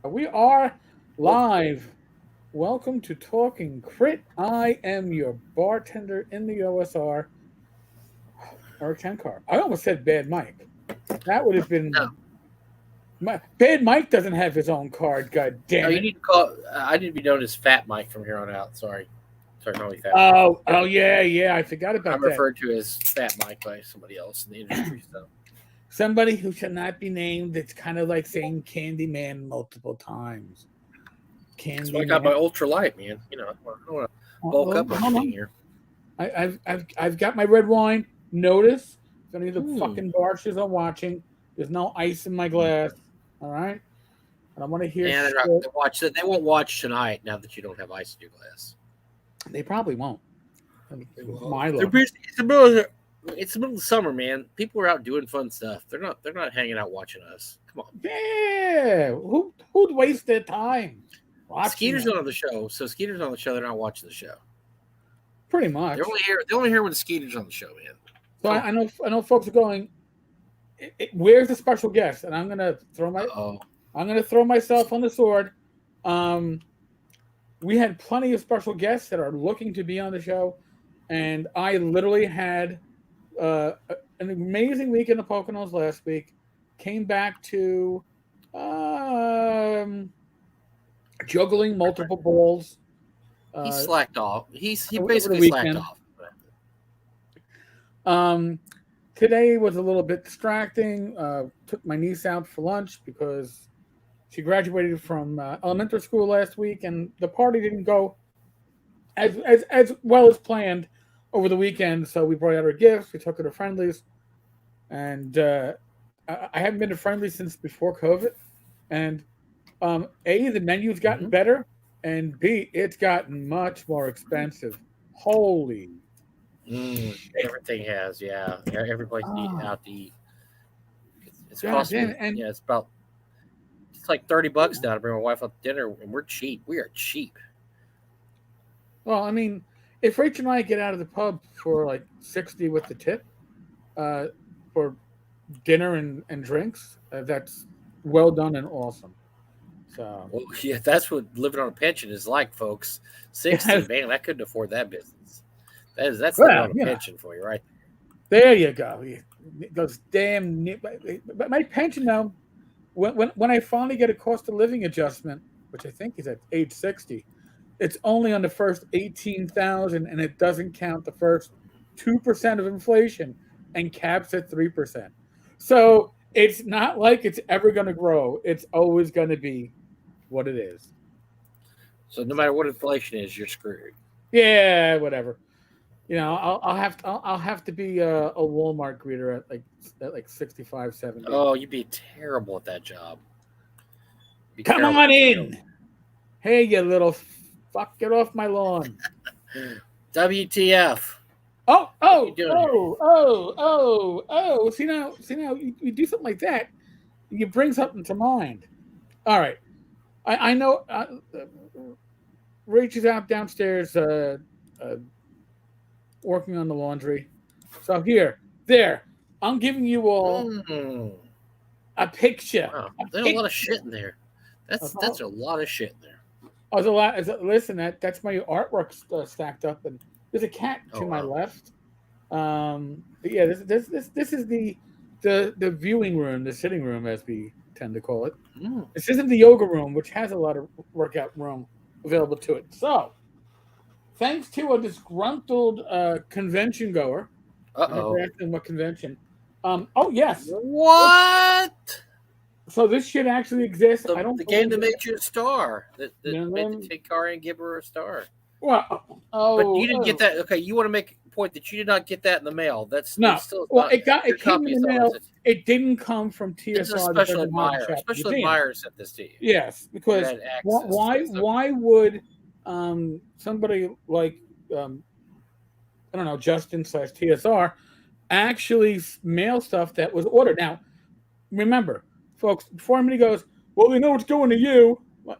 We are Well, live. Welcome to Talking Crit. I am your bartender in the OSR, Eric Tenkar. I almost said Bad Mike. That would have no, been. Bad Mike doesn't have his own card, god no, damn you it. need to call. I need to be known as Fat Mike from here on out. Sorry, call me Fat Mike. Oh, yeah, yeah. I forgot I'm about that. referred to as Fat Mike by somebody else in the industry. So Somebody who shall not be named. It's kind of like saying Candyman multiple times. that's why I got my Candyman. ultralight, man. I want to bulk Well, up on hold everything on. here. I've got my red wine. Notice if any of the Hmm. fucking barsters are watching, there's no ice in my glass. All right, I don't want to hear And shit. they watch that. They won't watch tonight now that you don't have ice in your glass. They probably won't. They won't. They're Milo. busy. It's the middle of the summer, man. People are out doing fun stuff. They're not hanging out watching us. Come on. Yeah, who'd waste their time watching Skeeter's us? not on the show, so Skeeter's on the show. They're not watching the show. Pretty They're much. only here. They're only here when the Skeeter's on the show, man. So Come on. I know folks are going. Where's the special guest? And Oh, I'm gonna throw myself on the sword. Um, we had plenty of special guests that are looking to be on the show, and I literally had an amazing week in the Poconos last week. Came back to um, juggling multiple balls he uh, slacked off. He over the basically slacked weekend. off. Um, Today was a little bit distracting. Took my niece out for lunch because she graduated from elementary school last week, and the party didn't go as well as planned over the weekend. So we brought out her gifts. We took her to Friendlies, and I haven't been to Friendlies since before COVID. And A, the menu's gotten Mm-hmm. better, and B, it's gotten much more expensive. Holy shit! Everything has, yeah. Every place to eat, Oh, out to eat. It's god cost damn me. it! And Yeah, it's like $30 now to bring my wife out to dinner, and we're cheap. We are cheap. well, I mean, if Rachel and I get out of the pub for like 60 with the tip uh, for dinner and drinks, that's well done and awesome. So, Well, yeah, that's what living on a pension is like, folks. 60, yeah, man, I couldn't afford that business. That's living well, on a you know, pension for you, right? there you go. Those damn. But my pension now, when I finally get a cost of living adjustment, which I think is at age 60, it's only on the first 18,000, and it doesn't count the first 2% of inflation, and caps at 3%. So it's not like it's ever going to grow. It's always going to be what it is. So no So matter what inflation is, you're screwed. yeah, whatever. I'll have to be a Walmart greeter at like 65, 70. Oh, you'd be terrible at that job. You'd be Come terrible on at that job. in. Hey, you little fuck, get off my lawn. WTF? Oh, What are you oh, doing here? oh, oh, oh, oh. See now, you do something like that, you bring something to mind. All right. I know Rach is out downstairs uh, working on the laundry. So there, I'm giving you all Mm. a picture. Wow, A there's a lot of shit picture. in there. Of That's a lot of shit in there. there's a lot. Listen, that's my artwork stacked up, and there's a cat Oh to my wow. left. But yeah, this is the viewing room, the sitting room, as we tend to call it. Mm. This isn't the yoga room, which has a lot of workout room available to it. So, thanks to a disgruntled convention goer, Uh I never oh. asked him what convention. Oh yes. What? So this shit actually exists. I The don't game believe that it. made you a star. That made the Minimum. Tikari and give her a star. Well, But you didn't get oh, that. Okay, you want to make a point that you did not get that in the mail. That's no. still Well, not it your came copy in is the not mail. authentic. It didn't come from It's a TSR, the special Dungeon Hobby admirer. A Shop special Museum. admirer sent this to you. Yes, You because had access to it. So why would somebody like I don't know Justin slash TSR actually mail stuff that was ordered? Now, remember, folks, before anybody goes, well, they know it's going to you. Well,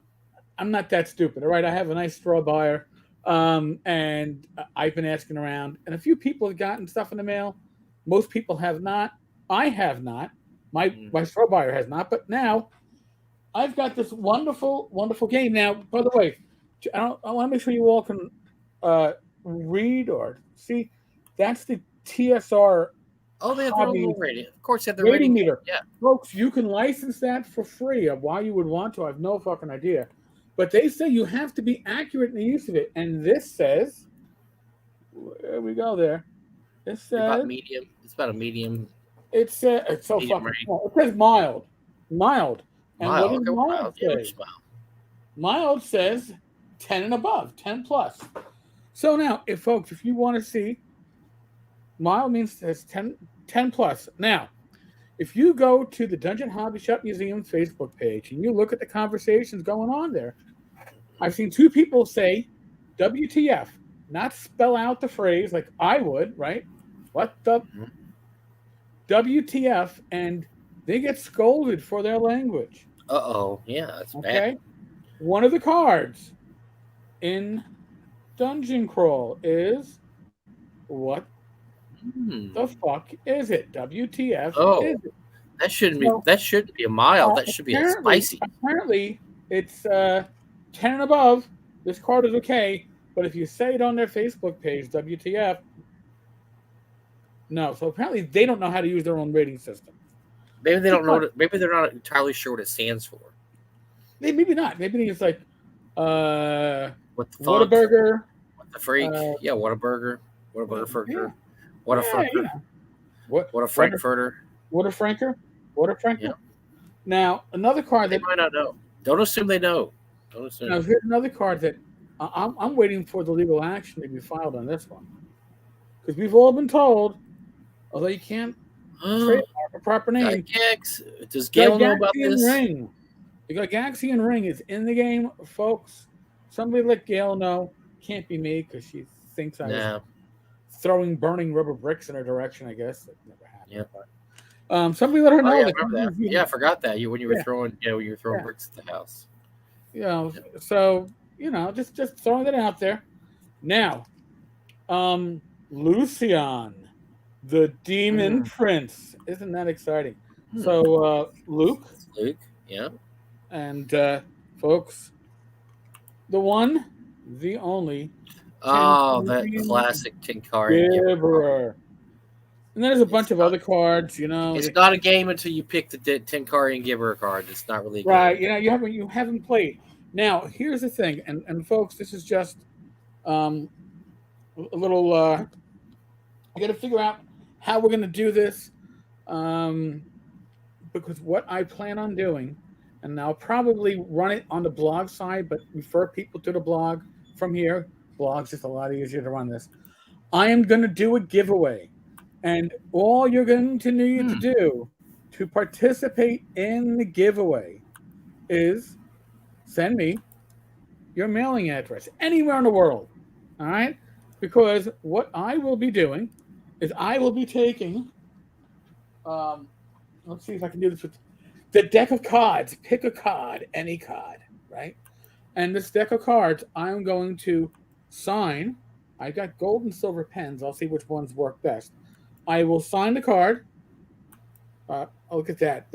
I'm not that stupid, all right? I have a nice straw buyer, and I've been asking around, and a few people have gotten stuff in the mail. Most people have not. I have not. My mm, my straw buyer has not. But now I've got this wonderful, wonderful game. Now, by the way, I want to make sure you all can read or see. That's the TSR Oh, they have their own hobby little rating. Of course, they have their rating rating. meter. Yeah. Folks, you can license that for free. Why you would want to, I have no fucking idea. But they say you have to be accurate in the use of it. And this says, where we go there. It About says, medium. It's about a medium. it's so Medium fucking rating. small. It says mild. Mild. And what Mild. does Okay, mild mild. Yeah, say? which mild? Mild says 10 and above, 10 plus. So now, if you want to see, mild means it's 10 plus. Now, if you go to the Dungeon Hobby Shop Museum Facebook page and you look at the conversations going on there, I've seen two people say WTF, not spell out the phrase like I would, right? What the WTF, and they get scolded for their language. Uh-oh. Yeah, that's Okay. bad. One of the cards in Dungeon Crawl is what the fuck is it? WTF is it? That shouldn't So, be a mild. That should be a spicy. Apparently, it's 10 and above. This card is okay, but if you say it on their Facebook page, WTF, no. So apparently, they don't know how to use their own rating system. Maybe they don't know. Maybe they're not entirely sure what it stands for. Maybe not. Maybe it's like What the fuck? Whataburger. What the freak? Yeah, Whataburger. Whataburger. Yeah. What a Franker. You know. What a Frankfurter. What a Franker. Yeah. Now, another card They that might not know. Don't assume they know. Don't assume. Now, here's another card that I'm waiting for the legal action to be filed on this one. Because we've all been told, although you can't trademark a proper name. Does Gail know about this? Ring. The Gygaxian Ring is in the game, folks. Somebody let Gail know. Can't be me because she thinks I was throwing burning rubber bricks in her direction, I guess. That never happened. Yeah. But, somebody let her know. Yeah, I remember that. Yeah, I forgot that. When you were throwing bricks at the house. So, just throwing that out there. Now, Lucian, the Demon Prince. Isn't that exciting? So, Luke, yeah. And, folks, the one, the only. That classic Tenkari Giver. And then there's a bunch of other cards, It's not a game until you pick the Tenkari and Giver card. It's not really a game. Right. You haven't played. Now, here's the thing, and folks, this is just a little. I got to figure out how we're going to do this, because what I plan on doing, and I'll probably run it on the blog side, but refer people to the blog from here. Blog's just a lot easier to run this. I am going to do a giveaway, and all you're going to need to do to participate in the giveaway is send me your mailing address anywhere in the world. All right? Because what I will be doing is I will be taking, let's see if I can do this with the deck of cards. Pick a card, any card, right? And this deck of cards, I'm going to sign. I got gold and silver pens. I'll see which ones work best. I will sign the card. Look at that.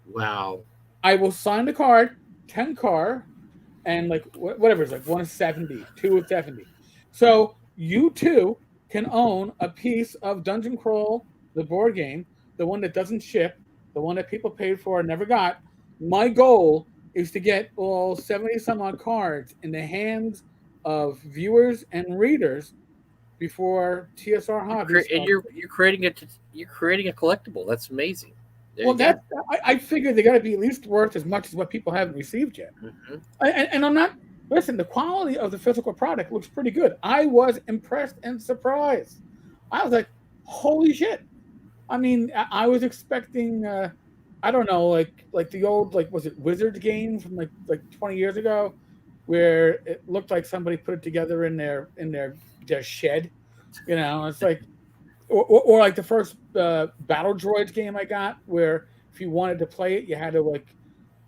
Wow. I will sign the card, 10 card, and whatever, it's like 1 of 70, 2 of 70. So you too can own a piece of Dungeon Crawl, the board game, the one that doesn't ship, the one that people paid for and never got. My goal is to get all 70 some odd cards in the hands of viewers and readers before TSR Hobby. And you're creating a collectible. That's amazing. I figure they got to be at least worth as much as what people haven't received yet. And I'm not. Listen, the quality of the physical product looks pretty good. I was impressed and surprised. I was like, holy shit. I mean, I was expecting, I don't know, like the old, was it Wizards game from like 20 years ago, where it looked like somebody put it together in their shed. It's like, or like the first Battle Droids game I got, where if you wanted to play it, you had to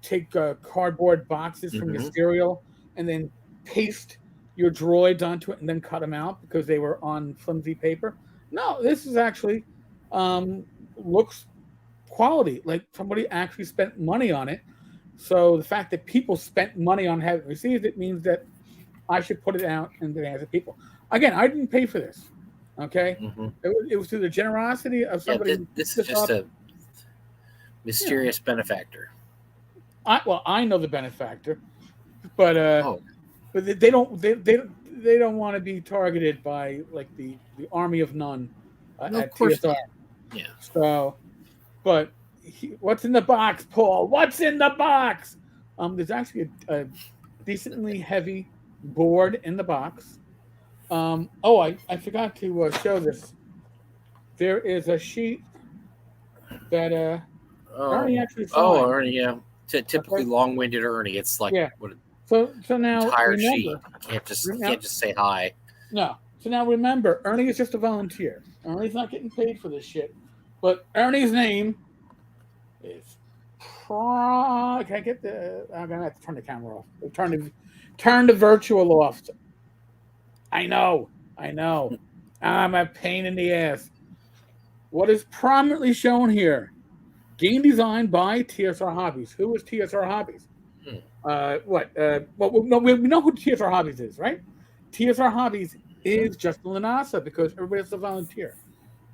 take cardboard boxes from your cereal and then paste your droids onto it and then cut them out because they were on flimsy paper. No, this is actually looks quality. Like somebody actually spent money on it. So the fact that people spent money on having received it means that I should put it out in the hands of people. Again, I didn't pay for this. Okay, Mm-hmm. it was through the generosity of Yeah, somebody who this picked is this just up. a mysterious benefactor. I know the benefactor, but Oh, they don't want to be targeted by like the army of none no, of at course TSR. not. Yeah. So, but what's in the box, Paul? What's in the box? There's actually a decently heavy board in the box. I forgot to show this. There is a sheet that Ernie actually signed. Ernie, yeah. Typically Okay, long-winded Ernie. It's like yeah. what an So now entire sheet. remember, You now, can't just say hi. no. So now remember, Ernie is just a volunteer. Ernie's not getting paid for this shit. But Ernie's name is Can I get the? I'm gonna have to turn the camera off. Turn the virtual off. I know. I'm a pain in the ass. What is prominently shown here? Game designed by TSR Hobbies. Who is TSR Hobbies? Hmm. We know who TSR Hobbies is, right? TSR Hobbies is Justin Lanasa because everybody's a volunteer.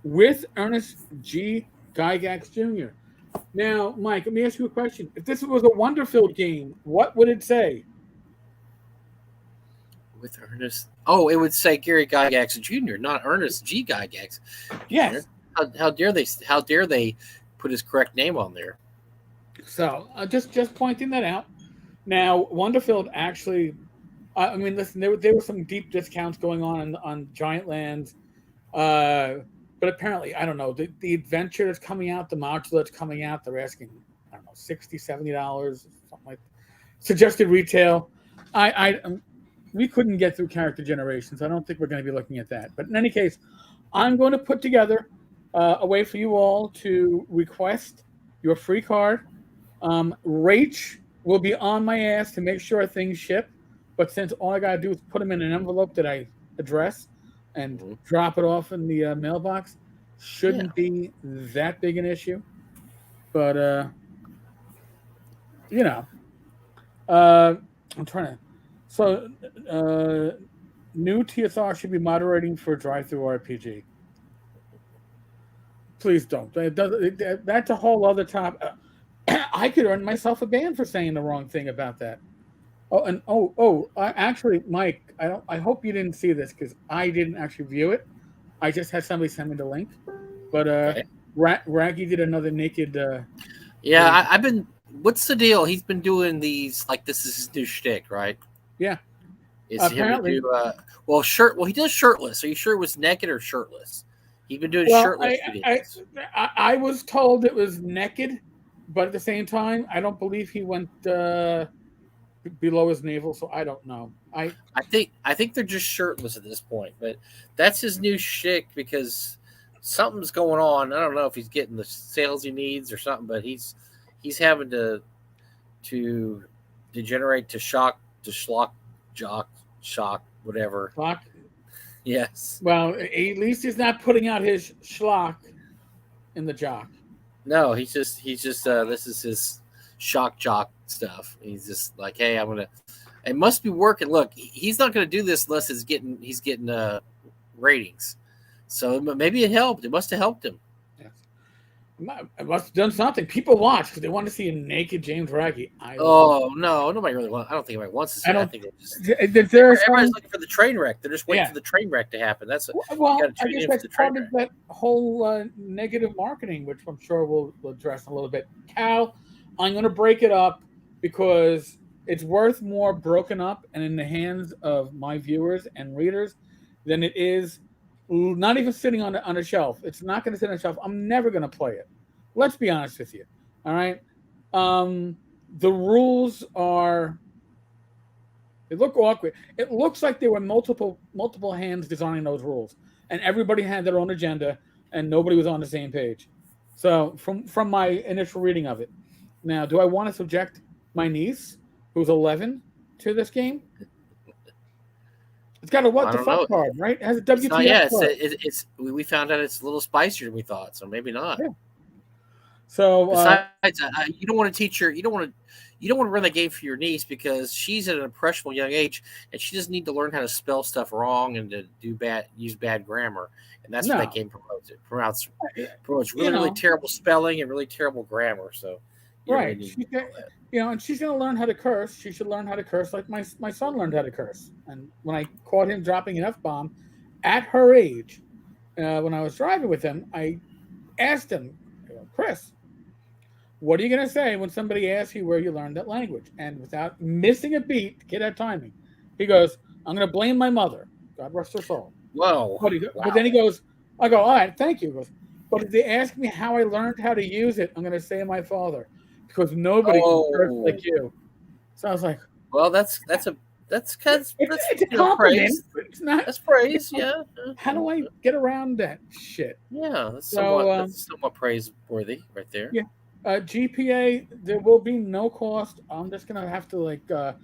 With Ernest G. Gygax Jr. Now, Mike, let me ask you a question. If this was a Wonderfield game, what would it say? With Ernest. Oh, it would say Gary Gygax Jr., not Ernest G. Gygax Jr. Yes. How dare they? How dare they put his correct name on there? So, just pointing that out. Now, Wonderfield actually, I mean, listen, there were some deep discounts going on Giant Lands, but apparently, I don't know, the adventure that's coming out, the module that's coming out, they're asking, I don't know, $60, $70, something like that. Suggested retail. We couldn't get through character generations. I don't think we're going to be looking at that. But in any case, I'm going to put together a way for you all to request your free card. Rach will be on my ass to make sure things ship. But since all I got to do is put them in an envelope that I address and drop it off in the mailbox, shouldn't be that big an issue. But, I'm trying to. So, new TSR should be moderating for drive-through RPG. Please don't. That's a whole other topic. I could earn myself a ban for saying the wrong thing about that. Actually, Mike, I hope you didn't see this because I didn't actually view it. I just had somebody send me the link. But Raggy did another naked. I've been. What's the deal? He's been doing these like this is his new shtick, right? Yeah. Is apparently. Well, he does shirtless. Are you sure it was naked or shirtless? He's been doing shirtless videos. I was told it was naked, but at the same time, I don't believe he went below his navel, so I don't know. I think they're just shirtless at this point, but that's his new shtick because something's going on. I don't know if he's getting the sales he needs or something, but he's having to degenerate to shock to schlock, jock, shock, whatever. Schlock? Yes. Well, at least he's not putting out his schlock in the jock. No, he's just this is his shock jock stuff. He's just like, hey, it must be working. Look, he's not going to do this unless he's getting ratings. So maybe it helped. It must have helped him. Yes. It must have done something. People watch because they want to see a naked James Raggy. No, nobody really wants. I don't think anybody wants to see. I think everybody's looking for the train wreck. They're just waiting for the train wreck to happen. That's I guess that's part of that whole negative marketing, which I'm sure we'll address in a little bit. Cal, I'm going to break it up because it's worth more broken up and in the hands of my viewers and readers than it is not even sitting on a shelf. It's not going to sit on a shelf. I'm never going to play it. Let's be honest with you. All right. The rules they look awkward. It looks like there were multiple hands designing those rules, and everybody had their own agenda, and nobody was on the same page. So from my initial reading of it, now do I want to subject my niece, who's 11, to this game? It's got a what the fuck card, right? It has a WTF card. We found out it's a little spicier than we thought, so maybe not. Yeah. So besides, you don't want to you don't want to run that game for your niece because she's at an impressionable young age and she doesn't need to learn how to spell stuff wrong and to use bad grammar. And that's what that game promotes. It promotes really terrible spelling and really terrible grammar. So right, and she's going to learn how to curse. She should learn how to curse like my son learned how to curse. And when I caught him dropping an F-bomb at her age, when I was driving with him, I asked him, Chris, what are you going to say when somebody asks you where you learned that language? And without missing a beat, the kid had timing. He goes, I'm going to blame my mother. God rest her soul. Whoa. But then he goes, I go, all right, thank you. He goes, but if they ask me how I learned how to use it, I'm going to say my father. Because nobody can curse like you. So I was like, well, that's a compliment. Praise. It's not. That's praise. Yeah. How do I get around that shit? Yeah, that's somewhat praiseworthy right there. Yeah. GPA, there will be no cost. I'm just gonna have to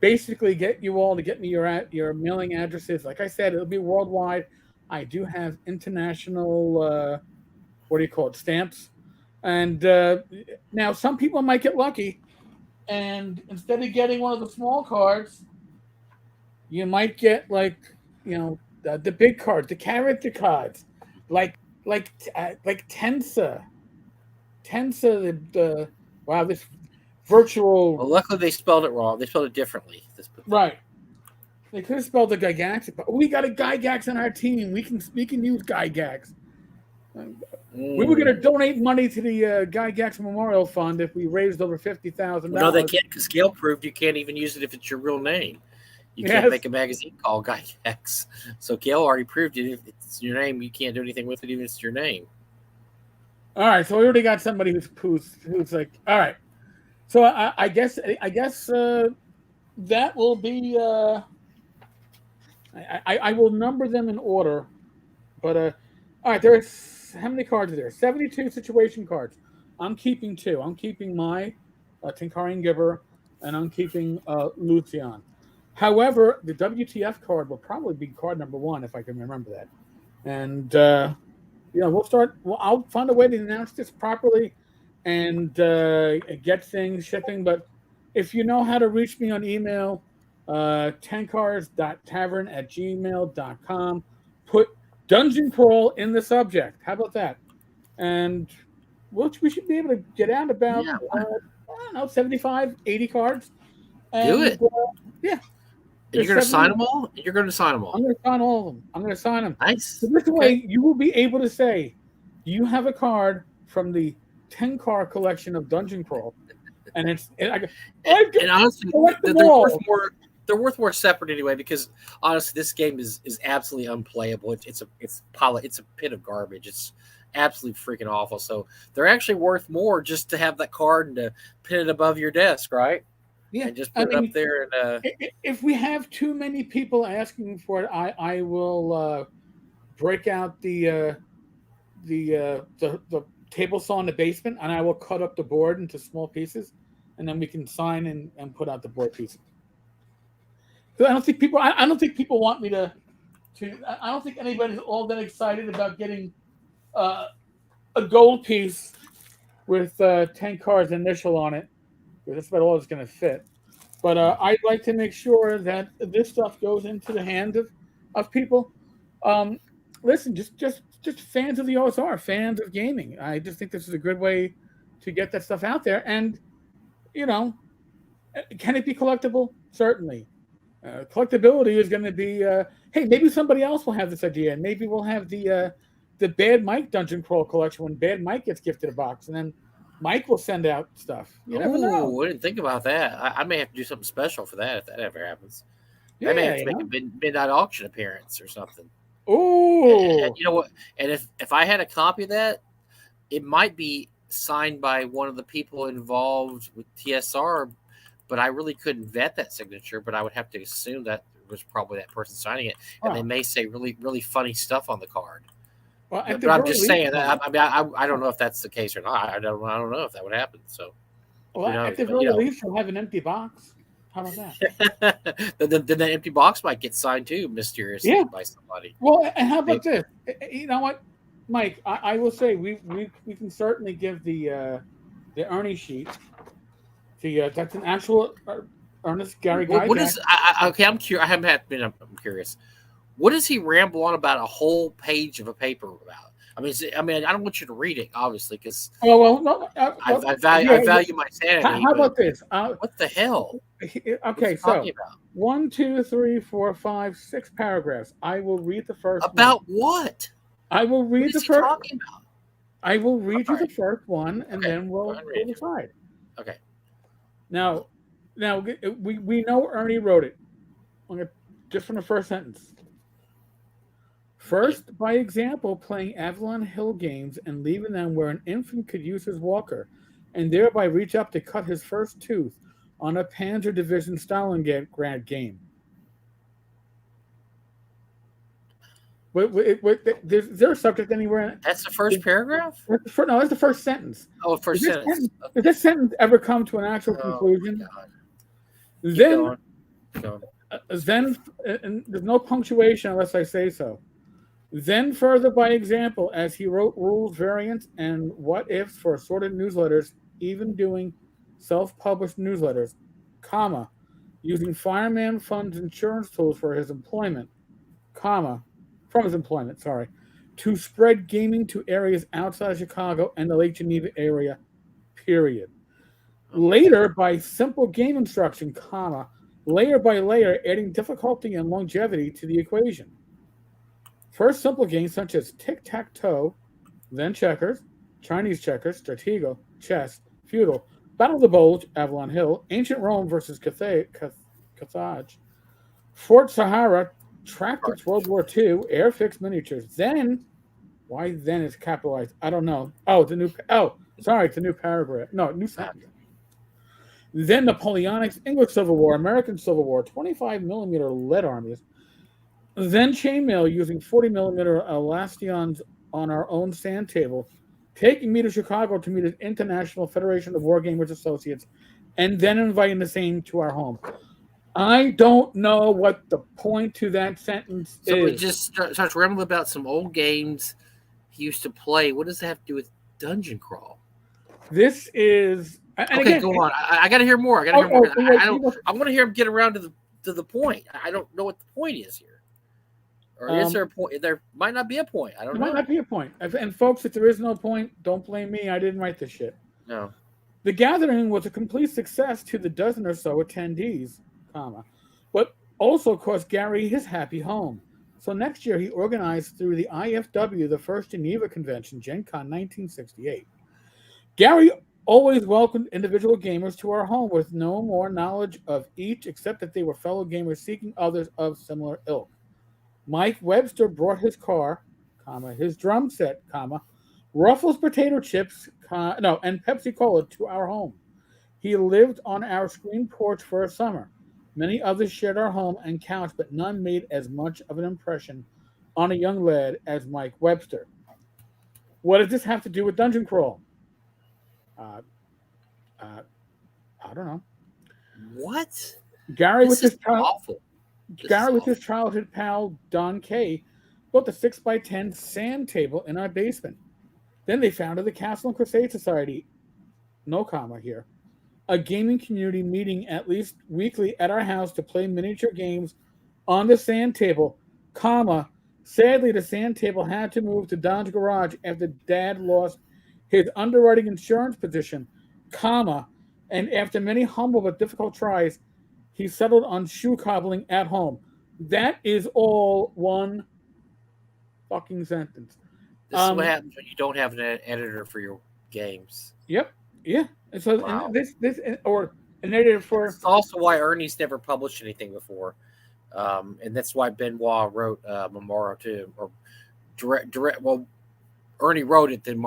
basically get you all to get me your mailing addresses. Like I said, it'll be worldwide. I do have international stamps. And now some people might get lucky, and instead of getting one of the small cards, you might get the big cards, the character cards, like Tensa, this virtual. Well, luckily they spelled it wrong. They spelled it differently. Right. They could have spelled the Gygax, but we got a Gygax on our team. We can use Gygax. We were going to donate money to the Gygax Memorial Fund if we raised over $50,000. No, they can't, because Gail proved you can't even use it if it's your real name. You can't make a magazine called Gygax. So Gail already proved it. If it's your name, you can't do anything with it, even if it's your name. All right, so we already got somebody who's like, all right. So I guess that will be. I will number them in order, but all right. There's how many cards are there? 72 situation cards. I'm keeping 2. I'm keeping my Tinkarian Giver, and I'm keeping Lucian. However, the WTF card will probably be card number 1 if I can remember that. And we'll start. Well, I'll find a way to announce this properly and get things shipping. But if you know how to reach me on email, tankars.tavern@gmail.com. Put Dungeon Crawl in the subject. How about that? And we should be able to get out about, 75, 80 cards. And, do it. Yeah. And you're going to sign them all? You're going to sign them all? I'm going to sign all of them. I'm going to sign them. Nice. So this way, you will be able to say, you have a card from the 10-card collection of Dungeon Crawl. And and honestly, they're worth more separate anyway, because honestly, this game is absolutely unplayable. It's a pit of garbage. It's absolutely freaking awful. So they're actually worth more just to have that card and to pin it above your desk, right? Yeah, and just put it up there. And if we have too many people asking for it, I will break out the table saw in the basement, and I will cut up the board into small pieces, and then we can sign and put out the board pieces. I don't think people want me to. I don't think anybody's all that excited about getting a gold piece with 10 cards initial on it. That's about all it's going to fit. But I'd like to make sure that this stuff goes into the hands of people. Listen, just fans of the OSR, fans of gaming. I just think this is a good way to get that stuff out there. And can it be collectible? Certainly. Collectability is going to be, hey, maybe somebody else will have this idea, and maybe we'll have the Bad Mike Dungeon Crawl collection when Bad Mike gets gifted a box, and then Mike will send out stuff. You never know. I didn't think about that. I may have to do something special for that if that ever happens. Yeah, I may have to make a midnight auction appearance or something. Oh, and you know what? And if I had a copy of that, it might be signed by one of the people involved with TSR. But I really couldn't vet that signature, but I would have to assume that it was probably that person signing it. And they may say really, really funny stuff on the card. Well, but I'm just saying that. I don't know if that's the case or not. I don't know if that would happen. So, at the very least, you'll have an empty box. How about that? then that empty box might get signed too, mysteriously by somebody. Well, and how about this? You know what, Mike? I will say we can certainly give the Ernie sheet That's an actual Ernest Gary What Gygax. is? Okay, I'm curious. I haven't been. I'm curious. What does he ramble on about a whole page of a paper about? I mean, I don't want you to read it, obviously, because Well, no. I value my sanity. How but about this? what the hell? Okay, so 1, 2, 3, 4, 5, 6 paragraphs. I will read the first about one. what? I will read the first. Talking about? I will read you the first one, and then we'll decide. Okay. Now, we know Ernie wrote it. Just from the first sentence. First, by example, playing Avalon Hill games and leaving them where an infant could use his walker, and thereby reach up to cut his first tooth on a Panzer Division Stalingrad game. Is there a subject anywhere? That's the first paragraph? No, that's the first sentence. Oh, first sentence. Did this sentence ever come to an actual conclusion? Then and there's no punctuation unless I say so. Then further by example, as he wrote rules, variants, and what ifs for assorted newsletters, even doing self-published newsletters, comma, using fireman funds insurance tools for his employment, comma, from his employment, sorry, to spread gaming to areas outside of Chicago and the Lake Geneva area, period. Later, by simple game instruction, comma, layer by layer, adding difficulty and longevity to the equation. First, simple games such as tic-tac-toe, then checkers, Chinese checkers, stratego, chess, feudal, Battle of the Bulge, Avalon Hill, Ancient Rome versus Carthage, Fort Sahara, Tactics World War II, Airfix miniatures. Then, why then is capitalized? I don't know. It's a new paragraph. No, new sentence. Then Napoleonics, English Civil War, American Civil War, 25mm lead armies. Then chainmail using 40mm elastions on our own sand table, taking me to Chicago to meet his International Federation of Wargamers Associates, and then inviting the same to our home. I don't know what the point to that sentence is. So it just starts rambling about some old games he used to play. What does that have to do with Dungeon Crawl? This is... Okay, again, go on. I got to hear more. I want to hear him get around to the point. I don't know what the point is here. Or is there a point? There might not be a point. I don't know. There might not be a point. And folks, if there is no point, don't blame me. I didn't write this shit. No. The gathering was a complete success to the dozen or so attendees, but also cost Gary his happy home. So next year he organized through the IFW the first Geneva Convention, Gen Con 1968. Gary always welcomed individual gamers to our home with no more knowledge of each except that they were fellow gamers seeking others of similar ilk. Mike Webster brought his car, his drum set, Ruffles potato chips, and Pepsi Cola to our home. He lived on our screen porch for a summer. Many others shared our home and couch, but none made as much of an impression on a young lad as Mike Webster. What does this have to do with Dungeon Crawl? I don't know. What? Gary with his childhood pal Don Kay built a 6x10 sand table in our basement. Then they founded the Castle and Crusade Society, no comma here, a gaming community meeting at least weekly at our house to play miniature games on the sand table, comma. Sadly, the sand table had to move to Don's garage after Dad lost his underwriting insurance position, comma, and after many humble but difficult tries, he settled on shoe cobbling at home. That is all one fucking sentence. This is what happens when you don't have an editor for your games. Yep. Yeah. And so wow. this or an editor for. It's also why Ernie's never published anything before, and that's why Benoit wrote Memorial too, or direct. Well, Ernie wrote it, then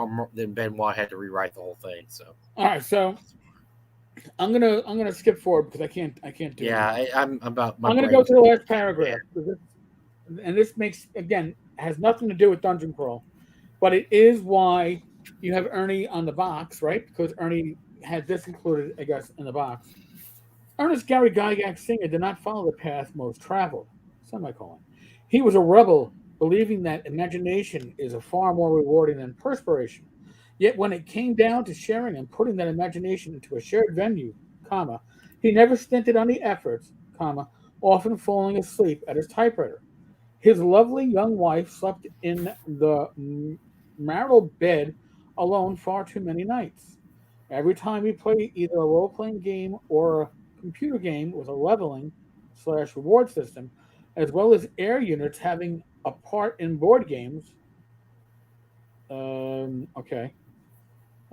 Benoit had to rewrite the whole thing. So. All right. So. I'm gonna skip forward because I can't do it. Yeah, I'm about. I'm gonna go to the last paragraph, and this has nothing to do with Dungeon Crawl, but it is why you have Ernie on the box, right? Because Ernie had this included, I guess, in the box. Ernest Gary Gygax Sr. did not follow the path most traveled, semicolon. He was a rebel, believing that imagination is far more rewarding than perspiration. Yet when it came down to sharing and putting that imagination into a shared venue, comma, he never stinted on the efforts, comma, often falling asleep at his typewriter. His lovely young wife slept in the marital bed alone far too many nights. Every time we played either a role playing game or a computer game with a leveling slash reward system, as well as air units having a part in board games. Okay.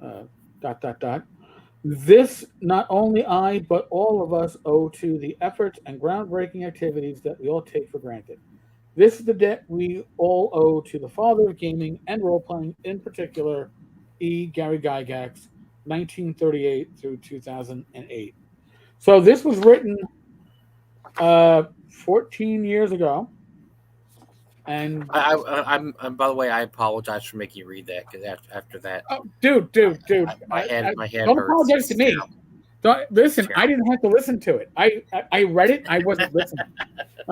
Uh, dot, dot, dot. This not only I, but all of us owe to the efforts and groundbreaking activities that we all take for granted. This is the debt we all owe to the father of gaming and role playing, in particular, Gary Gygax, 1938 through 2008. So this was written 14 years ago, and I'm by the way, I apologize for making you read that because after that, oh, dude, my head don't hurts. apologize to me. Don't, listen, I didn't have to listen to it. I read it. I wasn't listening.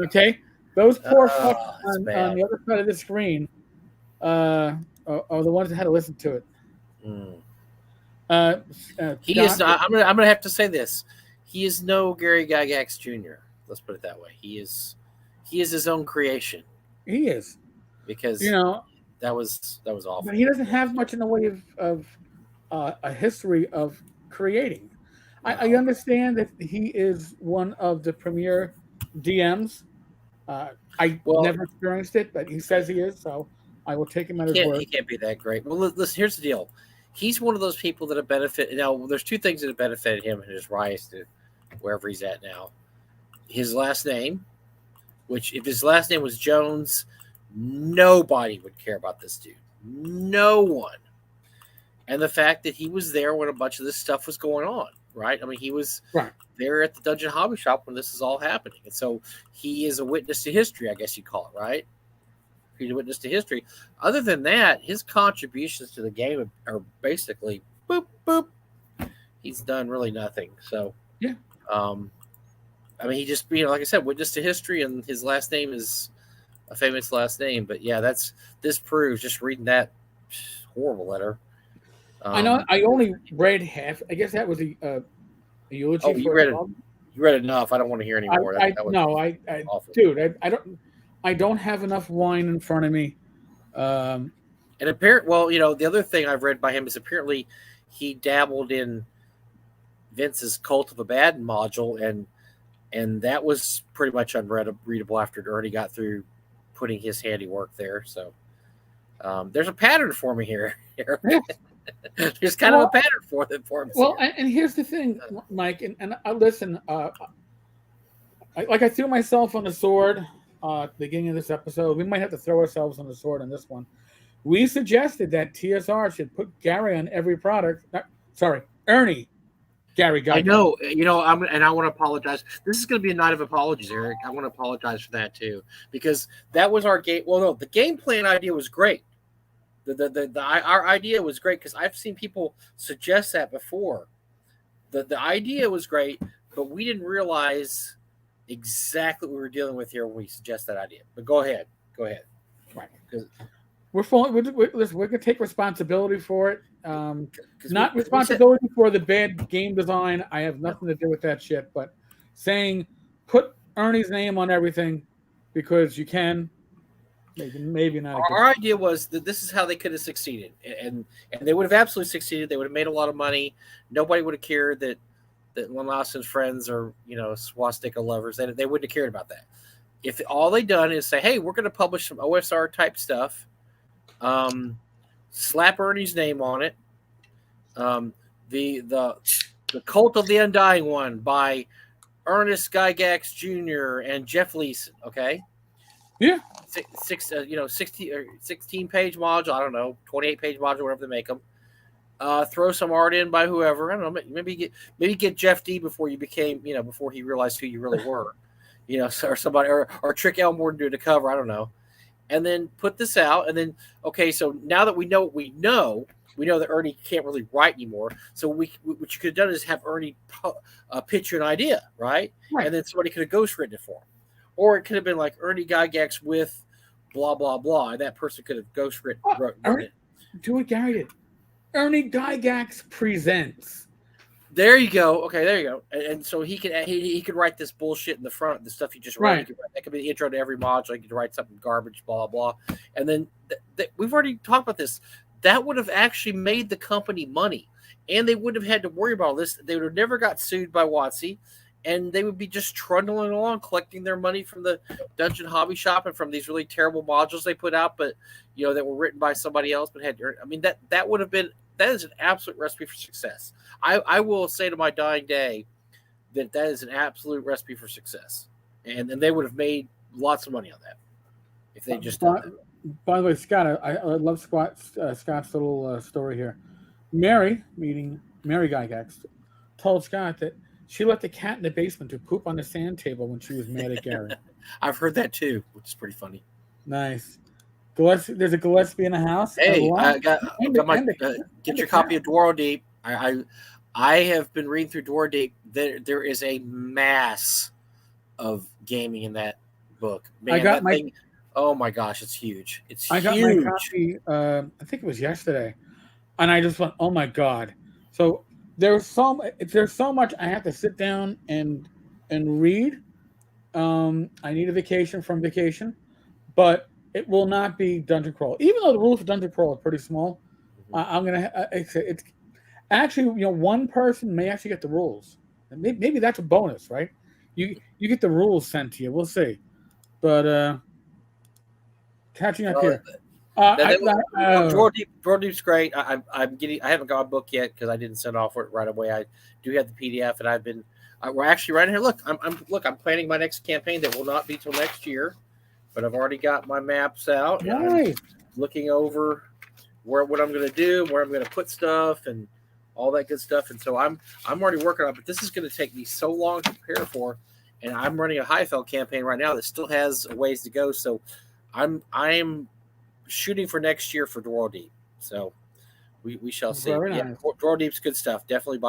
Okay, those poor fucks on the other side of the screen are the ones that had to listen to it. He is not. I'm gonna have to say this. He is no Gary Gygax Jr. Let's put it that way. He is his own creation. He is, because that was awful. But he doesn't have much in the way of a history of creating. No. I understand that he is one of the premier DMs. I never experienced it, but he says he is, so I will take him at his word. He can't be that great. Well, listen, here's the deal. He's one of those people that have benefited. Now, there's two things that have benefited him in his rise to wherever he's at now. His last name, which if his last name was Jones, nobody would care about this dude. No one. And the fact that he was there when a bunch of this stuff was going on, right? I mean, he was there at the Dungeon Hobby Shop when this is all happening. And so he is a witness to history, I guess you'd call it, right? He's a witness to history. Other than that, his contributions to the game are basically boop, boop. He's done really nothing. So, yeah. I mean, he just, like I said, witness to history, and his last name is a famous last name. But yeah, this proves, just reading that horrible letter. I know. I only read half. I guess that was a eulogy. Oh, you read it. You read enough. I don't want to hear any more. Dude, I don't have enough wine in front of me. And the other thing I've read by him is apparently he dabbled in Vince's Cult of Abaddon module, and that was pretty much unreadable after Ernie got through putting his handiwork there. So there's a pattern for me here. There's kind of a pattern for him. Well, and here's the thing, Mike, and I listen. I threw myself on the sword at the beginning of this episode. We might have to throw ourselves on the sword on this one. We suggested that TSR should put Gary on every product. Ernie. Gary Gygax. I know, and I want to apologize. This is going to be a night of apologies, Eric. I want to apologize for that too, because that was our game. Well, no, the game plan idea was great. Our idea was great because I've seen people suggest that before. The idea was great, but we didn't realize exactly what we were dealing with here when we suggest that idea. But go ahead. Right. We're going to take responsibility for it. Not responsibility for the bad game design. I have nothing to do with that shit. But saying put Ernie's name on everything because you can. Maybe not. Our idea was that this is how they could have succeeded, and they would have absolutely succeeded. They would have made a lot of money. Nobody would have cared that Lawson's friends are swastika lovers. They wouldn't have cared about that. If all they done is say, hey, we're going to publish some OSR type stuff, slap Ernie's name on it, the Cult of the Undying One by Ernest Gygax Jr. and Jeff Leeson, okay? Yeah. 16-page module, I don't know, 28-page module, whatever they make them. Throw some art in by whoever. I don't know. Maybe get Jeff D before you became, before he realized who you really were, or somebody, or Trick Elmore to do the cover. I don't know. And then put this out. And then, okay, so now that we know what we know that Ernie can't really write anymore. So what you could have done is have Ernie pitch you an idea, right? And then somebody could have ghostwritten it for him. Or it could have been like Ernie Gygax with blah, blah, blah. And that person could have wrote it. Do what Gary did. Ernie Gygax presents There you go. Okay, there you go. And so he could write this bullshit in the front, the stuff you just wrote. Right. That could be the intro to every module. He could write something garbage, blah blah, and then we've already talked about this. That would have actually made the company money, and they wouldn't have had to worry about all this. They would have never got sued by WotC, and they would be just trundling along, collecting their money from the Dungeon Hobby Shop and from these really terrible modules they put out, but that were written by somebody else, but had. I mean, that would have been. That is an absolute recipe for success. I will say to my dying day that is an absolute recipe for success, and they would have made lots of money on that if they just done that. By the way, Scott, I love Scott's little story here. Mary, meeting Mary Gygax, told Scott that she left the cat in the basement to poop on the sand table when she was mad at Gary. I've heard that too, which is pretty funny. Nice. There's a Gillespie in the house. Hey, get your copy of Dwaro Deep. I have been reading through Dwaro Deep. There is a mass of gaming in that book. Man, thing. Oh my gosh, it's huge. I got my copy. I think it was yesterday, and I just went, "Oh my god!" So there's so much I have to sit down and read. I need a vacation from vacation, but it will not be dungeon crawl. Even though the rules for dungeon crawl are pretty small, I'm gonna. It's actually, one person may actually get the rules. Maybe that's a bonus, right? You get the rules sent to you. We'll see. But catching up here. Dwaro Deep's great. I haven't got a book yet because I didn't send off for it right away. I do have the PDF, and I've been. We're actually right here. Look, I'm planning my next campaign that will not be till next year. But I've already got my maps out. Nice. Looking over what I'm going to do, where I'm going to put stuff, and all that good stuff. And so I'm already working on it. But this is going to take me so long to prepare for. And I'm running a Highfeld campaign right now that still has a ways to go. So I'm shooting for next year for Dwaro Deep. So we shall see. Very yeah, nice. Dwaro Deep's good stuff. Definitely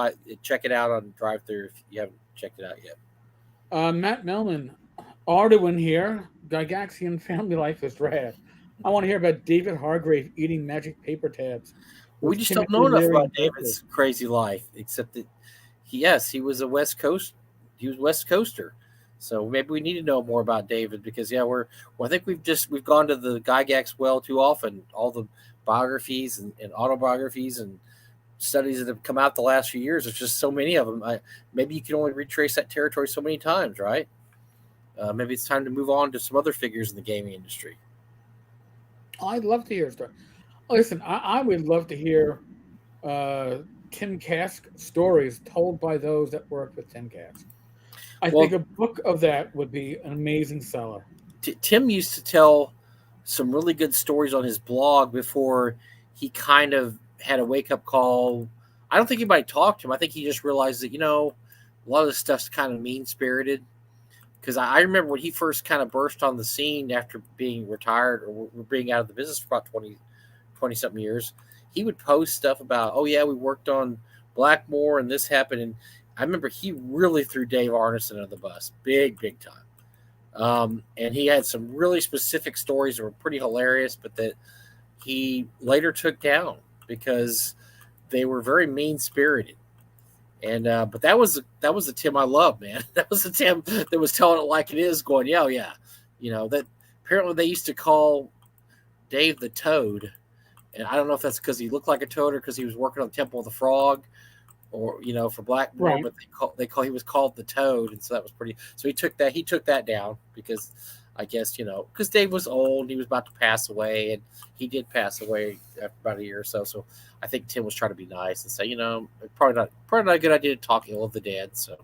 check it out on drive-thru if you haven't checked it out yet. Matt Melman, Arduin here. Gygaxian family life is rad. I want to hear about David Hargrave eating magic paper tabs. We just don't know enough about David's crazy life, except that he was a West Coast. He was West Coaster, so maybe we need to know more about David because I think we've gone to the Gygax well too often. All the biographies and autobiographies and studies that have come out the last few years. There's just so many of them. Maybe you can only retrace that territory so many times, right? Maybe it's time to move on to some other figures in the gaming industry. I'd love to hear a story. Listen, I would love to hear Tim Kask stories told by those that work with Tim Kask. I think a book of that would be an amazing seller. Tim used to tell some really good stories on his blog before he kind of had a wake-up call. I don't think anybody talked to him. I think he just realized that, a lot of this stuff's kind of mean-spirited. Because I remember when he first kind of burst on the scene after being retired or being out of the business for about 20-something years, he would post stuff about, oh, yeah, we worked on Blackmore and this happened. And I remember he really threw Dave Arneson under the bus, big time. And he had some really specific stories that were pretty hilarious, but that he later took down because they were very mean-spirited. And but that was the Tim I love, man. That was the Tim that was telling it like it is, going, yeah. That apparently they used to call Dave the Toad. And I don't know if that's because he looked like a toad or because he was working on Temple of the Frog or, for Blackmore, right. But he was called the Toad. And so that was pretty. So he took that down because I guess, because Dave was old, he was about to pass away, and he did pass away after about a year or so. So I think Tim was trying to be nice and say, probably not a good idea to talk ill of the dead. So,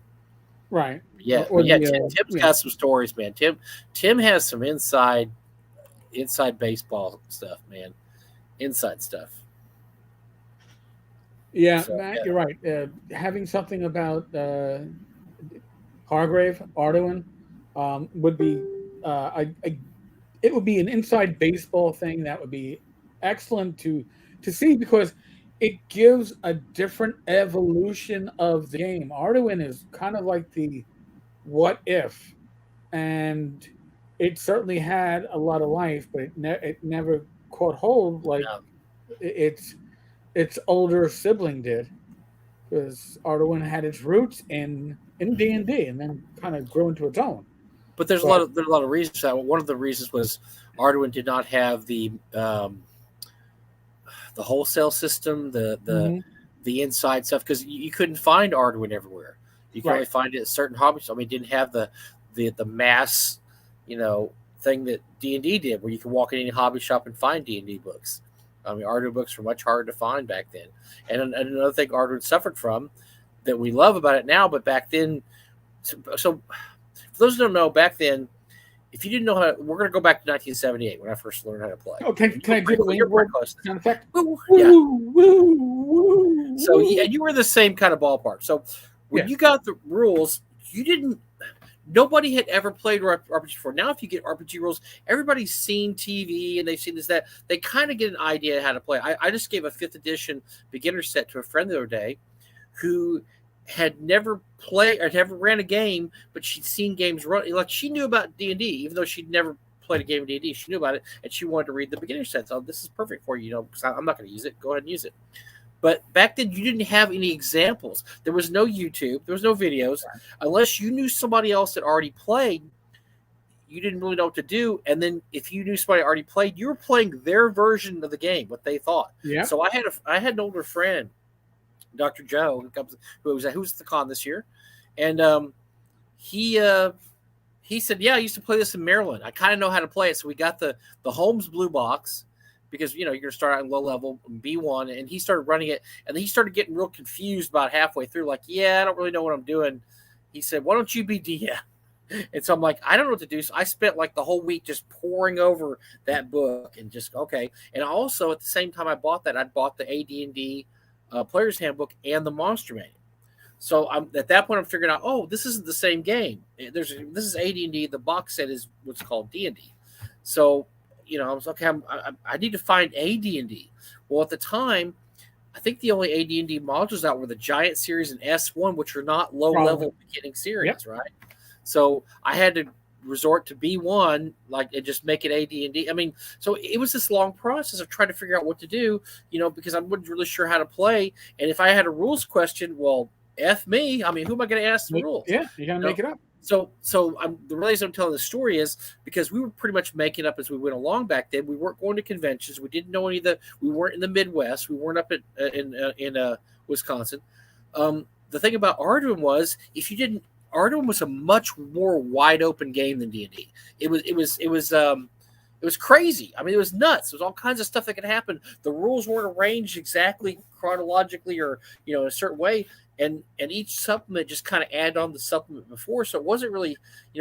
right, Tim's got some stories, man. Tim has some inside baseball stuff, man. Inside stuff. Yeah, so, Matt, you're right. Having something about Hargrave, Arduin, would be. It would be an inside baseball thing that would be excellent to see because it gives a different evolution of the game. Arduin is kind of like the what if, and it certainly had a lot of life, but it never caught hold like its older sibling did. because Arduin had its roots in D&D and then kind of grew into its own. But there's a lot of reasons for that. One of the reasons was Arduin did not have the wholesale system, the inside stuff, because you couldn't find Arduin everywhere. You could only find it at certain hobbies. I mean, it didn't have the mass, thing that D&D did, where you could walk in any hobby shop and find D&D books. I mean, Arduin books were much harder to find back then. And another thing Arduin suffered from that we love about it now, but back then, so for those who don't know, back then, if you didn't know how, we're going to go back to 1978 when I first learned how to play. Oh, can I do the word sound effect? Yeah. So yeah, you were the same kind of ballpark. So when you got the rules, nobody had ever played RPG before. Now, if you get RPG rules, everybody's seen TV and they've seen this, that. They kind of get an idea of how to play. I just gave a 5th edition beginner set to a friend the other day who had never played or never ran a game, but she'd seen games run. Like, she knew about D&D, even though she'd never played a game of D&D. She knew about it, and she wanted to read the beginner set. So this is perfect for you, because I'm not going to use it. Go ahead and use it. But back then, you didn't have any examples. There was no YouTube. There was no videos. Unless you knew somebody else that already played, you didn't really know what to do. And then if you knew somebody already played, you were playing their version of the game, what they thought. Yeah. So I had an older friend, Dr. Joe, who was at the con this year. And he said, yeah, I used to play this in Maryland. I kind of know how to play it. So we got the Holmes Blue Box, because, you're going to start out in low level, B1, and he started running it, and then he started getting real confused about halfway through, like, yeah, I don't really know what I'm doing. He said, why don't you be DM? And so I'm like, I don't know what to do. So I spent like the whole week just poring over that book and just, okay. And also at the same time I bought that, I bought the AD&D Player's Handbook and the Monster Manual. So at that point I'm figuring out, oh, this isn't the same game. This is AD&D. The box set is what's called D&D. So, I was like, okay, I need to find AD&D. Well, at the time, I think the only AD&D modules out were the Giant Series and S1, which are not low-level beginning series, right? So I had to resort to B1, and just make it AD&D. I mean, so it was this long process of trying to figure out what to do, because I wasn't really sure how to play. And if I had a rules question, well, F me. I mean, who am I going to ask the rules? Yeah, you got to make it up. So the reason I'm telling the story is because we were pretty much making up as we went along back then. We weren't going to conventions. We didn't know we weren't in the Midwest. We weren't up in Wisconsin. The thing about Arduin was, Arduin was a much more wide open game than D&D. It was crazy. I mean, it was nuts. There was all kinds of stuff that could happen. The rules weren't arranged exactly chronologically or in a certain way. And each supplement just kind of added on the supplement before, so it wasn't really,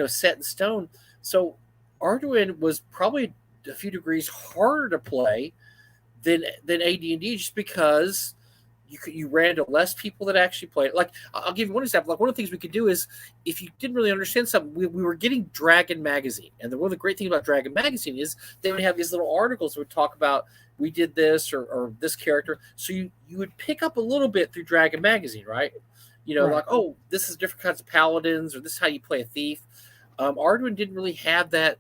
set in stone. So Arduin was probably a few degrees harder to play than AD&D, just because you ran into less people that actually played. Like, I'll give you one example. Like, one of the things we could do is, if you didn't really understand something, we were getting Dragon Magazine, and one of the great things about Dragon Magazine is they would have these little articles that would talk about, we did this or this character. So you would pick up a little bit through Dragon Magazine, right? Right. Like, oh, this is different kinds of paladins, or this is how you play a thief. Arduin didn't really have that.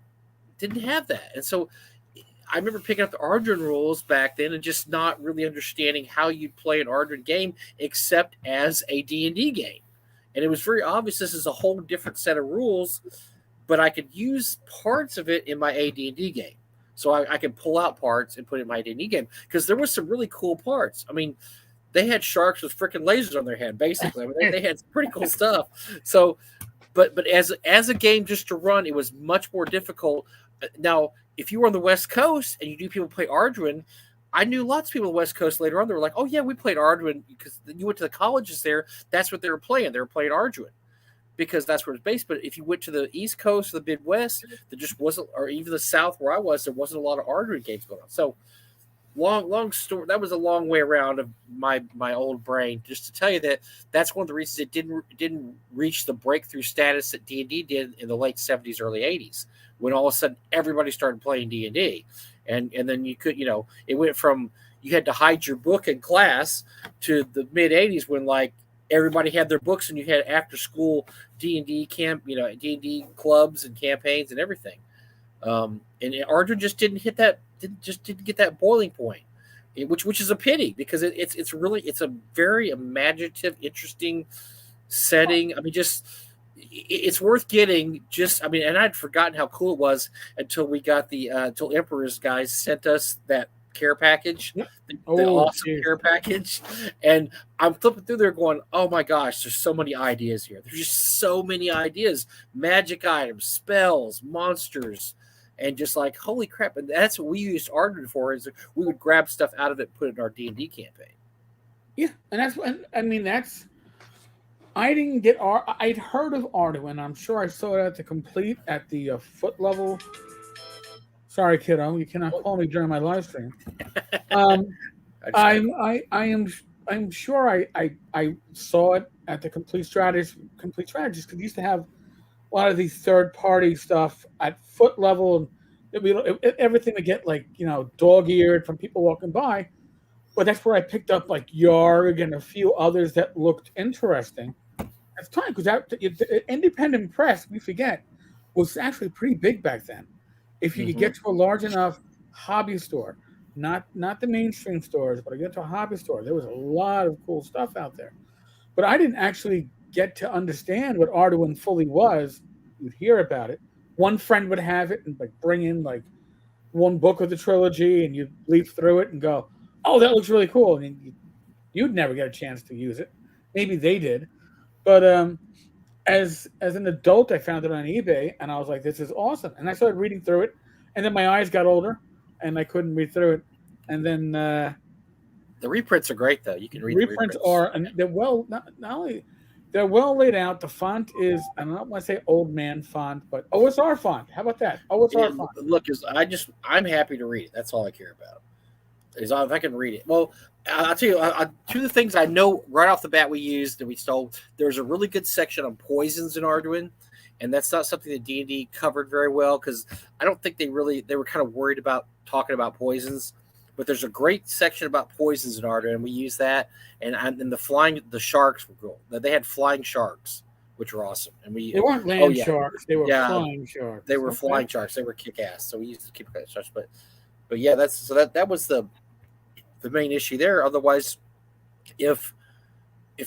Didn't have that. And so I remember picking up the Arduin rules back then and just not really understanding how you'd play an Arduin game except as a D&D game. And it was very obvious this is a whole different set of rules, but I could use parts of it in my AD&D game. So I could pull out parts and put it in my AD&D game, because there was some really cool parts. I mean, they had sharks with freaking lasers on their head, basically. I mean, they had some pretty cool stuff. So, but as a game just to run, it was much more difficult. Now, if you were on the West Coast and you knew people play Arduin, I knew lots of people on the West Coast later on. They were like, oh, yeah, we played Arduin because you went to the colleges there. That's what they were playing. They were playing Arduin because that's where it's based. But if you went to the East Coast or the Midwest, there just wasn't, or even the South where I was, there wasn't a lot of Arduin games going on. So long story. That was a long way around of my old brain, just to tell you that that's one of the reasons it didn't reach the breakthrough status that D&D did in the late 70s, early 80s, when all of a sudden everybody started playing D&D. And then you could, it went from you had to hide your book in class to the mid 80s when like everybody had their books and you had after school D&D camp, D&D clubs and campaigns and everything. And Arduin just didn't hit that, didn't get that boiling point. which is a pity because it's really it's a very imaginative, interesting setting. I mean, just it's worth getting. Just I mean, and I'd forgotten how cool it was until we got the until Emperor's guys sent us that care package, Yep. the awesome care package, and I'm flipping through there going, oh my gosh, there's so many ideas here. There's just so many ideas, magic items, spells, monsters. And just like holy crap, and that's what we used Arden for. Is we would grab stuff out of it, and put it in our D&D campaign. Yeah, and that's I mean that's I didn't get I'd heard of Arduin. I'm sure I saw it at the complete at the foot level. Sorry, kiddo, you cannot call me during my live stream. I'm sure I saw it at the complete strategist because we used to have a lot of these third party stuff at foot level, and everything would get like dog eared from people walking by. But that's where I picked up like Yarg and a few others that looked interesting. At the time, because the independent press, we forget, was actually pretty big back then. If you could get to a large enough hobby store, not the mainstream stores, but I get to a hobby store, there was a lot of cool stuff out there. But I didn't actually get to understand what Arduin fully was. You'd hear about it. One friend would have it and like bring in like one book of the trilogy, and you'd leaf through it and go, "Oh, that looks really cool." And you'd never get a chance to use it. Maybe they did, but as an adult, I found it on eBay, and I was like, "This is awesome!" And I started reading through it, and then my eyes got older, and I couldn't read through it. And then the reprints are great, though. You can read reprints and they're not only they're well laid out. The font is, I don't want to say old man font, but OSR font. How about that? OSR font. Look, I'm happy to read it. That's all I care about. Is if I can read it. Well, I'll tell you, two of the things I know right off the bat we used and we stole. There's a really good section on poisons in Arduin, and that's not something that D&D covered very well because I don't think they were kind of worried about talking about poisons. But there's a great section about poisons in Arduin, and we use that. And the sharks were cool. They had flying sharks, which were awesome. And they weren't land sharks; they were flying sharks. They were flying sharks. They were kick ass. So we used to keep sharks. But yeah, that was the main issue there. Otherwise, if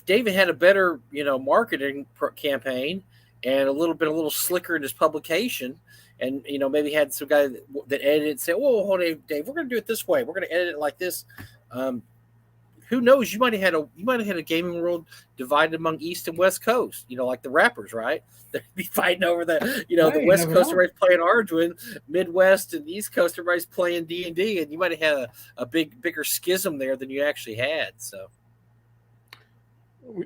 David had a better marketing campaign and a little slicker in his publication. And maybe had some guy that edited it and say, "Whoa, hold on, Dave, we're going to do it this way. We're going to edit it like this." Who knows? You might have had a gaming world divided among East and West Coast. Like the rappers, right? They'd be fighting over the the West Coast everybody's playing Arduin, Midwest and East Coast everybody's playing D&D, and you might have had a bigger schism there than you actually had. So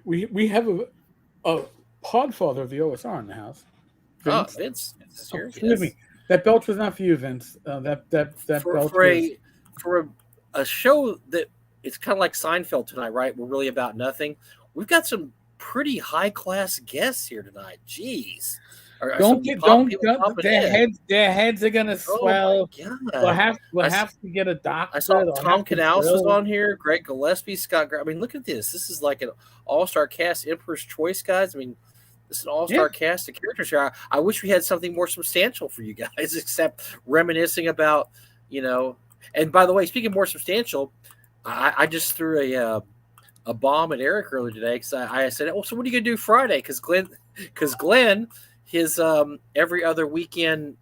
we have a podfather of the OSR in the house. Vince. Vince. Excuse me. That belch was not for you, Vince. That belch for a show that it's kind of like Seinfeld tonight, right? We're really about nothing. We've got some pretty high class guests here tonight. Jeez. Their heads are gonna swell. Oh we'll have to get a doctor. I saw Tom Canals was on here. Greg Gillespie, Scott. I mean, look at this. This is like an all-star cast. Emperor's Choice guys. I mean, this is an all-star cast of characters here. I wish we had something more substantial for you guys, except reminiscing about, And by the way, speaking of more substantial, I just threw a bomb at Eric earlier today because I said, "Oh, so what are you gonna do Friday?" Because Glenn, his every other weekend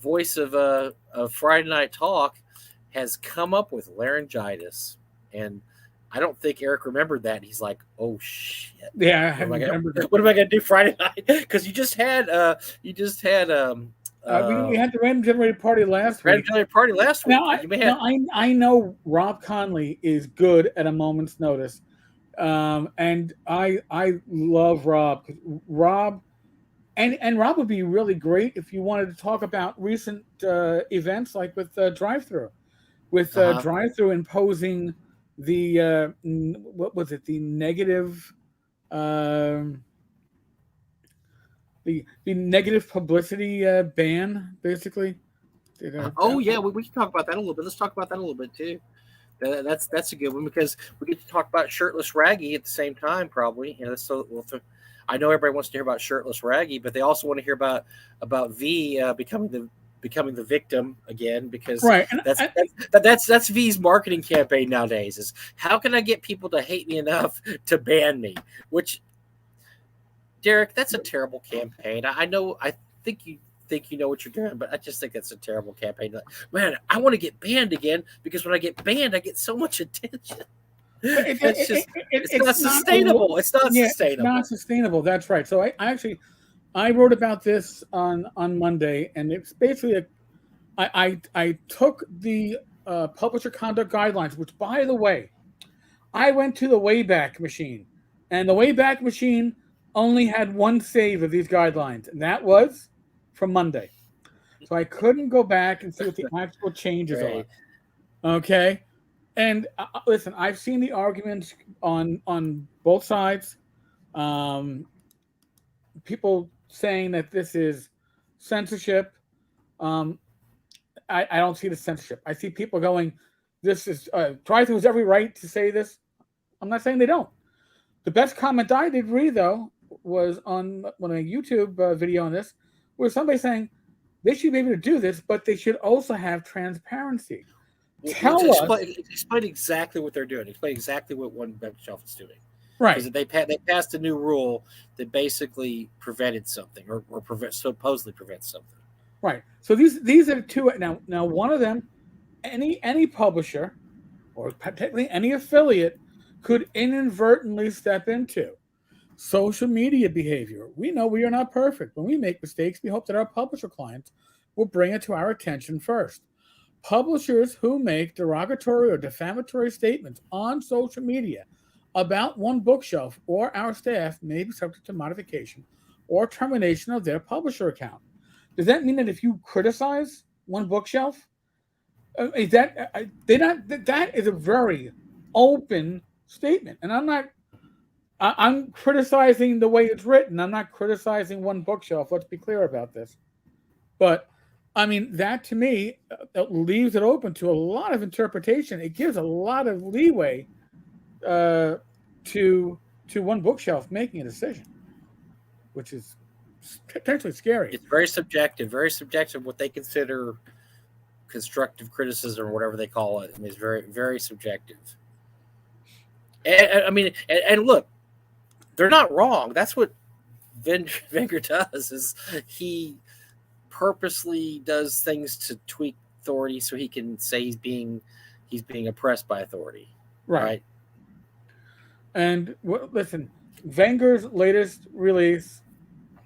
voice of Friday Night Talk, has come up with laryngitis, and I don't think Eric remembered that. He's like, "Oh shit!" Yeah, I remember that. What am I gonna do Friday night? Because you just had we had the random generator party last week. Now, I know Rob Conley is good at a moment's notice, and I love Rob. Rob and Rob would be really great if you wanted to talk about recent events like with Drive-Thru, Drive-Thru imposing the what was it? The negative. The negative publicity ban, basically. We can talk about that a little bit. Let's talk about that a little bit too. That's a good one because we get to talk about shirtless Raggy at the same time, probably. I know everybody wants to hear about shirtless Raggy, but they also want to hear about V becoming becoming the victim again, because right. And that's V's marketing campaign nowadays. Is how can I get people to hate me enough to ban me? Which, Derek, that's a terrible campaign. I know. I think you know what you're doing, but I just think that's a terrible campaign. Man, I want to get banned again because when I get banned, I get so much attention. It's not sustainable. It's not sustainable. It's not sustainable. That's right. So I wrote about this on Monday, and it's basically I took the publisher conduct guidelines, which, by the way, I went to the Wayback Machine, and the Wayback Machine only had one save of these guidelines, and that was from Monday. So I couldn't go back and see what the actual changes Right. are. Okay. And listen, I've seen the arguments on both sides. People saying that this is censorship. I don't see the censorship. I see people going, "This is Drive-Thru has every right to say this." I'm not saying they don't. The best comment I did read, though, was on one of a YouTube video on this, where somebody saying they should be able to do this, but they should also have transparency. Explain exactly what they're doing. Explain exactly what one bookshelf is doing. Right. Because they passed a new rule that basically prevented something, or supposedly prevents something. Right. So these are two. Now one of them, any publisher, or technically any affiliate, could inadvertently step into. Social media behavior. We know we are not perfect. When we make mistakes, we hope that our publisher clients will bring it to our attention first. Publishers who make derogatory or defamatory statements on social media about one bookshelf or our staff may be subject to modification or termination of their publisher account. Does that mean that if you criticize one bookshelf, that is a very open statement? And I'm criticizing the way it's written. I'm not criticizing one bookshelf. Let's be clear about this. But I mean, that to me leaves it open to a lot of interpretation. It gives a lot of leeway to one bookshelf making a decision, which is potentially scary. It's very subjective what they consider constructive criticism or whatever they call it. I mean, it's very, very subjective. And I mean, and look, they're not wrong. That's what Wenger does. Is he purposely does things to tweak authority so he can say he's being oppressed by authority, right? And listen, Wenger's latest release,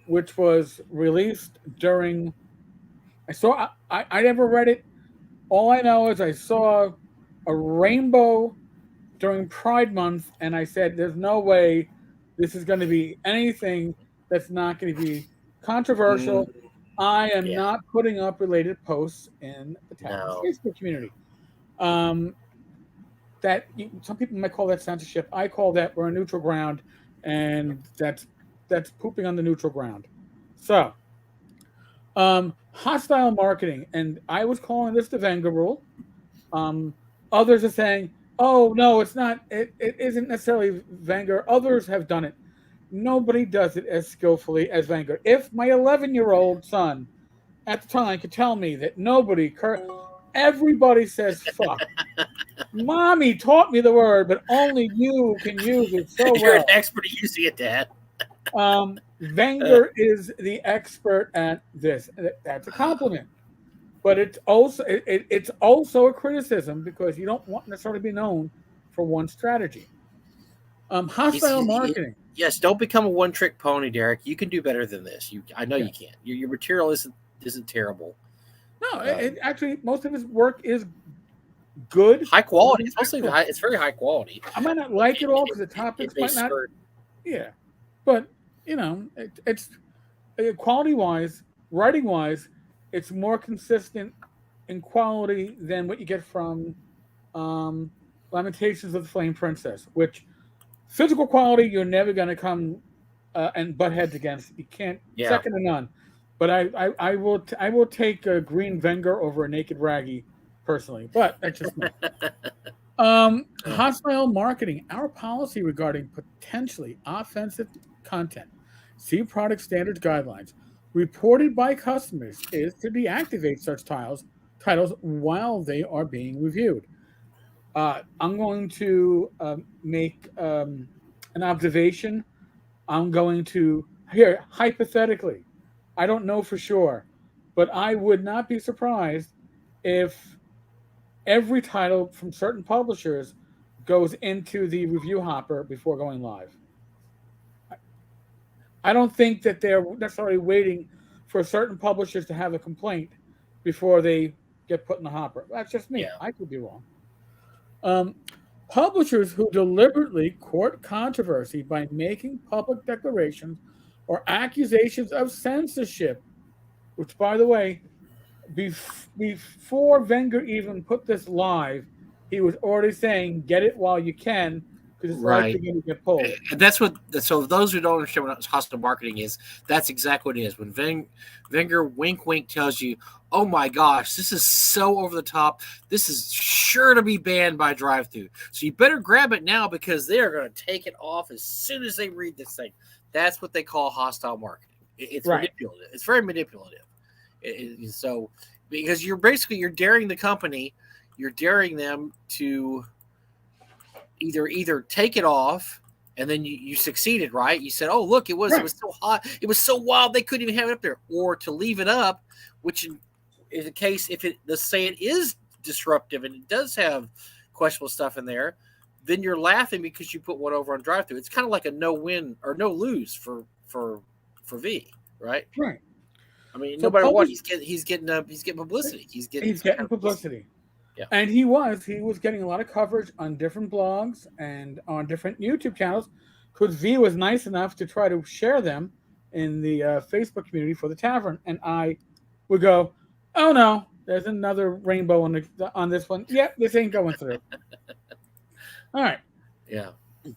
which was released during, I never read it. All I know is I saw a rainbow during Pride Month, and I said, "There's no way this is going to be anything that's not going to be controversial." I am not putting up related posts in the Tavern Facebook community. That some people might call that censorship. I call that we're a neutral ground, and that's pooping on the neutral ground. So, hostile marketing, and I was calling this the Wenger rule. Others are saying, "Oh no, it's not. It isn't necessarily Wenger. Others have done it. Nobody does it as skillfully as Wenger." If my 11-year-old son at the time could tell me that everybody says fuck. Mommy taught me the word, but only you can use it so well. You're an expert at using it, Dad. Wenger is the expert at this. That's a compliment. But it's also a criticism because you don't want necessarily to be known for one strategy. Hostile marketing. Yes, don't become a one-trick pony, Derek. You can do better than this. You can. Your material isn't terrible. No, actually most of his work is good, high quality. It's very high quality. I might not like it all because the topics might not. Yeah, but it's quality-wise, writing-wise, it's more consistent in quality than what you get from Lamentations of the Flame Princess, which physical quality you're never going to come and butt heads against. You can't, second to none. But I will take a green Wenger over a naked Raggy personally. But that's just me. Hostile marketing. Our policy regarding potentially offensive content. See product standards guidelines. reported by customers is to deactivate such titles while they are being reviewed. I'm going to make an observation. I'm going to here hypothetically. I don't know for sure, but I would not be surprised if every title from certain publishers goes into the review hopper before going live. I don't think that they're necessarily waiting for certain publishers to have a complaint before they get put in the hopper. That's just me. Yeah. I could be wrong. Um, Publishers who deliberately court controversy by making public declarations or accusations of censorship, which, by the way, before Wenger even put this live, he was already saying, "Get it while you can," because it's likely Right. going to get pulled. And that's what. So those who don't understand what hostile marketing is, that's exactly what it is. When Wenger wink wink tells you, "Oh my gosh, this is so over the top. This is sure to be banned by drive-through. So you better grab it now because they are going to take it off as soon as they read this thing." That's what they call hostile marketing. It's Right. manipulative. It's very manipulative. So because you're daring the company, you're daring them to either take it off and then you succeeded, right? You said, "Oh, look, it was so hot, it was so wild they couldn't even have it up there," or to leave it up, which in the case if let's say it is disruptive and it does have questionable stuff in there, then you're laughing because you put one over on drive through. It's kind of like a no win or no lose for V, right? Right. I mean, So no matter what, he's getting publicity. He's getting publicity. Yeah. And he was getting a lot of coverage on different blogs and on different YouTube channels because V was nice enough to try to share them in the Facebook community for the Tavern. And I would go, "Oh no, there's another rainbow on this one. Yep, this ain't going through." All right. Yeah.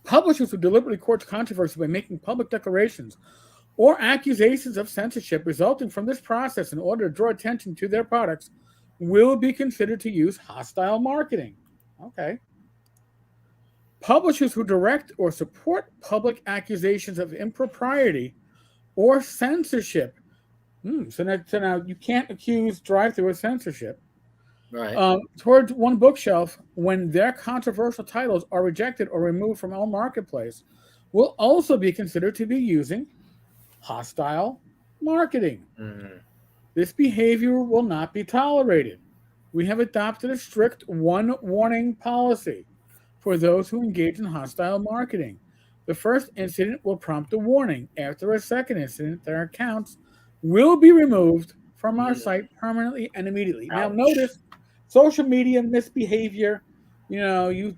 Publishers who deliberately court controversy by making public declarations or accusations of censorship resulting from this process in order to draw attention to their products will be considered to use hostile marketing. Okay. Publishers who direct or support public accusations of impropriety or censorship. So now you can't accuse drive-through of censorship. Right. Towards one bookshelf when their controversial titles are rejected or removed from our marketplace will also be considered to be using hostile marketing. Mm-hmm. This behavior will not be tolerated. We have adopted a strict one warning policy for those who engage in hostile marketing. The first incident will prompt a warning. After a second incident, their accounts will be removed from our site permanently and immediately. Ouch. Now, notice social media misbehavior. You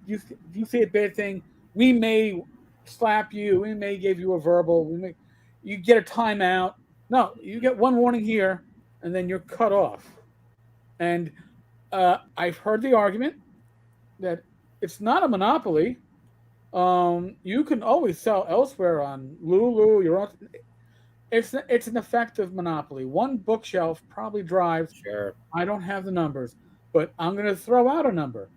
say a bad thing, we may slap you. We may give you a verbal. You get a timeout. No, you get one warning here, and then you're cut off. And I've heard the argument that it's not a monopoly. You can always sell elsewhere on Lulu. It's an effective monopoly. One bookshelf probably drives. Sure. I don't have the numbers, but I'm going to throw out a number,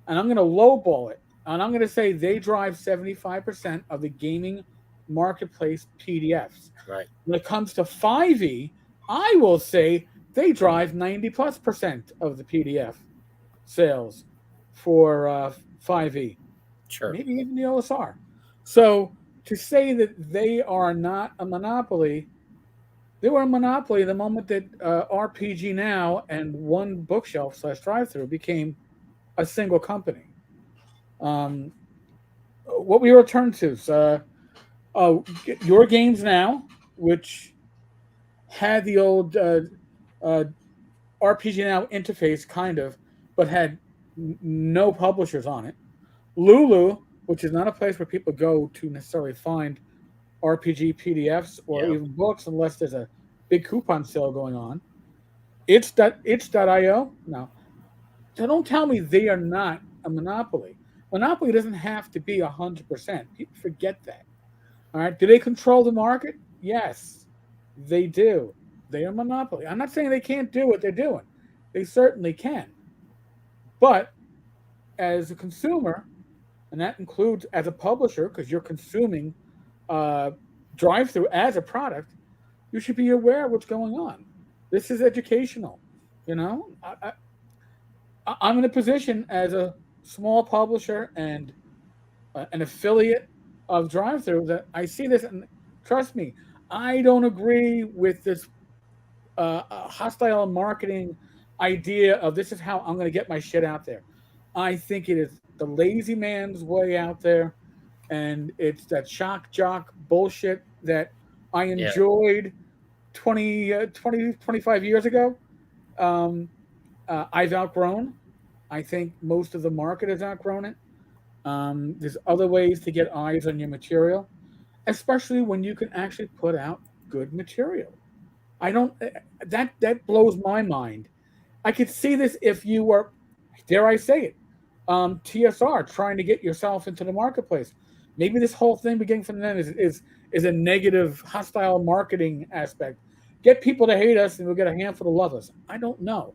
and I'm going to lowball it, and I'm going to say they drive 75% of the gaming marketplace PDFs. Right. When it comes to 5e, I will say they drive 90+% of the PDF sales for 5e. Sure. Maybe even the OSR. So to say that they are not a monopoly, they were a monopoly the moment that RPG Now and one bookshelf / drive-through became a single company. What we return to is Your Games Now, which had the old RPG Now interface, kind of, but had no publishers on it. Lulu, which is not a place where people go to necessarily find RPG PDFs or even books unless there's a big coupon sale going on. Itch.io. No. So don't tell me they are not a monopoly. Monopoly doesn't have to be 100%. People forget that. All right. Do they control the market? Yes, they do. They are a monopoly. I'm not saying they can't do what they're doing. They certainly can. But as a consumer, and that includes as a publisher, because you're consuming drive-through as a product, you should be aware of what's going on. This is educational. I'm in a position as a small publisher and an affiliate of drive-through that I see this, and trust me, I don't agree with this hostile marketing idea of this is how I'm going to get my shit out there. I think it is the lazy man's way out there, and it's that shock jock bullshit that I Yeah. enjoyed 25 years ago. I've outgrown. I think most of the market has outgrown it. There's other ways to get eyes on your material, especially when you can actually put out good material. I don't that blows my mind. I could see this if you were, dare I say it, TSR trying to get yourself into the marketplace. Maybe this whole thing beginning from then is a negative, hostile marketing aspect. Get people to hate us, and we'll get a handful to love us. I don't know,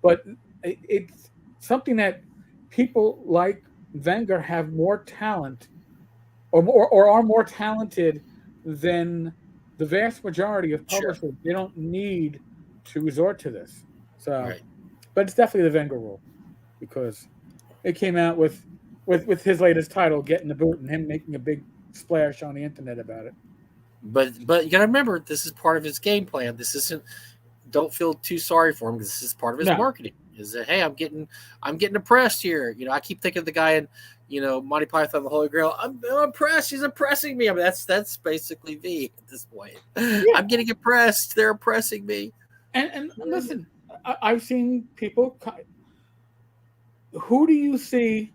but it's something that people like Wenger have more talent, or are more talented than the vast majority of publishers. Sure. They don't need to resort to this. So, Right. but it's definitely the Wenger rule, because it came out with his latest title getting the boot and him making a big splash on the internet about it. But you gotta remember, this is part of his game plan. This isn't. Don't feel too sorry for him, because this is part of his marketing. Is that, hey, I'm getting oppressed here. I keep thinking of the guy in, Monty Python, the Holy Grail. I'm oppressed. He's oppressing me. I mean, that's basically me at this point. Yeah. I'm getting oppressed. They're oppressing me. And listen, I've seen people. Who do you see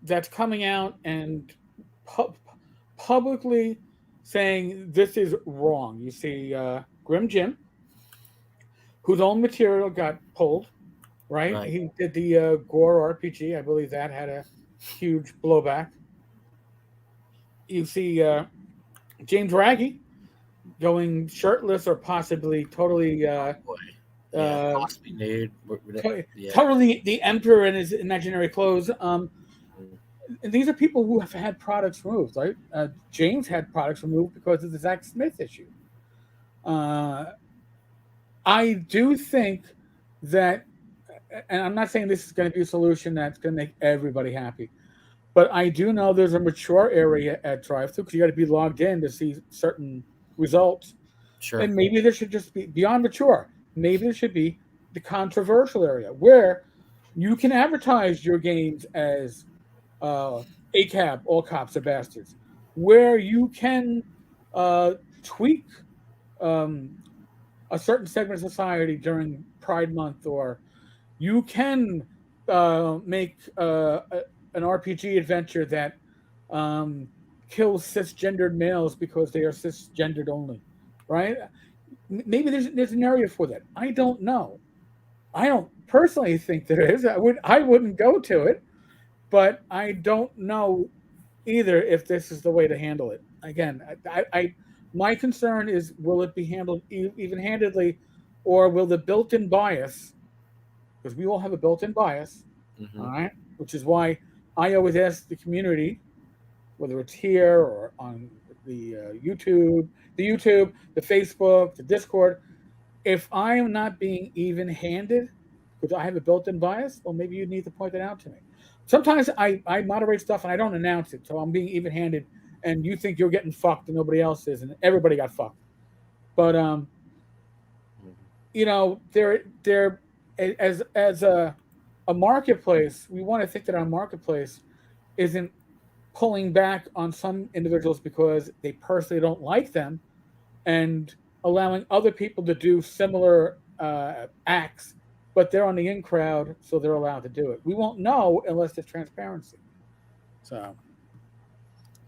that's coming out and publicly saying this is wrong? You see Grim Jim, whose own material got pulled, right? He did the Gore RPG. I believe that had a huge blowback. You see James Raggi going shirtless or possibly totally possibly nude. Totally the emperor in his imaginary clothes. These are people who have had products removed, right? James had products removed because of the Zach Smith issue. I do think that, and I'm not saying this is going to be a solution that's going to make everybody happy, but I do know there's a mature area at drive-thru, because you got to be logged in to see certain results. Sure. And maybe there should just be, beyond mature, maybe there should be the controversial area where you can advertise your games as ACAB, all cops are bastards, where you can tweak a certain segment of society during Pride Month, or you can make an RPG adventure that kills cisgendered males because they are cisgendered only, right? Maybe there's an area for that. I don't know. I don't personally think there is. I wouldn't go to it, but I don't know either if this is the way to handle it. Again, my concern is, will it be handled even-handedly, or will the built-in bias, because we all have a built-in bias, all right, which is why I always ask the community, whether it's here or on the YouTube, the Facebook, the Discord, if I am not being even-handed because I have a built-in bias, well, maybe you need to point it out to me. Sometimes I moderate stuff and I don't announce it, so I'm being even-handed, and you think you're getting fucked and nobody else is, and everybody got fucked. But there as a marketplace, we want to think that our marketplace isn't pulling back on some individuals because they personally don't like them, and allowing other people to do similar acts, but they're on the in crowd, so they're allowed to do it. We won't know unless there's transparency. So,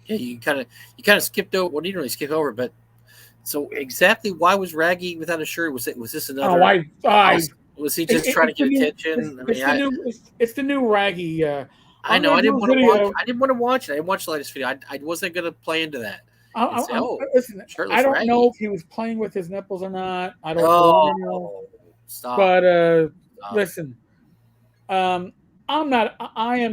yeah, you kind of skipped over. Well, you didn't really skip over, but so exactly why was Raggy without a shirt? Was this another? Was he just trying to get attention? It's the new Raggy. I know. I didn't want to watch. I didn't want to watch it. I didn't watch the latest video. I wasn't going to play into that. Listen, I don't know if he was playing with his nipples or not. I don't know. Stop. But listen, I am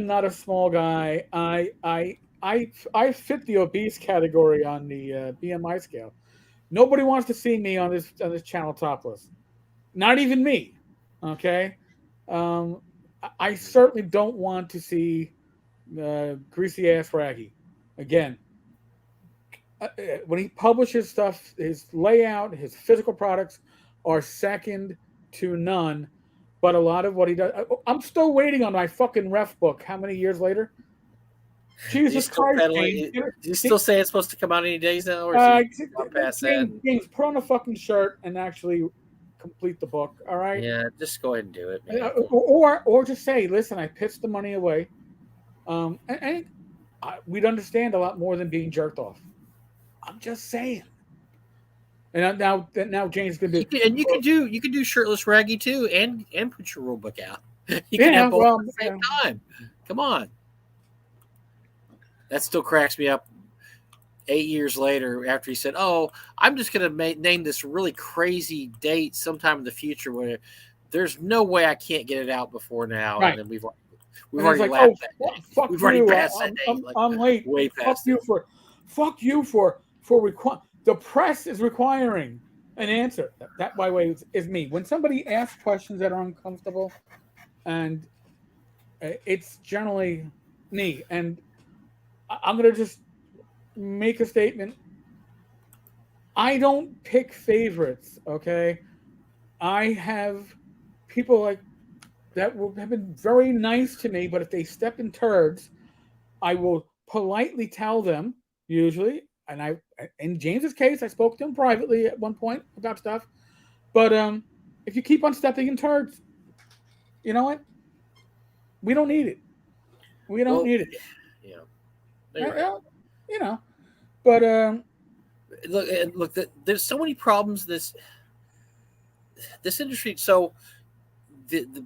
not a small guy. I fit the obese category on the BMI scale. Nobody wants to see me on this channel topless. Not even me. Okay. I certainly don't want to see greasy ass Raggy again. When he publishes stuff, his layout, his physical products are second to none. But a lot of what he does, I'm still waiting on my fucking ref book. How many years later? Jesus Christ, James. Do you still say it's supposed to come out any days now, or is he gone past that? James, put on a fucking shirt and actually complete the book. All right. Yeah, just go ahead and do it, man. Or just say, listen, I pitched the money away. And we'd understand a lot more than being jerked off. I'm just saying. And now James could be. You could do shirtless Raggy too, and put your rule book out. You can have both at the same time. Come on. That still cracks me up. 8 years later, after he said, "Oh, I'm just going to name this really crazy date sometime in the future where there's no way I can't get it out before now," right. and then we've already laughed that day. Fuck we've you. already passed that day. I'm late. Way past fuck you for the press is requiring an answer. That, by the way, is me. When somebody asks questions that are uncomfortable, and it's generally me, and I'm going to just make a statement. I don't pick favorites, okay? I have people like that have been very nice to me, but if they step in turds, I will politely tell them, usually, and in James's case, I spoke to him privately at one point about stuff, but if you keep on stepping in turds, you know what? We don't need it. We don't need it. Yeah. You know, but look, there's so many problems this industry. So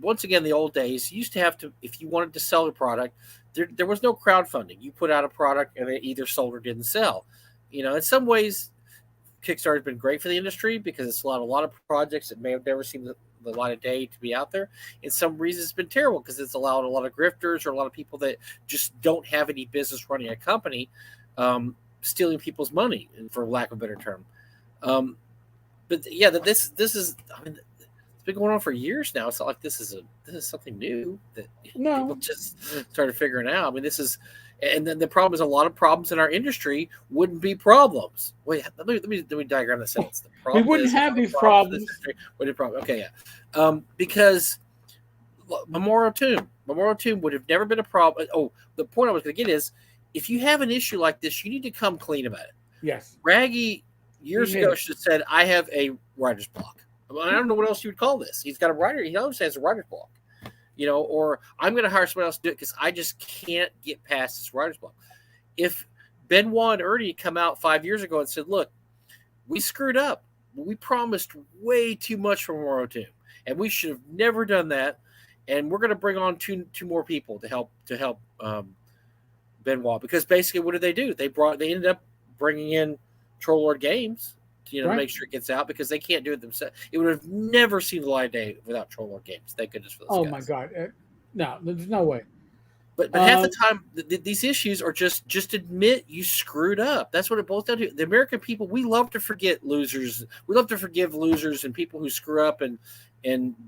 once again, the old days, you used to have to, if you wanted to sell a product, there was no crowdfunding. You put out a product and it either sold or didn't sell. In some ways, Kickstarter has been great for the industry because it's allowed a lot of projects that may have never seen the light of day to be out there. In some reasons, it's been terrible because it's allowed a lot of grifters or a lot of people that just don't have any business running a company stealing people's money, for lack of a better term. But yeah, this is, I mean, it's been going on for years now. It's not like this is something new that people just started figuring out. I mean, this is, and then the problem is a lot of problems in our industry wouldn't be problems. Wait, let me diagram the sentence. The problem we wouldn't have these problems. Okay, yeah, because Memorial Tomb would have never been a problem. Oh, the point I was going to get is, if you have an issue like this, you need to come clean about it. Yes. Raggy years ago should have said, "I have a writer's block." I don't know what else you would call this. He's got a writer. He always has a writer's block, or I'm going to hire somebody else to do it because I just can't get past this writer's block. If Benoit and Ernie come out 5 years ago and said, "Look, we screwed up. We promised way too much from Memorial Tomb, and we should have never done that. And we're going to bring on two more people to help Benoit," because basically, what did they do? They ended up bringing in Troll Lord Games, to make sure it gets out, because they can't do it themselves. It would have never seen the light of day without Troll Lord Games. Thank goodness for those guys. My God, no, there's no way. But half the time, these issues are just admit you screwed up. That's what it boils down to. The American people, we love to forget losers. We love to forgive losers and people who screw up and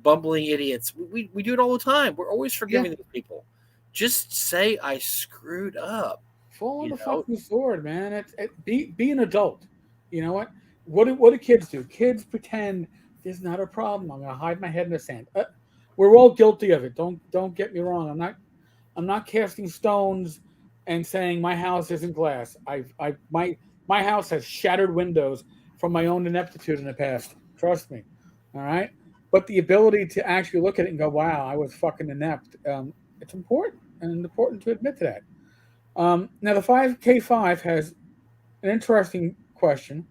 bumbling idiots. We do it all the time. We're always forgiving these people. Just say, "I screwed up." Fall on the fucking sword, man. Be an adult. You know what? What do kids do? Kids pretend there's not a problem. I'm gonna hide my head in the sand. We're all guilty of it. Don't get me wrong. I'm not casting stones and saying my house isn't glass. My house has shattered windows from my own ineptitude in the past. Trust me. All right. But the ability to actually look at it and go, "Wow, I was fucking inept." It's important, and important to admit to that. Now, the 5K5 has an interesting question.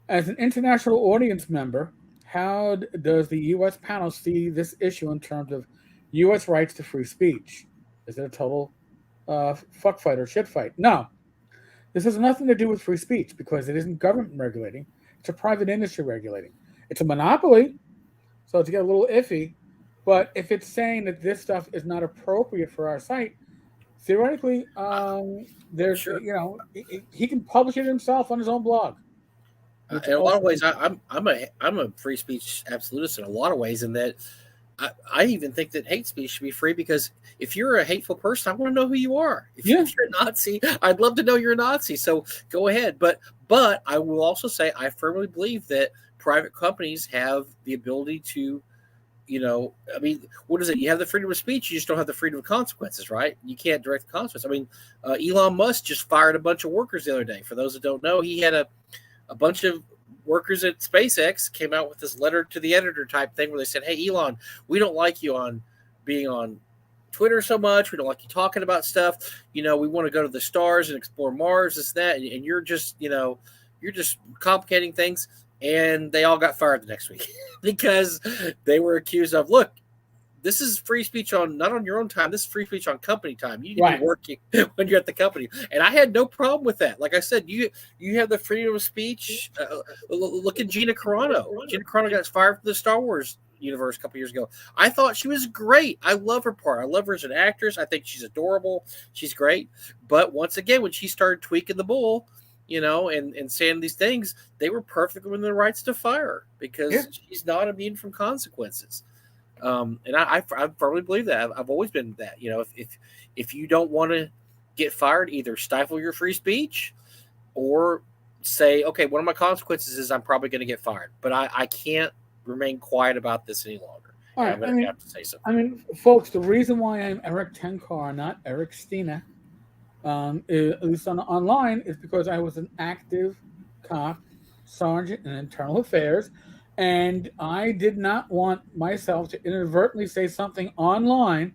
As an international audience member, how does the U.S. panel see this issue in terms of U.S. rights to free speech? Is it a total fuck fight or shit fight? No. This has nothing to do with free speech because it isn't government regulating. It's a private industry regulating. It's a monopoly, so it's get a little iffy. But if it's saying that this stuff is not appropriate for our site, theoretically, there's he can publish it himself on his own blog. In a lot of ways, I'm a free speech absolutist in a lot of ways, in that I even think that hate speech should be free, because if you're a hateful person, I want to know who you are. If you're a Nazi, I'd love to know you're a Nazi. So go ahead. But I will also say I firmly believe that private companies have the ability to, I mean, what is it? You have the freedom of speech, you just don't have the freedom of consequences, right? You can't direct the consequences. I mean, Elon Musk just fired a bunch of workers the other day. For those that don't know, he had a bunch of workers at SpaceX came out with this letter to the editor type thing where they said, "Hey, Elon, we don't like you on being on Twitter so much. We don't like you talking about stuff. We want to go to the stars and explore Mars, this, that, and you're just, you're just complicating things." And they all got fired the next week because they were accused of, look, this is free speech not on your own time. This is free speech on company time. You need to be working when you're at the company. And I had no problem with that. Like I said, you have the freedom of speech. Look at Gina Carano. Gina Carano got fired from the Star Wars universe a couple years ago. I thought she was great. I love her part. I love her as an actress. I think she's adorable. She's great. But once again, when she started tweaking the bull, and saying these things, they were perfectly within their rights to fire her, because she's not immune from consequences. And I firmly believe that. I've always been that. If you don't want to get fired, either stifle your free speech or say, okay, one of my consequences is I'm probably going to get fired, but I can't remain quiet about this any longer. All right, I'm going to have to say something. I mean, folks, the reason why I'm Eric Tenkar, not Eric Stina, at least online, is because I was an active cop, sergeant in internal affairs, and I did not want myself to inadvertently say something online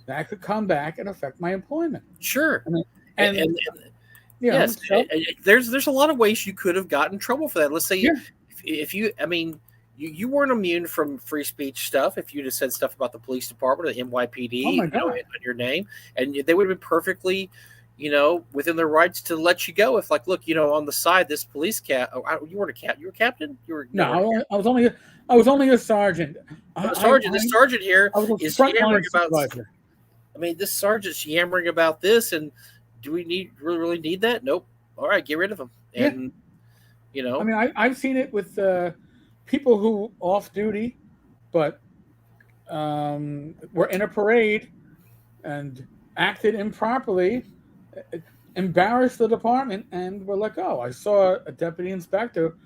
that could come back and affect my employment. Sure. And yes, there's a lot of ways you could have gotten in trouble for that. Let's say if you, I mean, you weren't immune from free speech stuff if you'd have said stuff about the police department or the NYPD on your name, and they would have been perfectly, within their rights to let you go. If, like, look, on the side, this police you weren't a captain, you were a captain. I was only a sergeant. This sergeant here is yammering about. Supervisor. I mean, this sergeant's yammering about this, and do we really need that? Nope. All right, get rid of him. And I mean, I've seen it with people who off duty, but were in a parade and acted improperly, embarrassed the department, and were let go. I saw a deputy inspector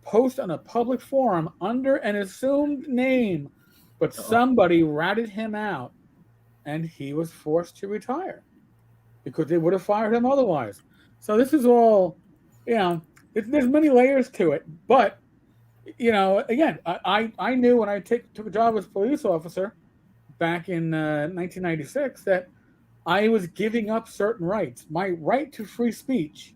post on a public forum under an assumed name, but somebody ratted him out, and he was forced to retire because they would have fired him otherwise. So this is all, there's many layers to it. But, again, I knew when I took a job as a police officer back in 1996 that I was giving up certain rights. My right to free speech,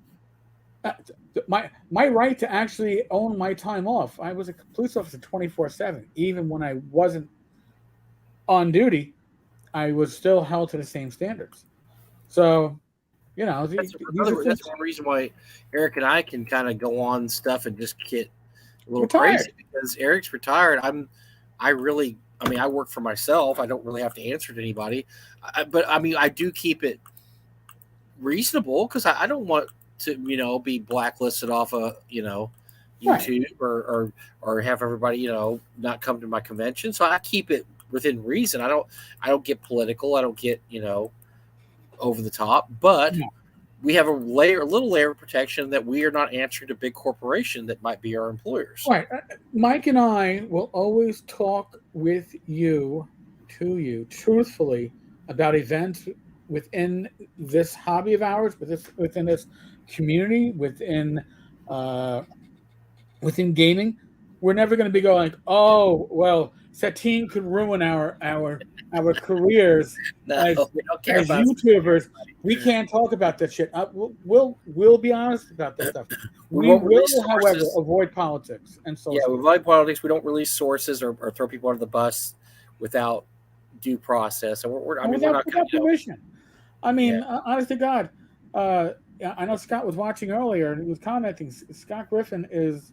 my right to actually own my time off. I was a police officer 24/7. Even when I wasn't on duty, I was still held to the same standards. So, that's one reason why Eric and I can kind of go on stuff and just get a little crazy, because Eric's retired. I work for myself. I don't really have to answer to anybody. But I do keep it reasonable, because I don't want to, be blacklisted off of, YouTube or have everybody, not come to my convention. So I keep it within reason. I don't get political. I don't get, over the top, but we have a little layer of protection that we are not answering to big corporation that might be our employers. Right. Mike and I will always talk with you, truthfully about events within this hobby of ours, within this community, within gaming. We're never going to be going like, oh, well, Satine could ruin our careers as YouTubers. We can't talk about that shit. We'll be honest about this stuff. We will, however, avoid politics and social. Yeah, we avoid politics. We don't release sources or throw people under the bus without due process. And we're not without permission. Honest to God, I know Scott was watching earlier and he was commenting. Scott Griffin is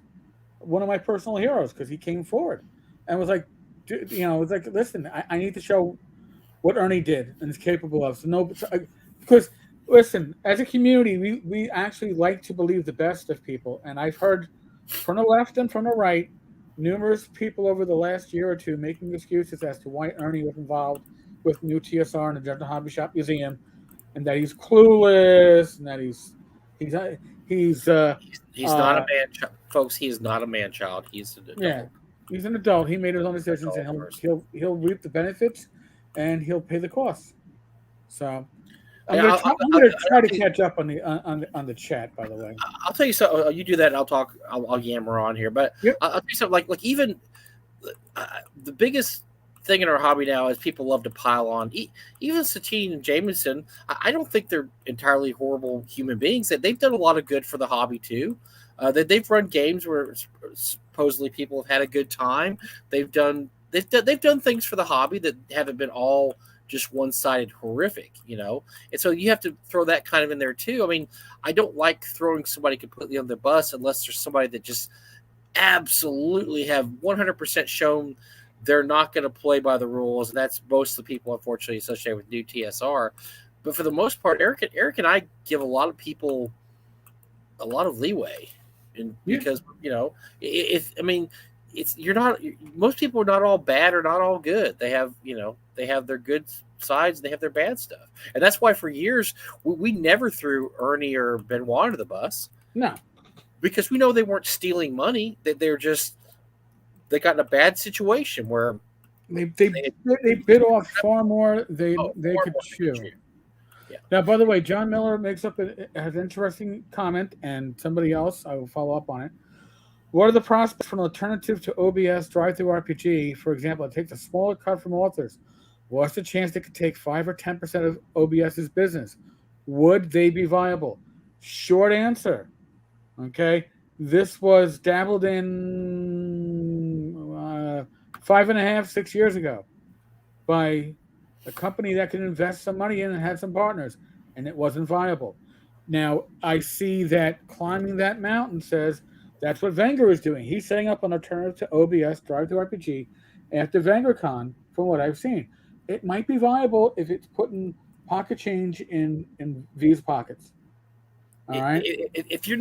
one of my personal heroes because he came forward and was like, listen, I need to show what Ernie did and is capable of. Because listen, as a community, we actually like to believe the best of people, and I've heard from the left and from the right, numerous people over the last year or two making excuses as to why Ernie was involved with new TSR and the General Hobby Shop Museum, and that he's clueless, and that he's he's He's not a man child, folks. He is not a man child. He's an yeah, adult. he's an adult. He made his own decisions, and Adult he'll person. he'll he'll reap the benefits, and he'll pay the costs. So I'm Yeah, gonna try. I'm gonna try to catch up on the chat. By the way, I'll tell you so. You do that, and I'll talk. I'll yammer on here, but yep. I'll tell you something. Like even the biggest thing in our hobby now is people love to pile on. Even Satine and Jameson, I don't think they're entirely horrible human beings. That they've done a lot of good for the hobby too. That they've run games where supposedly people have had a good time. They've done things for the hobby that haven't been all just one-sided horrific, and so you have to throw that kind of in there too. I mean, I don't like throwing somebody completely on the bus unless there's somebody that just absolutely have 100% shown they're not going to play by the rules, and that's most of the people unfortunately associated with new TSR. But for the most part, Eric and I give a lot of people a lot of leeway, and because if I mean, it's you're not most people are not all bad or not all good. They have they have their good sides and they have their bad stuff, and that's why for years we never threw Ernie or Benoit under the bus. No, because we know they weren't stealing money; that they got in a bad situation where they bit off far more they could chew. Yeah. Now, by the way, John Miller makes up has an interesting comment, and somebody else I will follow up on it. What are the prospects for an alternative to OBS drive-through RPG? For example, it takes a smaller cut from authors. What's the chance they could take 5 or 10% of OBS's business? Would they be viable? Short answer. Okay, this was dabbled in 5.5, 6 years ago by a company that can invest some money in and had some partners, and it wasn't viable. Now, I see that climbing that mountain says that's what Wenger is doing. He's setting up an alternative to OBS Drive to RPG after VengerCon, from what I've seen. It might be viable if it's putting pocket change in V's pockets. All right. If you're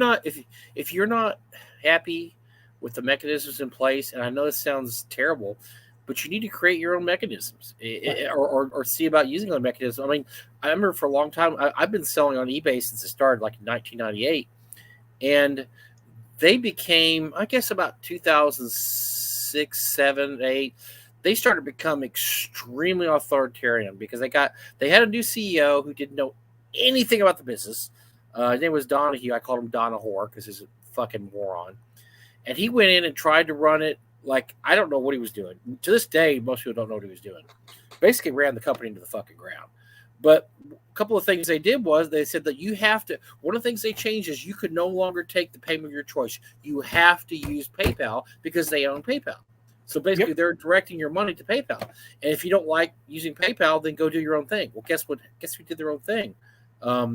not happy with the mechanisms in place, and I know this sounds terrible, but you need to create your own mechanisms or see about using other mechanisms. I mean, I remember for a long time, I've been selling on eBay since it started, like in 1998, and they became, I guess, about 2006, 7, 8. They started to become extremely authoritarian because they had a new CEO who didn't know anything about the business. His name was Donahue. I called him Donahore because he's a fucking moron. And he went in and tried to run it like I don't know what he was doing. To this day, most people don't know what he was doing. Basically ran the company into the fucking ground. But a couple of things they did was they said that you have to, one of the things they changed is you could no longer take the payment of your choice. You have to use PayPal because they own PayPal. So basically they're directing your money to PayPal. And if you don't like using PayPal, then go do your own thing. Well, guess what? Guess who did their own thing? I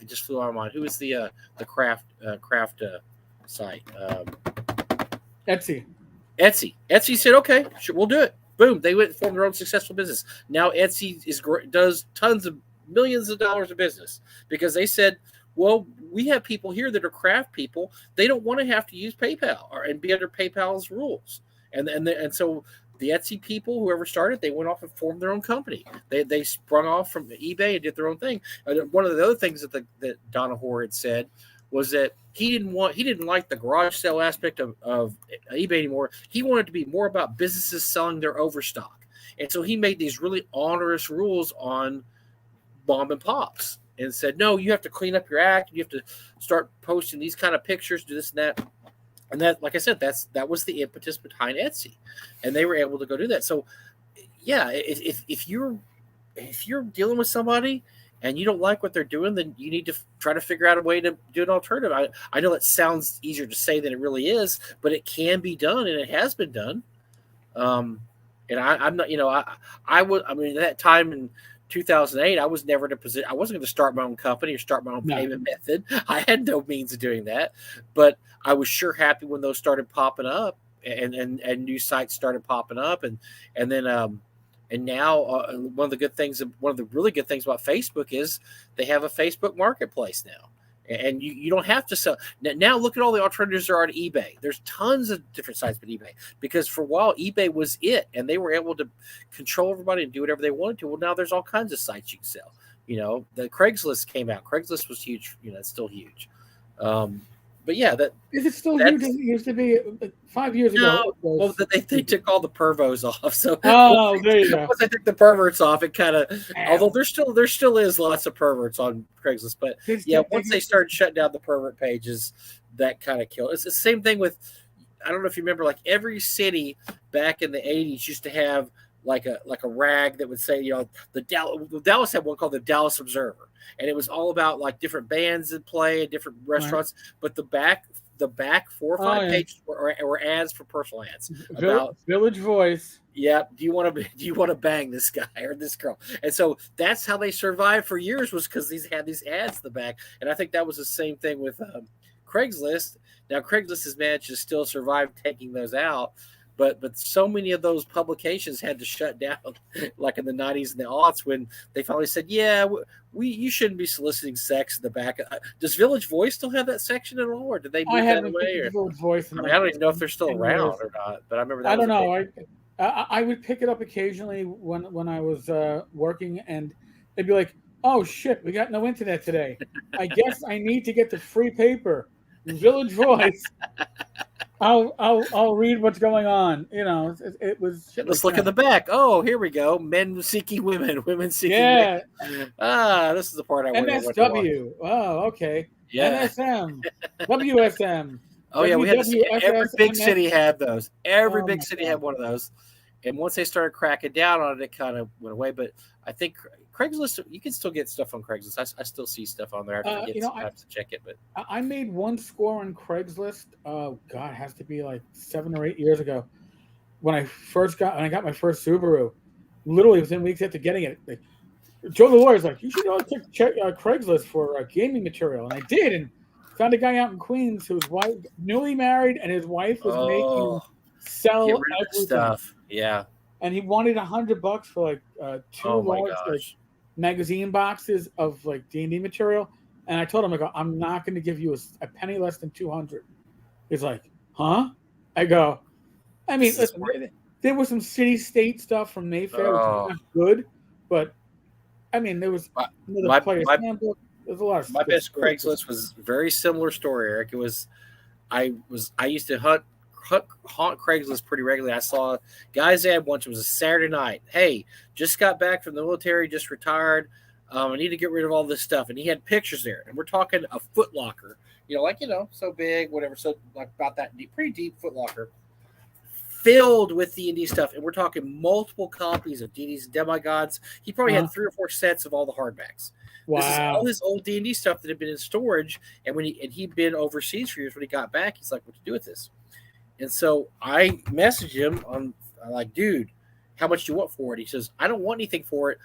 just flew on my mind. Who is the craft site? Etsy. Etsy said, okay, sure, we'll do it. Boom. They went and formed their own successful business. Now Etsy does tons of millions of dollars of business because they said, well, we have people here that are craft people. They don't want to have to use PayPal and be under PayPal's rules. And so the Etsy people, whoever started, they went off and formed their own company. They sprung off from eBay and did their own thing. One of the other things that Donahue had said was that he didn't like the garage sale aspect of eBay anymore. He wanted to be more about businesses selling their overstock. And so he made these really onerous rules on mom and pops and said, no, you have to clean up your act. You have to start posting these kind of pictures, do this and that. And that, like I said, that was the impetus behind Etsy, and they were able to go do that. So, yeah, if you're dealing with somebody and you don't like what they're doing, then you need to try to figure out a way to do an alternative. I know it sounds easier to say than it really is, but it can be done, and it has been done. And I'm not, I mean, at that time in 2008, I was never in a position. I wasn't going to start my own company or start my own payment method. I had no means of doing that, but I was sure happy when those started popping up and new sites started popping up. And now one of the really good things about Facebook is they have a Facebook marketplace now. And you don't have to sell. Now look at all the alternatives there are to eBay. There's tons of different sites but eBay, because for a while eBay was it, and they were able to control everybody and do whatever they wanted to. Well, now there's all kinds of sites you can sell. The Craigslist came out. Craigslist was huge. It's still huge. But yeah, is it still huge? It used to be 5 years ago. Well, they took all the pervos off. So there you go. Once they took the perverts off, it kind of. Although there still is lots of perverts on Craigslist, but once they started shutting down the pervert pages, that kind of killed. It's the same thing with. I don't know if you remember, like every city back in the '80s used to have like a rag that would say, Dallas had one called the Dallas Observer, and it was all about like different bands that play at different restaurants. Right. But the back 4 or 5 pages were ads for personal ads about Village Voice. Yeah, do you want to bang this guy or this girl? And so that's how they survived for years, was because these had these ads in the back. And I think that was the same thing with Craigslist. Now Craigslist has managed to still survive taking those out. But so many of those publications had to shut down, like in the 90s and the aughts, when they finally said, you shouldn't be soliciting sex in the back. Does Village Voice still have that section at all, or did they move that away? Village Voice. I don't even know if they're still around or not. But I remember that. I don't know. I would pick it up occasionally when I was working, and they'd be like, "Oh shit, we got no internet today. I guess I need to get the free paper, Village Voice." I'll read what's going on. It was. Let's look at the back. Oh, here we go. Men seeking women, women seeking men. This is the part I want to watch. MSW. Oh, okay. Yeah. NSM. WSM. Oh yeah, we had every big city had those. Every big city had one of those. And once they started cracking down on it, it kind of went away. But I think Craigslist, you can still get stuff on Craigslist. I still see stuff on there. I have to check it. But I made one score on Craigslist. Oh God, it has to be like 7 or 8 years ago, when I got my first Subaru. Literally within weeks after getting it, like, Joe the lawyer's like, "You should check Craigslist for gaming material," and I did, and found a guy out in Queens whose wife, newly married, and his wife was making sell everything. Stuff. Yeah. And he wanted $100 for like 2 large magazine boxes of like D&D material. And I told him, I go, "I'm not going to give you a penny less than $200. He's like, "Huh?" I go, I mean, listen, there was some city-state stuff from Mayfair, which was not good, but I mean, there was my handbook. There's a lot of my best Craigslist was a very similar story, Eric. It was I used to haunt Craigslist pretty regularly. I saw guys that had once. It was a Saturday night. Hey, just got back from the military, just retired. I need to get rid of all this stuff. And he had pictures there. And we're talking a Foot Locker, so big, whatever. So like about that deep, pretty deep Foot Locker, filled with D&D stuff. And we're talking multiple copies of D&D's Demigods. He probably had 3 or 4 sets of all the hardbacks. Wow. This is all his old D&D stuff that had been in storage. And he'd been overseas for years. When he got back, he's like, "What to do with this?" And so I messaged him I'm like, "Dude, how much do you want for it?" He says, "I don't want anything for it.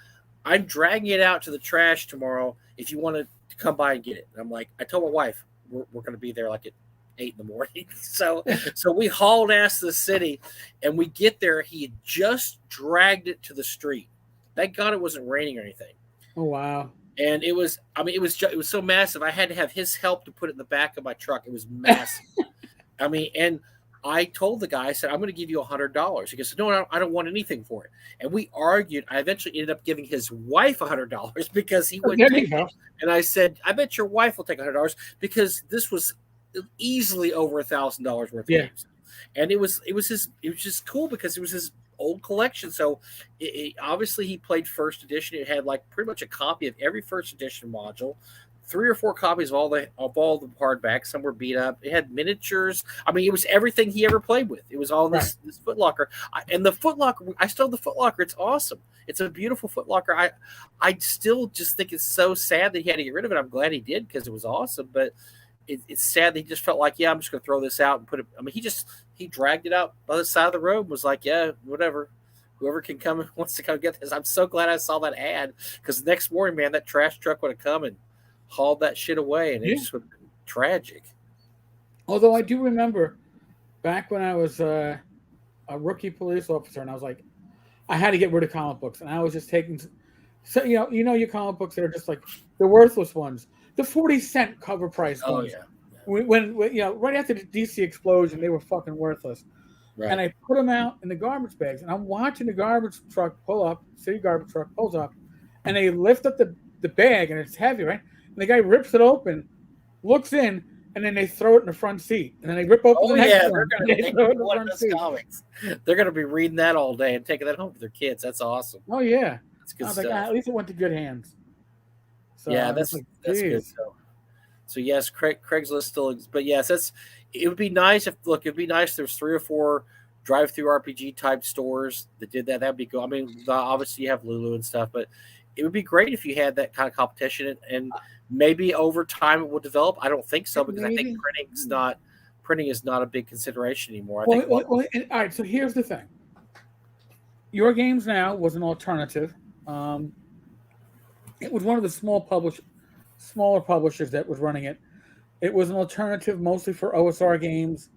I'm dragging it out to the trash tomorrow if you want to come by and get it." And I'm like, I told my wife, we're going to be there like at 8 in the morning. So we hauled ass to the city, and we get there. He had just dragged it to the street. Thank God it wasn't raining or anything. Oh, wow. And it was so massive. I had to have his help to put it in the back of my truck. It was massive. And I told the guy, I said, "I'm going to give you $100. He goes, "No, I don't want anything for it." And we argued. I eventually ended up giving his wife $100 because he wouldn't take it. And I said, "I bet your wife will take $100 because this was easily over $1,000 worth of games." And it was just cool because it was his old collection. So obviously he played first edition. It had like pretty much a copy of every first edition module, 3 or 4 copies of all the hardbacks. Some were beat up. It had miniatures. It was everything he ever played with. It was all this Foot Locker. And the Foot Locker, I still have the Foot Locker. It's awesome. It's a beautiful Foot Locker. I still just think it's so sad that he had to get rid of it. I'm glad he did because it was awesome. But it's sad that he just felt like, I'm just going to throw this out and put it. He dragged it out by the side of the road and was like, "Yeah, whatever. Whoever can come and wants to come get this." I'm so glad I saw that ad because the next morning, man, that trash truck would have come and hauled that shit away, and it just would have been tragic. Although I do remember back when I was a rookie police officer, and I was like, I had to get rid of comic books, and I was just taking, so your comic books that are just like the worthless ones. the 40-cent cover price Oh ones. yeah. When right after the DC explosion, they were fucking worthless. Right. And I put them out in the garbage bags, and I'm watching the garbage truck pull up, city garbage truck pulls up, and they lift up the bag, and it's heavy, right? And the guy rips it open, looks in, and then they throw it in the front seat. And then they rip open Oh the next yeah, one, and they they throw it in the one of front those seat. comics. They're gonna be reading that all day and taking that home to their kids. That's awesome. Oh yeah, That's good I was stuff. like, at least it went to good hands. So Yeah, I was that's like, that's good. geez. So yes, Craigslist still, but yes, it would be nice it'd be nice if there's 3 or 4 drive-through RPG type stores that did that. That'd be cool. I mean, obviously you have Lulu and stuff, but it would be great if you had that kind of competition, and maybe over time it will develop. I don't think so, because I think Maybe. printing is not a big consideration anymore. I Well, think all right. So here's the thing. Your Games Now was an alternative. It was one of the smaller publishers that was running it. It was an alternative mostly for OSR games.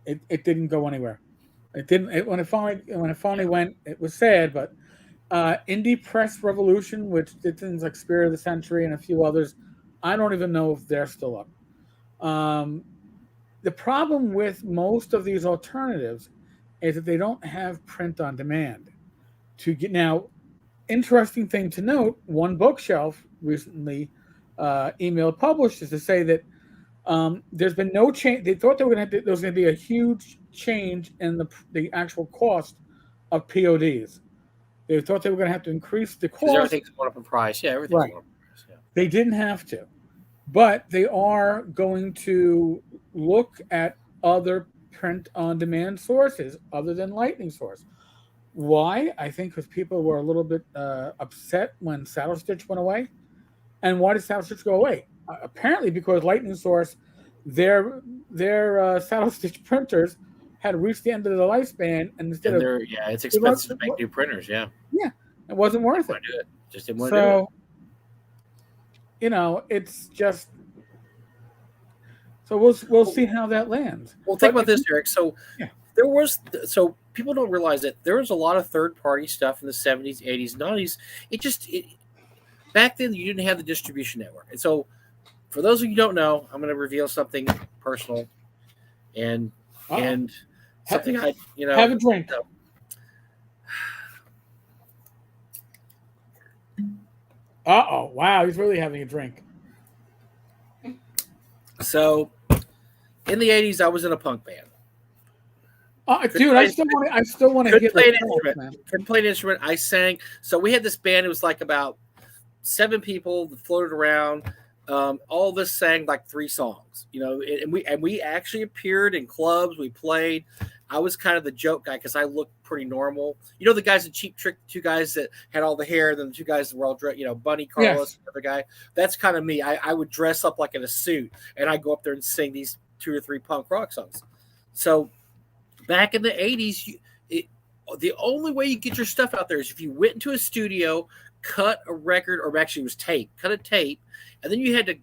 It didn't go anywhere. It didn't. When it finally went, it was sad. But Indie Press Revolution, which did things like Spirit of the Century and a few others, I don't even know if they're still up. The problem with most of these alternatives is that they don't have print on demand. Now, interesting thing to note, One Bookshelf recently emailed publishers to say that there's been no change. They thought there was going to be a huge change in the actual cost of PODs. They thought they were going to have to increase the because cost. everything's going up in price. Yeah, everything's Right. going up in price. Yeah. They didn't have to, but they are going to look at other print-on-demand sources other than Lightning Source. Why? I think because people were a little bit upset when Saddle Stitch went away. And why did Saddle Stitch go away? Apparently because Lightning Source, their Saddle Stitch printers had reached the end of the lifespan, and instead of it's expensive to make new printers. Yeah, it wasn't worth it. Do it. Just didn't want to do it. It's just. So we'll see how that lands. Well, think about this, Eric. So so people don't realize that there was a lot of third-party stuff in the 70s, 80s, 90s. Back then you didn't have the distribution network. And so for those of you who don't know, I'm going to reveal something personal and something have a drink. Wow, he's really having a drink. So in the 80s I was in a punk band. Dude, I still want to get play an instrument. Couldn't play an instrument. I sang. So we had this band. It was like about 7 people that floated around. All of us sang like 3 songs, and we actually appeared in clubs. We played. I was kind of the joke guy because I looked pretty normal. The guys in Cheap Trick, 2 guys that had all the hair, and then the 2 guys that were all dressed, Bunny, Carlos, the other guy. That's kind of me. I would dress up like in a suit, and I'd go up there and sing these 2 or 3 punk rock songs. So back in the 80s, the only way you get your stuff out there is if you went into a studio, cut a record, or actually it was tape, cut a tape, and then you had to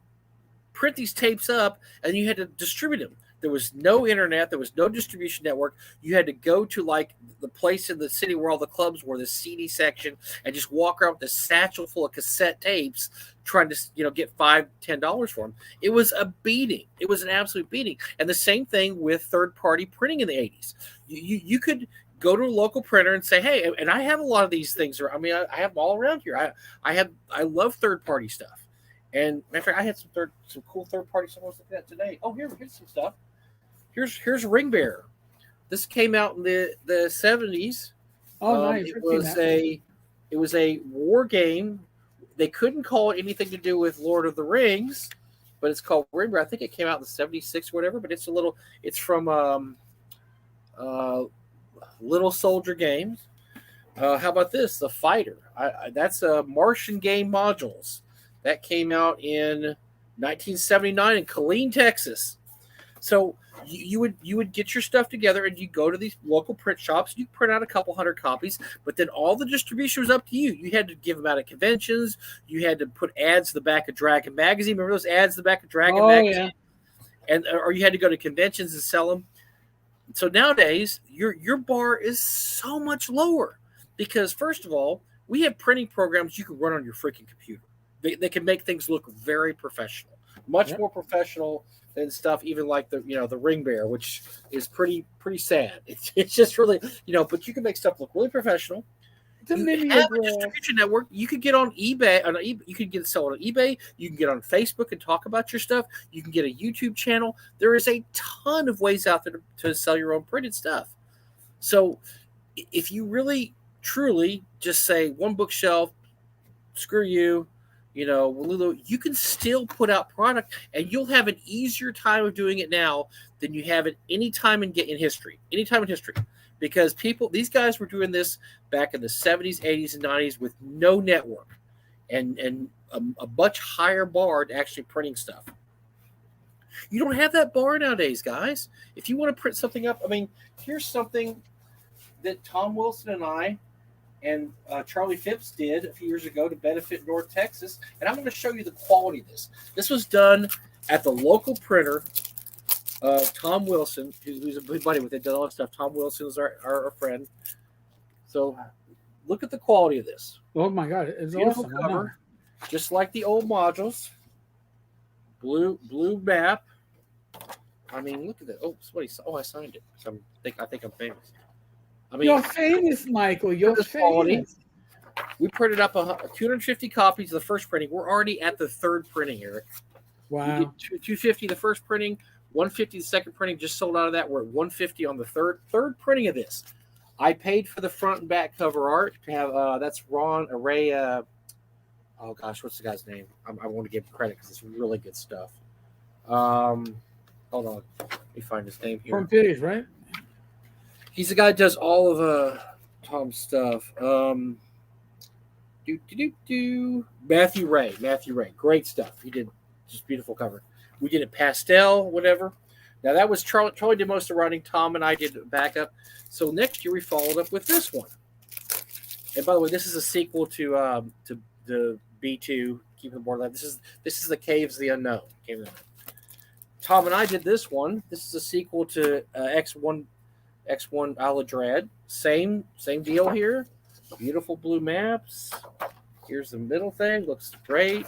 print these tapes up, and you had to distribute them. There was no internet. There was no distribution network. You had to go to like the place in the city where all the clubs were, the CD section, and just walk around with a satchel full of cassette tapes trying to, get $5, $10 for them. It was a beating. It was an absolute beating. And the same thing with third-party printing in the 80s. You could go to a local printer and say, hey, and I have a lot of these things. I have them all around here. I love third-party stuff. And matter of fact, I had some cool third-party stuff I was looking at today. Oh, here's some stuff. Here's Ring Bearer. This came out in the 70s. Oh, nice. It was a war game. They couldn't call it anything to do with Lord of the Rings, but it's called Ring Bearer. I think it came out in 76 or whatever, but it's from Little Soldier Games. How about this? The Fighter. That's Martian Game Modules. That came out in 1979 in Killeen, Texas. So you would get your stuff together and you go to these local print shops. You print out a couple hundred copies, but then all the distribution was up to you. You had to give them out at conventions. You had to put ads to the back of Dragon magazine. Remember those ads to the back of Dragon magazine? Yeah. Or you had to go to conventions and sell them. So nowadays, your bar is so much lower because, first of all, we have printing programs you can run on your freaking computer. they can make things look very professional, much Yep. more professional than stuff even like the the ring bear, which is pretty sad. It's just really but you can make stuff look really professional. It's a You have a mimeograph. distribution network. You could get on eBay. You could get sell it on eBay. You can get on Facebook and talk about your stuff. You can get a YouTube channel. There is a ton of ways out there to sell your own printed stuff. So if you really truly just say one bookshelf, screw you, Lulu, you can still put out product, and you'll have an easier time of doing it now than you have at any time in history. Any time in history. Because these guys were doing this back in the 70s, 80s, and 90s with no network and a much higher bar to actually printing stuff. You don't have that bar nowadays, guys. If you want to print something up, here's something that Tom Wilson and I and Charlie Phipps did a few years ago to benefit North Texas. And I'm going to show you the quality of this. This was done at the local printer. Tom Wilson, who's a good buddy with it, does all that stuff. Tom Wilson is our friend. So look at the quality of this. Oh my God, it's Beautiful awesome. cover, just like the old modules. Blue map. Look at that. Oh, I signed it. So I think I'm famous. You're famous, Michael. You're famous. Quality. We printed up 250 copies of the first printing. We're already at the third printing, Eric. Wow. 250 the first printing. 150 the second printing, just sold out of that. We're at 150 on the third printing of this. I paid for the front and back cover art to have that's Ron Array. Oh gosh, what's the guy's name? I want to give him credit because it's really good stuff. Hold on, let me find his name here. From Pities, right? He's the guy that does all of Tom's stuff. Matthew Ray, great stuff. He did just beautiful cover. We did it pastel, whatever. Now that was Charlie. Charlie did most of the writing. Tom and I did backup. So next year we followed up with this one. And by the way, this is a sequel to the B2. Keep the board alive. This is the Caves of the Unknown. Tom and I did this one. This is a sequel to X1 Isle of Dread. Same deal here. Beautiful blue maps. Here's the middle thing. Looks great.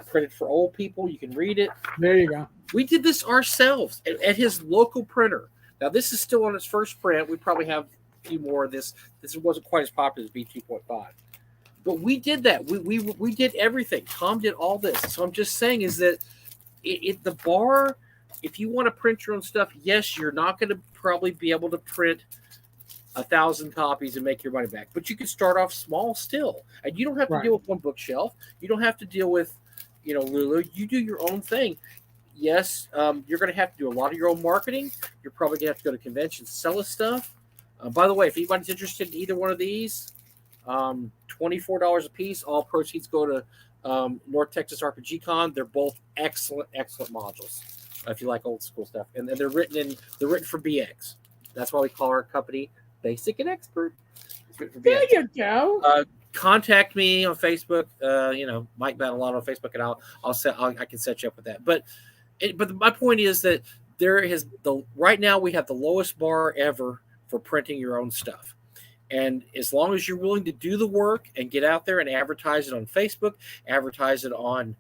Printed for old people. You can read it. There you go. We did this ourselves at his local printer. Now, this is still on its first print. We probably have a few more of this. This wasn't quite as popular as B2.5. But we did that. We did everything. Tom did all this. So I'm just saying is that the bar, if you want to print your own stuff, yes, you're not going to probably be able to print 1,000 copies and make your money back. But you can start off small still. And you don't have to deal with one bookshelf. You don't have to deal with, Lulu. You do your own thing. Yes, you're going to have to do a lot of your own marketing. You're probably going to have to go to conventions, sell this stuff. By the way, if anybody's interested in either one of these, $24 a piece. All proceeds go to North Texas RPG Con. They're both excellent modules. If you like old school stuff, and they're written for BX. That's why we call our company Basic and Expert. It's written for BX. There you go. Contact me on Facebook. Mike Battlelot on Facebook, and I can set you up with that. But my point is that right now we have the lowest bar ever for printing your own stuff. And as long as you're willing to do the work and get out there and advertise it on Facebook, advertise it on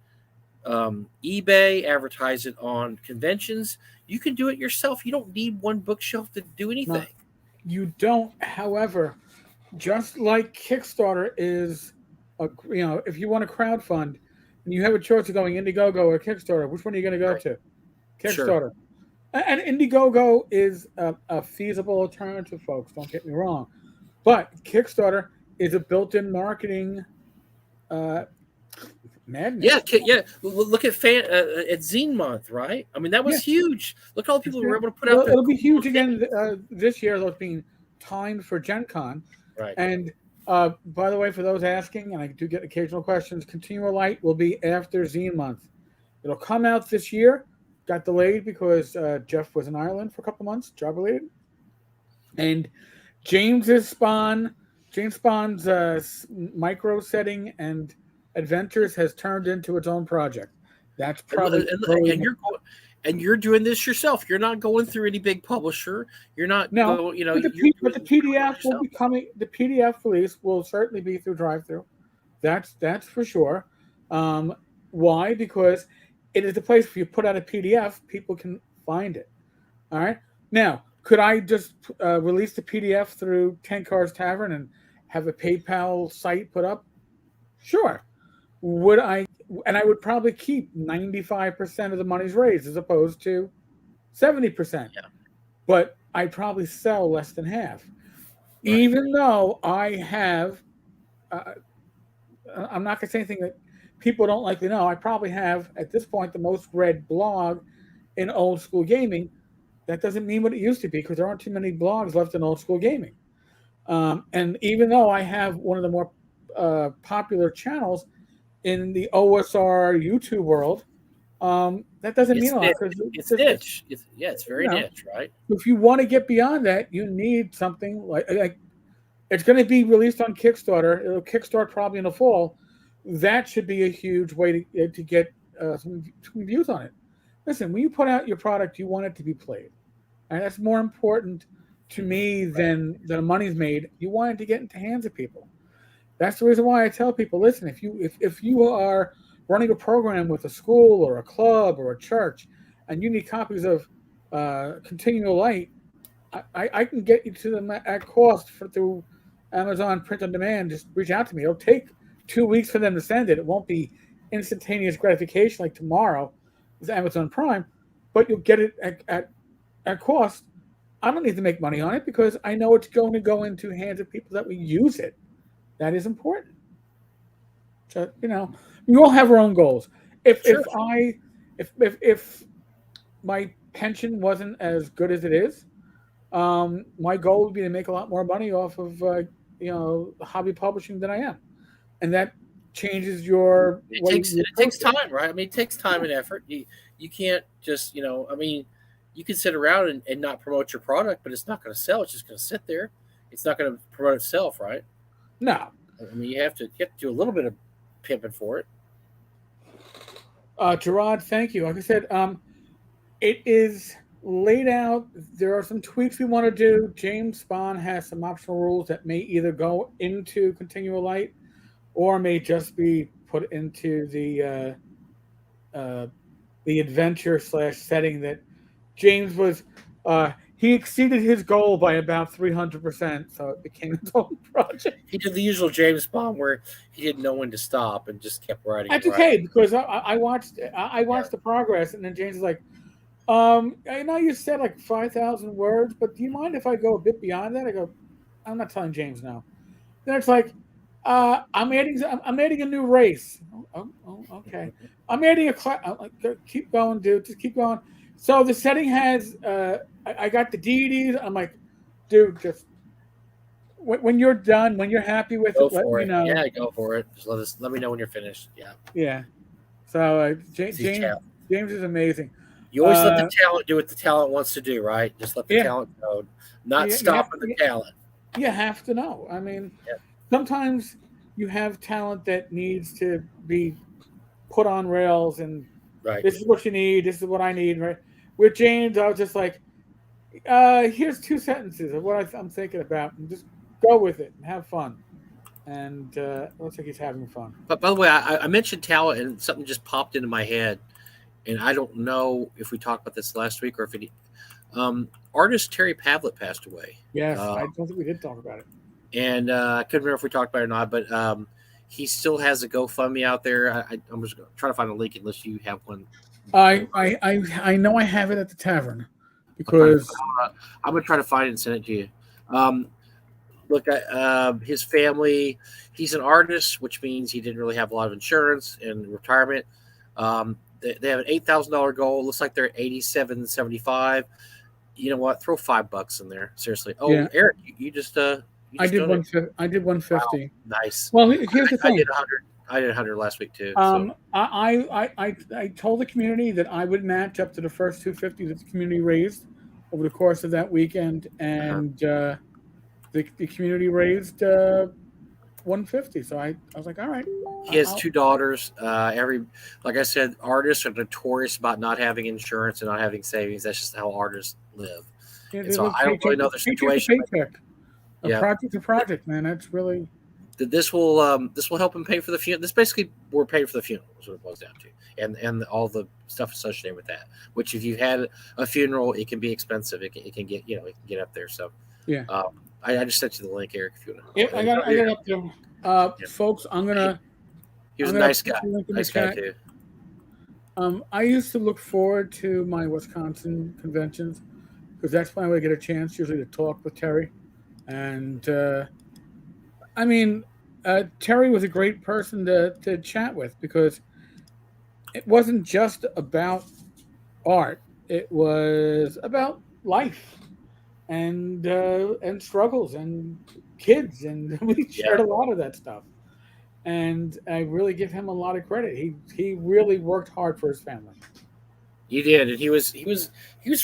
eBay, advertise it on conventions, you can do it yourself. You don't need one bookshelf to do anything. No, you don't. However, just like Kickstarter is, if you want to crowdfund and you have a choice of going Indiegogo or Kickstarter, which one are you going to go to? Kickstarter. Sure. And Indiegogo is a feasible alternative, folks. Don't get me wrong. But Kickstarter is a built-in marketing madness. Yeah. Look at Zine Month, right? That was huge. Look at all the people who were able to put out. It'll be huge again this year. It's being timed for Gen Con. Right. And by the way, for those asking, and I do get occasional questions, Continual Light will be after Zine Month. It'll come out this year. Got delayed because Jeff was in Ireland for a couple months, job related. And James Spawn's micro setting and adventures has turned into its own project. That's probably and you're doing this yourself. You're not going through any big publisher. You're not. No, but the PDF will be coming. The PDF release will certainly be through drive-through. That's for sure. Why? Because it is the place if you put out a PDF, people can find it. All right. Now, could I just release the PDF through 10 Cars Tavern and have a PayPal site put up? Sure. Would I? And I would probably keep 95% of the money's raised as opposed to 70%. Yeah. But I'd probably sell less than half. Right. Even though I have, I'm not going to say anything that people don't likely know. I probably have, at this point, the most read blog in old school gaming. That doesn't mean what it used to be because there aren't too many blogs left in old school gaming. And even though I have one of the more popular channels in the OSR YouTube world, that doesn't mean a lot because it's niche. It's very niche, right? If you want to get beyond that, you need something like it's going to be released on Kickstarter. It'll kickstart probably in the fall. That should be a huge way to get some views on it. Listen, when you put out your product, you want it to be played, and that's more important to me than the money's made. You want it to get into hands of people. That's the reason why I tell people, listen, if you are running a program with a school or a club or a church, and you need copies of Continual Light, I can get you to them at cost through Amazon Print on Demand. Just reach out to me. It'll take 2 weeks for them to send it. It won't be instantaneous gratification like tomorrow with Amazon Prime, but you'll get it at cost. I don't need to make money on it because I know it's going to go into hands of people that will use it. That is important. So, we all have our own goals. If my pension wasn't as good as it is, my goal would be to make a lot more money off of hobby publishing than I am, and that changes your. It takes time, right? I mean, it takes time and effort. You can't just you can sit around and not promote your product, but it's not going to sell. It's just going to sit there. It's not going to promote itself, right? No. I mean, you have to do a little bit of pimping for it. Gerard, thank you. Like I said, it is laid out. There are some tweaks we want to do. James Spahn has some optional rules that may either go into Continual Light or may just be put into the adventure / setting that James was. He exceeded his goal by about 300%, so it became his own project. He did the usual James Bond where he didn't know when to stop and just kept writing. That's okay because I watched the progress, and then James was like, I know you said like 5,000 words, but do you mind if I go a bit beyond that? I go, I'm not telling James now. Then it's like, I'm adding a new race. Oh, okay. I'm adding a class. Keep going, dude. Just keep going. So the setting has, I got the deities. I'm like, dude, just when you're done, when you're happy with it, let me know. Yeah, go for it. Just let me know when you're finished. Yeah. Yeah. So James is amazing. You always let the talent do what the talent wants to do, right? Just let the talent go, not stopping the talent. You have to know. I mean, sometimes you have talent that needs to be put on rails, and this is what you need. This is what I need. Right? With James, I was just like, here's 2 sentences of what I'm thinking about, and just go with it and have fun. And it looks like he's having fun. But by the way, I mentioned talent, and something just popped into my head. And I don't know if we talked about this last week or if it. Artist Terry Pavlet passed away. Yes, I don't think we did talk about it. And I couldn't remember if we talked about it or not, but he still has a GoFundMe out there. I'm just trying to find a link unless you have one. I know I have it at the tavern because I'm gonna try to find it and send it to you. Look, his family. He's an artist, which means he didn't really have a lot of insurance and retirement. They have an $8,000 goal. It looks like they're at $87.75. You know what? Throw $5 in there. Seriously. Oh, yeah. Eric, you just I did 150. Wow, nice. Well, here's the thing. I did 100 last week too. So. I told the community that I would match up to the first 250 that the community raised over the course of that weekend, and the community raised 150. So I was like, all right. He has 2 daughters. Like I said, artists are notorious about not having insurance and not having savings. That's just how artists live. Yeah, so I don't really know the situation. Project to project, man. That's really that this will help him pay for the funeral. This basically we're paying for the funeral is what it boils down to, and all the stuff associated with that. Which if you've had a funeral, it can be expensive. It can get it can get up there. So Yeah. I just sent you the link, Eric. If you want Yeah, I got it up there. Folks, he was a I'm gonna nice put guy. the link in the Nice guy chat. too. I used to look forward to my Wisconsin conventions because that's when I would get a chance usually to talk with Terry. And Terry was a great person to chat with because it wasn't just about art; it was about life and struggles and kids, and we shared a lot of that stuff. And I really give him a lot of credit. He really worked hard for his family. He did, and he was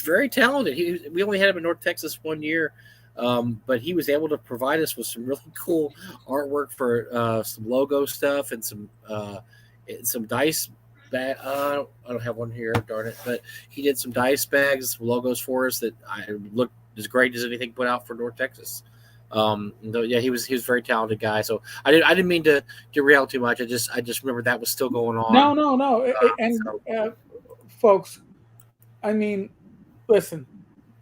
very talented. We only had him in North Texas 1 year, but he was able to provide us with some really cool artwork for some logo stuff and some dice. I don't have one here, darn it! But he did some dice bags, some logos for us that I looked as great as anything put out for North Texas. He was a very talented guy. So I didn't mean to derail too much. I just remember that was still going on. No. Folks, I mean, listen.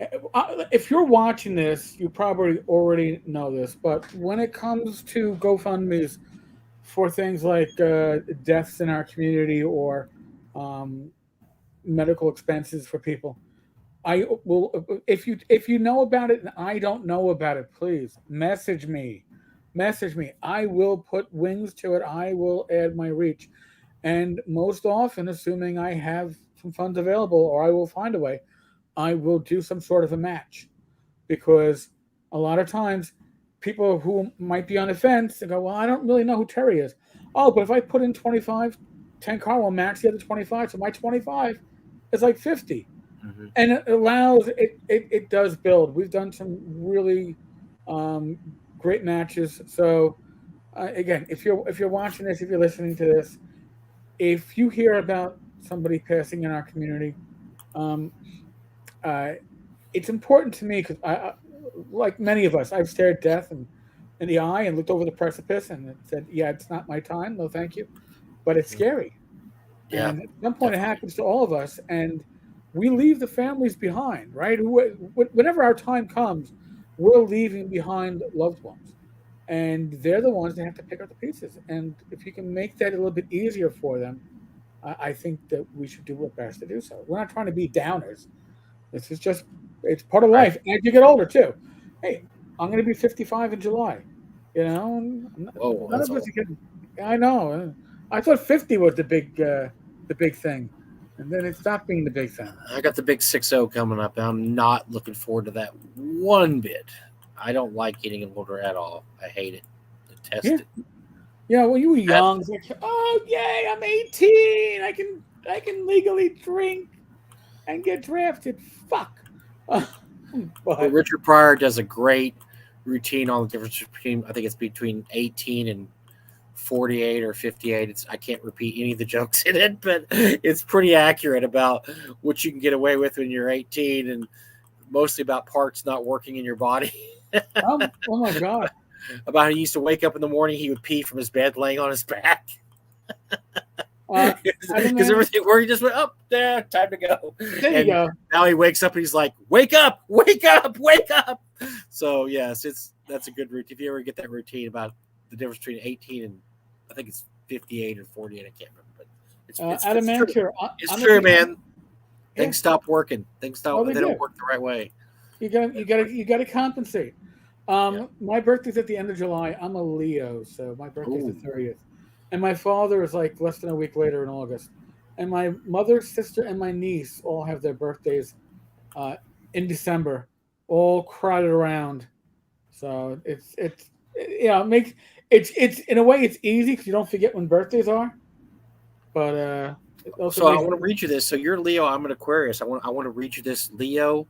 If you're watching this, you probably already know this. But when it comes to GoFundMe's for things like deaths in our community or medical expenses for people, I will. If you know about it and I don't know about it, please message me. Message me. I will put wings to it. I will add my reach. And most often, assuming I have some funds available or I will find a way, I will do some sort of a match. Because a lot of times people who might be on the fence and go, well, I don't really know who Terry is. Oh, but if I put in 25, 10 car will match the other 25. So my 25 is like 50. Mm-hmm. And it allows it does build. We've done some really great matches. So again, if you're watching this, if you're listening to this, if you hear about somebody passing in our community, it's important to me because I like many of us, I've stared death in the eye and looked over the precipice and said, "Yeah, it's not my time. No, thank you." But it's scary. Yeah, and at some point, it happens to all of us, and we leave the families behind, right? Whenever our time comes, we're leaving behind loved ones, and they're the ones that have to pick up the pieces. And if you can make that a little bit easier for them, I think that we should do our best to do so. We're not trying to be downers. This is just, it's part of life. As you get older, too. Hey, I'm going to be 55 in July. You know, none of us are getting, I know. I thought 50 was the big thing. And then it stopped being the big thing. I got the big 6-0 coming up, and I'm not looking forward to that one bit. I don't like getting older at all. I hate it. Detest it. Yeah, when you were young, it's like, oh yay, I'm 18. I can legally drink and get drafted. Fuck. But Richard Pryor does a great routine on the difference between, I think it's between 18 and 48 or 58. I can't repeat any of the jokes in it, but it's pretty accurate about what you can get away with when you're 18 and mostly about parts not working in your body. Oh my God. About how he used to wake up in the morning, he would pee from his bed laying on his back. Because everything worked, he just went up there, time to go. There you go. Now he wakes up and he's like, wake up, wake up, wake up. So yes, that's a good routine. If you ever get that routine about the difference between 18 and I think it's 58 or 48, I can't remember, but it's true. It's true, man. Things stop working. Things stop. They don't work the right way. You got to compensate. My birthday's at the end of July. I'm a Leo, so my birthday's the 30th. And my father is like less than a week later in August. And my mother, sister, and my niece all have their birthdays in December, all crowded around. So it's in a way it's easy because you don't forget when birthdays are. But so I want to read you this. So you're Leo, I'm an Aquarius. I want to read you this Leo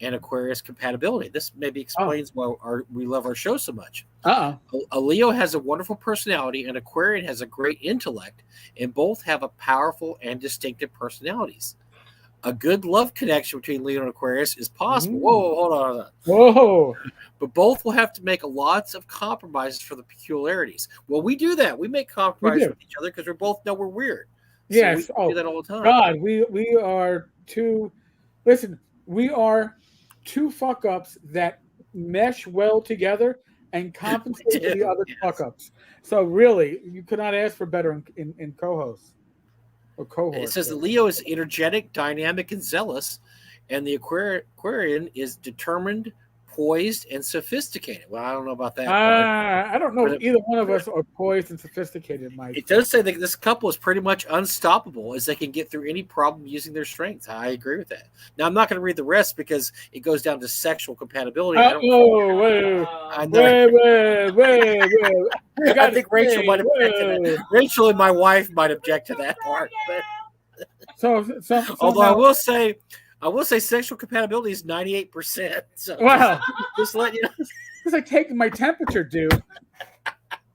and Aquarius compatibility. This maybe explains why we love our show so much. A Leo has a wonderful personality, and Aquarian has a great intellect, and both have a powerful and distinctive personalities. a good love connection between Leo and Aquarius is possible. Mm. Whoa, hold on. Whoa. But both will have to make lots of compromises for the peculiarities. Well, we do that. We make compromises with each other because we both know we're weird. Yes. So we do that all the time. God, we are two. Listen, we are two fuck ups that mesh well together and compensate for the other fuck ups. So really, you could not ask for better in co-hosts or cohorts. It says that Leo is energetic, dynamic, and zealous, and the Aquarian is determined, poised, and sophisticated. Well, I don't know about that part. I don't know if either one of us are poised and sophisticated, Mike. It does say that this couple is pretty much unstoppable as they can get through any problem using their strengths. I agree with that. Now, I'm not going to read the rest because it goes down to sexual compatibility. Wait. I think Rachel might object to that. Rachel and my wife might object to that part. But although I will say sexual compatibility is 98%. So wow. Just let you know. It's like taking my temperature, dude.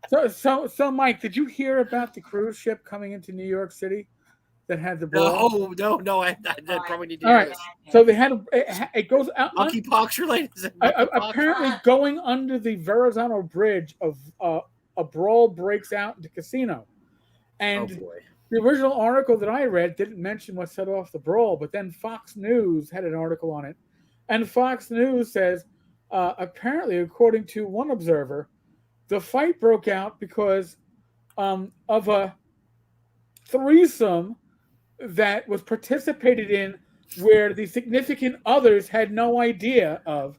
So, Mike, did you hear about the cruise ship coming into New York City that had the brawl? No, I probably need to. All right, so they had it goes out. Monkeypox related. Apparently, going under the Verrazano Bridge, a brawl breaks out in the casino, and the original article that I read didn't mention what set off the brawl, but then Fox News had an article on it, and Fox News says apparently, according to one observer, the fight broke out because of a threesome that was participated in where the significant others had no idea of.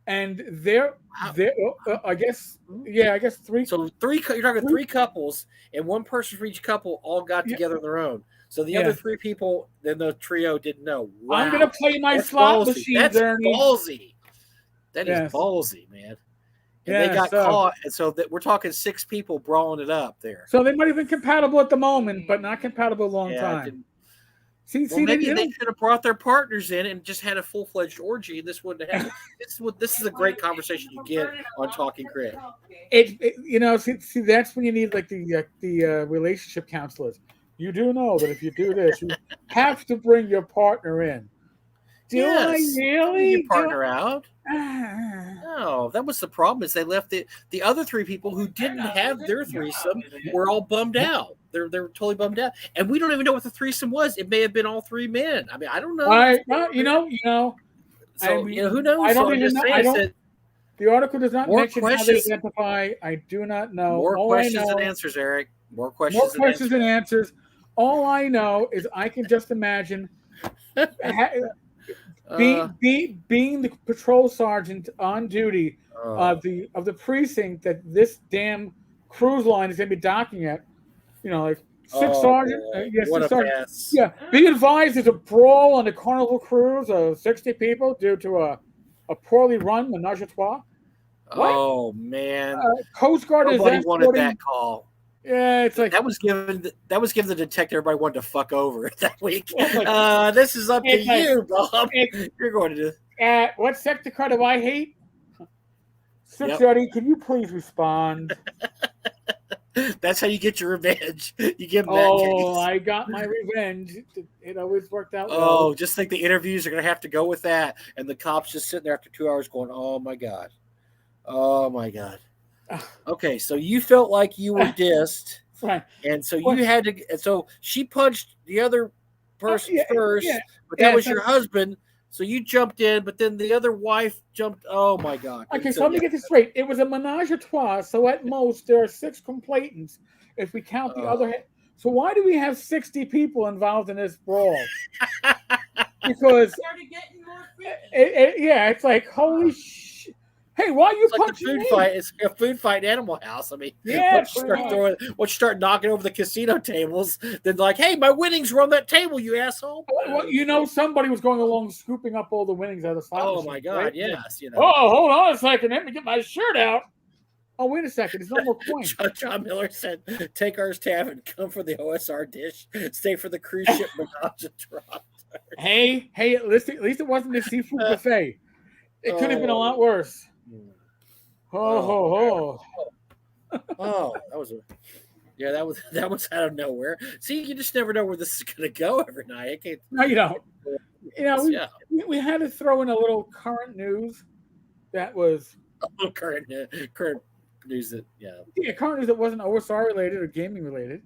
And I guess three. So you're talking three couples, and one person for each couple all got together on their own. So the other three people, then the trio didn't know. Wow. I'm going to play my slot machine, That's Ernie. ballsy. That is ballsy, man. And they got caught, and so we're talking 6 people brawling it up there. So they might have been compatible at the moment, but not compatible a long time. Maybe they could have brought their partners in and just had a full-fledged orgy, and this wouldn't have happened. This is a great conversation you get on Talking Crit. See, that's when you need like the relationship counselors. You do know that if you do this, you have to bring your partner in. Do I really? Your partner out? No, that was the problem. Is they left the other 3 people who didn't have their threesome were all bummed out. They're totally bummed out, and we don't even know what the threesome was. It may have been all 3 men. I mean, I don't know. So who knows? I don't even know. The article does not mention how they identify. I do not know. More questions and answers, Eric. More questions and answers. All I know is I can just imagine being the patrol sergeant on duty of the precinct that this damn cruise line is going to be docking at. Six sergeant. What a mess. Yeah, be advised there's a brawl on the Carnival cruise of 60 people due to a poorly run menage a trois. Oh man, Coast Guard Nobody wanted that call. Yeah, it's like that was given the detective everybody wanted to fuck over that week. This is up to you, Bob. You're going to do. What sector car do I hate? 630, can you please respond? That's how you get your revenge. You give them I got my revenge. It always worked out well. Oh, just think the interviews are going to have to go with that. And the cop's just sitting there after 2 hours going, oh, my God. Oh, my God. Okay, so you felt like you were dissed. Right. And so you had to – and so she punched the other person first, but that was your husband. So you jumped in, but then the other wife jumped. Oh, my God. Okay, so let me get this straight. It was a menage a trois, so at most there are 6 complainants if we count the other. So why do we have 60 people involved in this brawl? Because it's like, holy shit. Hey, why are you punching me? It's a food fight in Animal House. I mean, once you start knocking over the casino tables, then like, hey, my winnings were on that table, you asshole. Well, somebody was going along scooping up all the winnings out of the slot machine. Oh my God, right? Yes. Oh, hold on a second. Let me get my shirt out. Oh, wait a second. There's no more coins. John Miller said, take ours Tavern, come for the OSR dish, stay for the cruise ship menage a trois. Hey, at least it wasn't the seafood buffet. It could have been a lot worse. Oh, that was out of nowhere. See, you just never know where this is going to go every night. No, you don't. You know, Yeah. we had to throw in a little current news that was Current news that current news that wasn't OSR related or gaming related.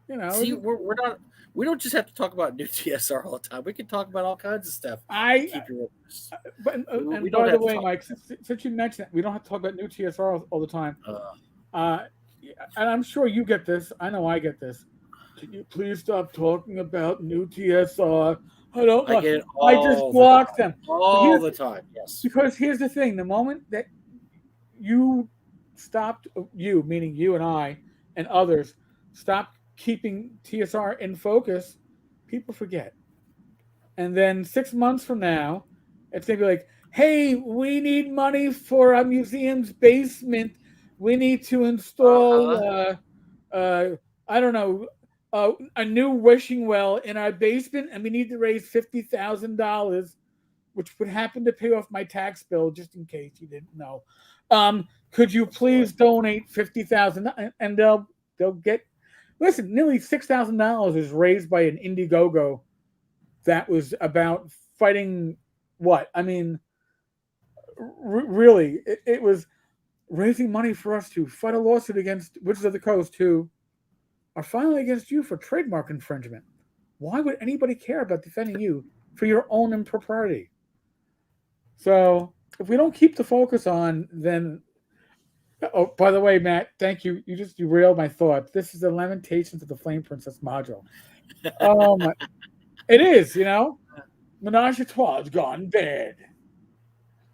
You know, See, we're not. We don't just have to talk about new TSR all the time. We can talk about all kinds of stuff. Keep your listeners. But We and don't by the have to way, talk. Mike, since you mentioned it, we don't have to talk about new TSR all the time. Uh, And I'm sure you get this. I know I get this. Can you please stop talking about new TSR? I don't I want. get it I just all block them. all the time. Yes. Because here's the thing: the moment that you stopped, you meaning you and I and others, stopped keeping TSR in focus, people forget. And then 6 months from now, it's gonna be like, hey, we need money for our museum's basement. We need to install, Uh-huh. I don't know, a new wishing well in our basement, and we need to raise $50,000, which would happen to pay off my tax bill, just in case you didn't know. Could you please donate 50,000? And they'll get. Listen, nearly $6,000 is raised by an Indiegogo that was about fighting what? I mean, really, it was raising money for us to fight a lawsuit against Wizards of the Coast who are filing against you for trademark infringement. Why would anybody care about defending you for your own impropriety? So if we don't keep the focus on, then oh, by the way, Matt, thank you. You just derailed my thought. This is the Lamentations of the Flame Princess module. Oh my! It is, you know. Menage a Troi's gone bad.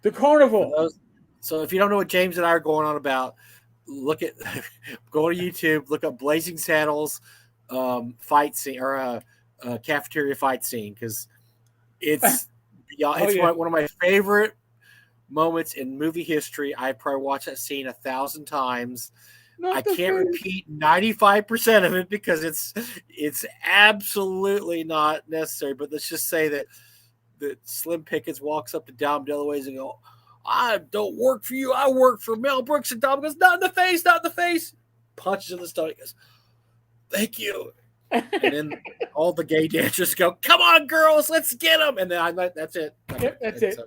The carnival. So if you don't know what James and I are going on about, go to YouTube, look up Blazing Saddles fight scene or cafeteria fight scene because it's one of my favorite moments in movie history. I probably watched that scene 1,000 times. I can't repeat 95% of it because it's absolutely not necessary. But let's just say that Slim Pickens walks up to Dom DeLuise and go, "I don't work for you. I work for Mel Brooks." And Dom goes, "Not in the face, not in the face." Punches in the stomach. Goes, "Thank you." And then all the gay dancers go, "Come on, girls, let's get them." And then that's it. That's it. So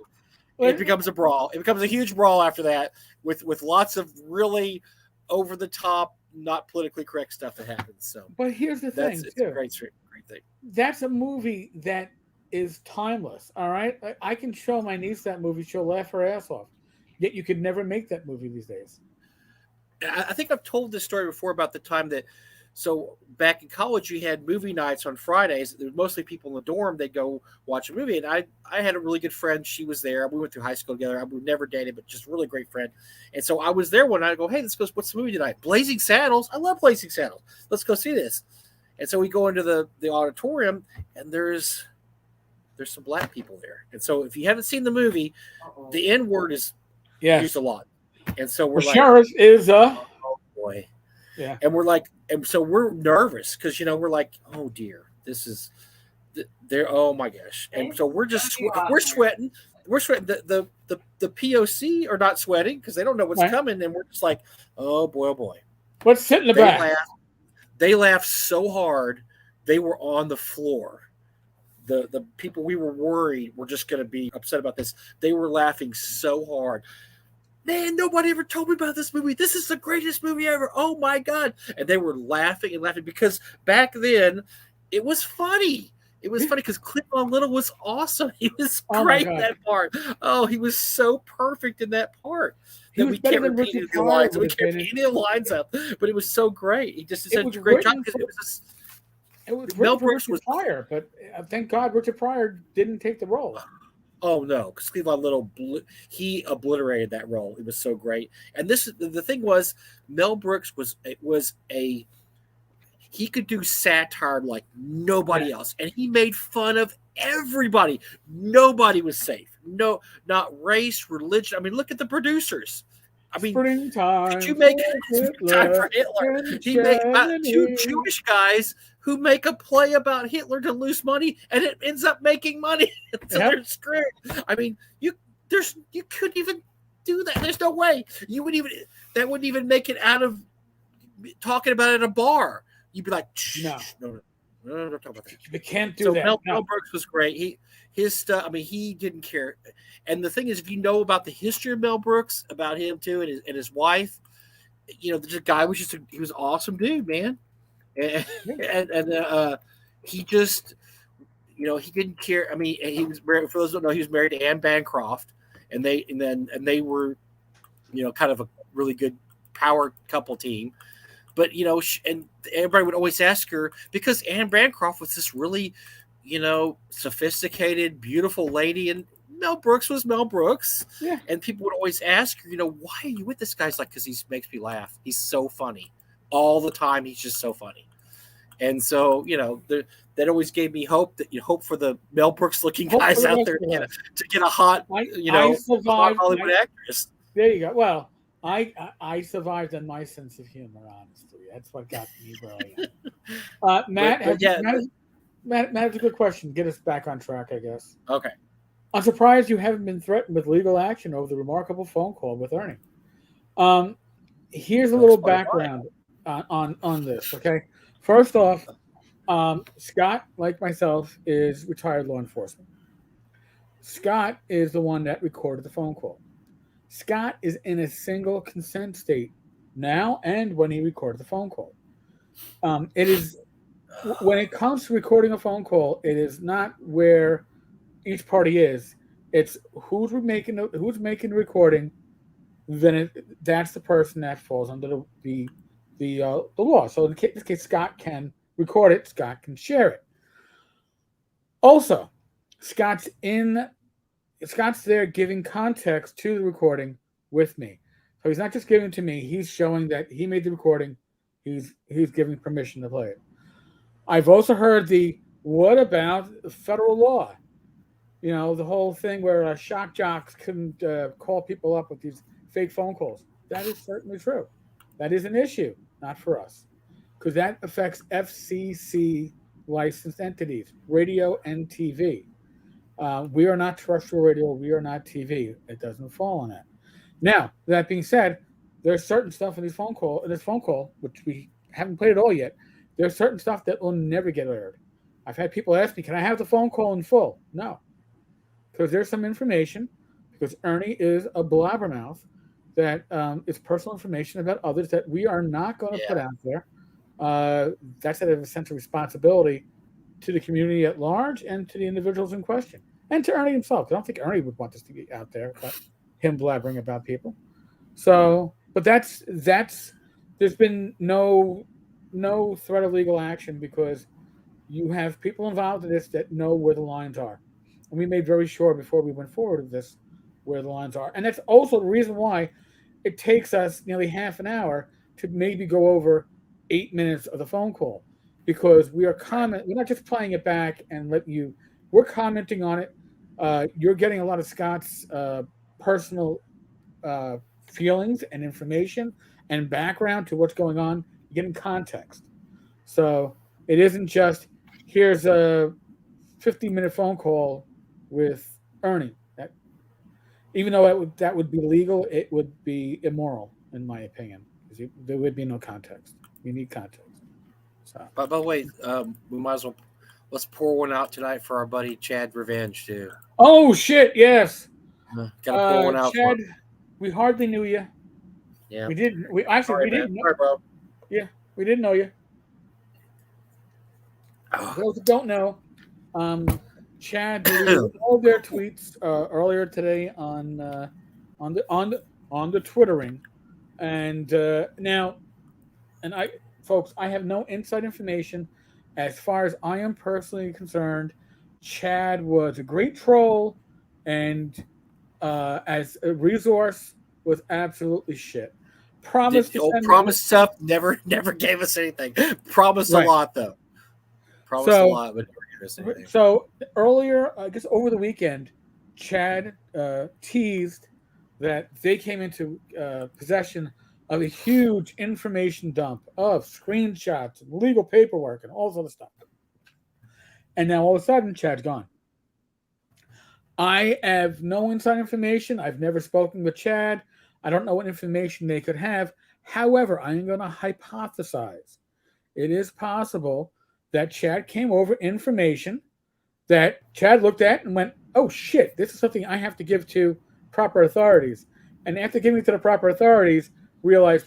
it becomes a brawl. It becomes a huge brawl after that with lots of really over the top, not politically correct stuff that happens. So, but here's the thing, it's a great thing. That's a movie that is timeless. All right, I can show my niece that movie; she'll laugh her ass off. Yet you could never make that movie these days. I think I've told this story before about the time that. So back in college, you had movie nights on Fridays. There were mostly people in the dorm. They'd go watch a movie. And I had a really good friend. She was there. We went through high school together. We never dated, but just a really great friend. And so I was there one night. I go, "Hey, let's go. What's the movie tonight?" "Blazing Saddles." I love Blazing Saddles. Let's go see this. And so we go into the auditorium, and there's some black people there. And so if you haven't seen the movie, the N word is used a lot. And so we're sheriff is oh boy. Yeah. And we're like, and so we're nervous because, we're like, oh dear, this is there. Oh my gosh. And so we're just, we're sweating. We're sweating. The POC are not sweating because they don't know what's coming. And we're just like, oh boy. What's sitting in the back? They laughed so hard. They were on the floor. The people we were worried were just going to be upset about this. They were laughing so hard. "Man, nobody ever told me about this movie. This is the greatest movie ever. Oh my God." And they were laughing and laughing because back then it was funny. It was funny because Cleavon Little was awesome. He was great in that part. Oh, he was so perfect in that part that we can't repeat any of the lines. We can't repeat any of the lines up, but it was so great. He just did a great job because it was Mel Brooks was Pryor, but thank God Richard Pryor didn't take the role. Oh no, because Cleavon Little, he obliterated that role. It was so great. And the thing was, Mel Brooks he could do satire like nobody else, and he made fun of everybody. Nobody was safe. No, not race, religion. I mean, look at the producers. I mean, Springtime. Could you make time for Hitler? He made about 2 Jewish guys who make a play about Hitler to lose money, and it ends up making money. So they're screwed. I mean, you couldn't even do that. There's no way that wouldn't even make it out of talking about it at a bar. You'd be like, no. Don't talk about that. You can't do So that. Mel Brooks was great. His stuff. I mean, he didn't care. And the thing is, if you know about the history of Mel Brooks, about him too, and his wife, the guy was he was an awesome dude, man. And he just, he didn't care. I mean, he was married. For those who don't know, he was married to Anne Bancroft, and they were, kind of a really good power couple team. But and everybody would always ask her, because Anne Bancroft was this really, sophisticated, beautiful lady, and Mel Brooks was Mel Brooks. Yeah. And people would always ask her, why are you with this guy? He's like, because he makes me laugh. He's so funny all the time. He's just so funny. And so, that always gave me hope for the Mel Brooks looking guys out there to get a hot, hot Hollywood actress. There you go. Well, I survived on my sense of humor, honestly. That's what got me where I am. Matt has a good question. Get us back on track, I guess. Okay. I'm surprised you haven't been threatened with legal action over the remarkable phone call with Ernie. Here's a little background on this, okay? First off, Scott, like myself, is retired law enforcement. Scott is the one that recorded the phone call. Scott is in a single consent state now and when he recorded the phone call. It is, when it comes to recording a phone call, it is not where each party is. It's who's making the recording. Then that's the person that falls under the law. So in this case, Scott can record it. Scott can share it. Also, Scott's there giving context to the recording with me. So he's not just giving it to me. He's showing that he made the recording. He's giving permission to play it. I've also heard what about federal law? The whole thing where shock jocks couldn't call people up with these fake phone calls. That is certainly true. That is an issue, not for us, because that affects FCC licensed entities, radio and TV. We are not terrestrial radio. We are not TV. It doesn't fall on that. Now, that being said, there's certain stuff in this phone call, which we haven't played it all yet. There's certain stuff that will never get aired. I've had people ask me, can I have the phone call in full? No. Because there's some information, because Ernie is a blabbermouth, that is personal information about others that we are not going to put out there. That's a sense of responsibility to the community at large and to the individuals in question. And to Ernie himself. I don't think Ernie would want this to get out there, but him blabbering about people. So, but that's there's been no threat of legal action, because you have people involved in this that know where the lines are. And we made very sure before we went forward with this where the lines are. And that's also the reason why it takes us nearly half an hour to maybe go over 8 minutes of the phone call, because we're not just playing it back and we're commenting on it. You're getting a lot of Scott's personal feelings and information and background to what's going on. You're getting context. So it isn't just, here's a 15-minute phone call with Ernie. Even though that would be legal, it would be immoral, in my opinion, because there would be no context. We need context. So. By the way, we might as well let's pour one out tonight for our buddy Chad Revenge too. Oh shit! Yes. Gotta pour one out. Chad, we hardly knew you. Yeah. We didn't. We didn't. Sorry, bro. Yeah, we didn't know you. For those who don't know, Chad deleted all their tweets earlier today on the Twittering, and folks, I have no inside information. As far as I am personally concerned, Chad was a great troll, and as a resource was absolutely shit. Promised stuff never gave us anything. Promised a lot though. Promised a lot, but never gave us anything. So earlier, I guess over the weekend, Chad teased that they came into possession of a huge information dump of screenshots and legal paperwork and all this other stuff. And now all of a sudden, Chad's gone. I have no inside information. I've never spoken with Chad. I don't know what information they could have. However, I'm going to hypothesize. It is possible that Chad came over information that Chad looked at and went, "Oh shit, this is something I have to give to proper authorities." And after giving it to the proper authorities, realized,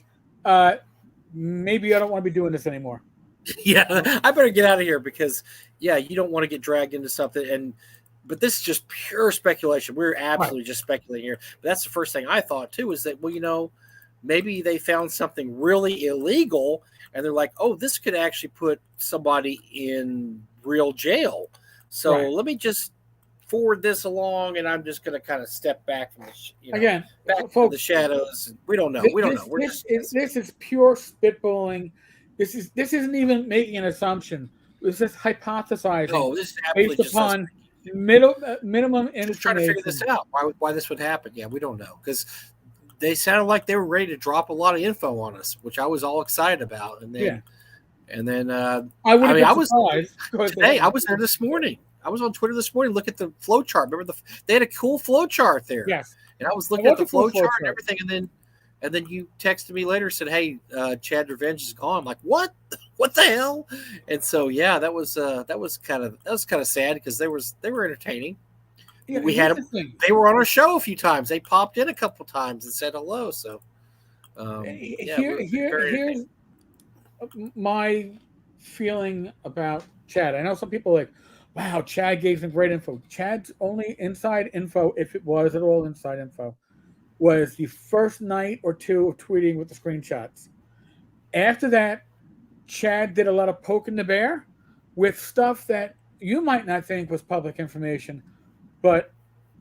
maybe I don't want to be doing this anymore. Yeah, I better get out of here because, yeah, you don't want to get dragged into something. But this is just pure speculation. We're absolutely just speculating here. But that's the first thing I thought too, is that, well, maybe they found something really illegal and they're like, oh, this could actually put somebody in real jail. So let me just forward this along, and I'm just going to kind of step back from again, back folks, to the shadows. We don't know. This is pure spitballing. This isn't even making an assumption. It's just hypothesizing. No, this is absolutely based upon minimum information. Just trying to figure this out. Why this would happen? Yeah, we don't know, because they sounded like they were ready to drop a lot of info on us, which I was all excited about. And then, I was there this morning. I was on Twitter this morning. Look at the flow chart. Remember they had a cool flow chart there. Yes. And I was looking at the flow chart and everything, and then you texted me later, said, "Hey, Chad Revenge is gone." I'm like, "What? What the hell?" And so, yeah, that was kind of sad because they were entertaining. Yeah, we had them. They were on our show a few times. They popped in a couple times and said hello. So, here's my feeling about Chad. I know some people are like, wow, Chad gave some great info. Chad's only inside info, if it was at all inside info, was the first night or two of tweeting with the screenshots. After that, Chad did a lot of poking the bear with stuff that you might not think was public information, but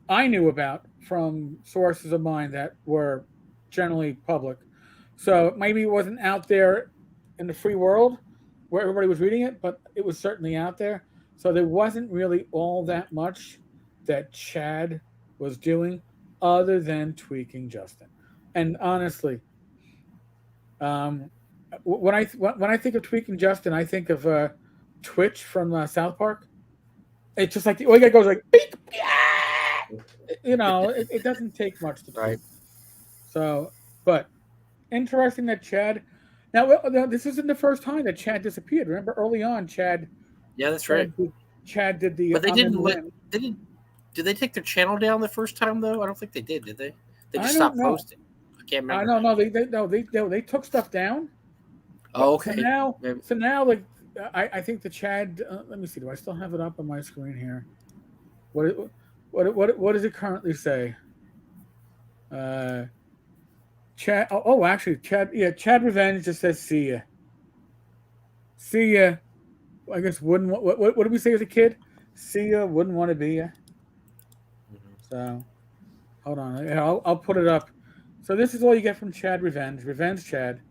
I knew about from sources of mine that were generally public. So maybe it wasn't out there in the free world where everybody was reading it, but it was certainly out there. So there wasn't really all that much that Chad was doing other than tweaking Justin. And honestly, when I think of tweaking Justin, I think of Twitch from South Park. It's just like the guy goes like, beep, it doesn't take much to tweak. Right. So, but interesting that Chad. Now, this isn't the first time that Chad disappeared. Remember, early on, Chad. Yeah, that's right. Chad did the. But they didn't. Did they take their channel down the first time though? I don't think they did. Did they? They just stopped posting. I can't remember. They took stuff down. Oh, okay. So now, like, I think the Chad. Let me see. Do I still have it up on my screen here? What does it currently say? Chad. Oh, actually, Chad. Yeah, Chad Revenge just says "see ya." See ya. I guess wouldn't. What did we say as a kid? See ya. Wouldn't want to be ya. So, hold on. I'll put it up. So this is all you get from Chad Revenge. Revenge Chad.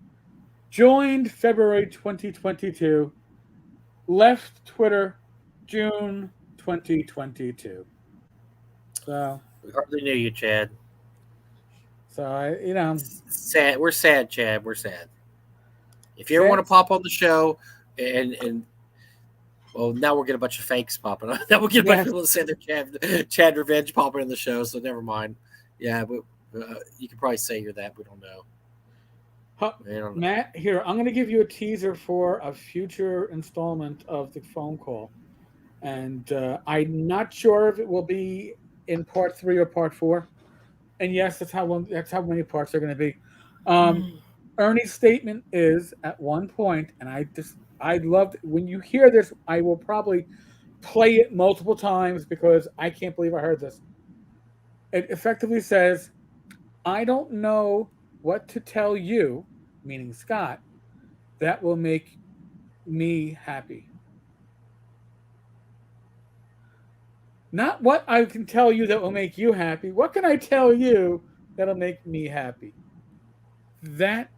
Joined February 2022. Left Twitter June 2022. So we hardly knew you, Chad. So sad. We're sad, Chad. We're sad. If you ever want to pop on the show, and well, now we'll get a bunch of fakes popping on. Now we'll get a bunch of people to say they're Chad Revenge popping in the show. So never mind. Yeah, but you can probably say you're that. We don't know. Matt, here, I'm going to give you a teaser for a future installment of the phone call. And I'm not sure if it will be in part 3 or part 4. And yes, that's how many parts they're going to be. Ernie's statement is at one point, and I loved when you hear this, I will probably play it multiple times because I can't believe I heard this. It effectively says, I don't know what to tell you, meaning Scott, that will make me happy. Not what I can tell you that will make you happy. What can I tell you that'll make me happy? That's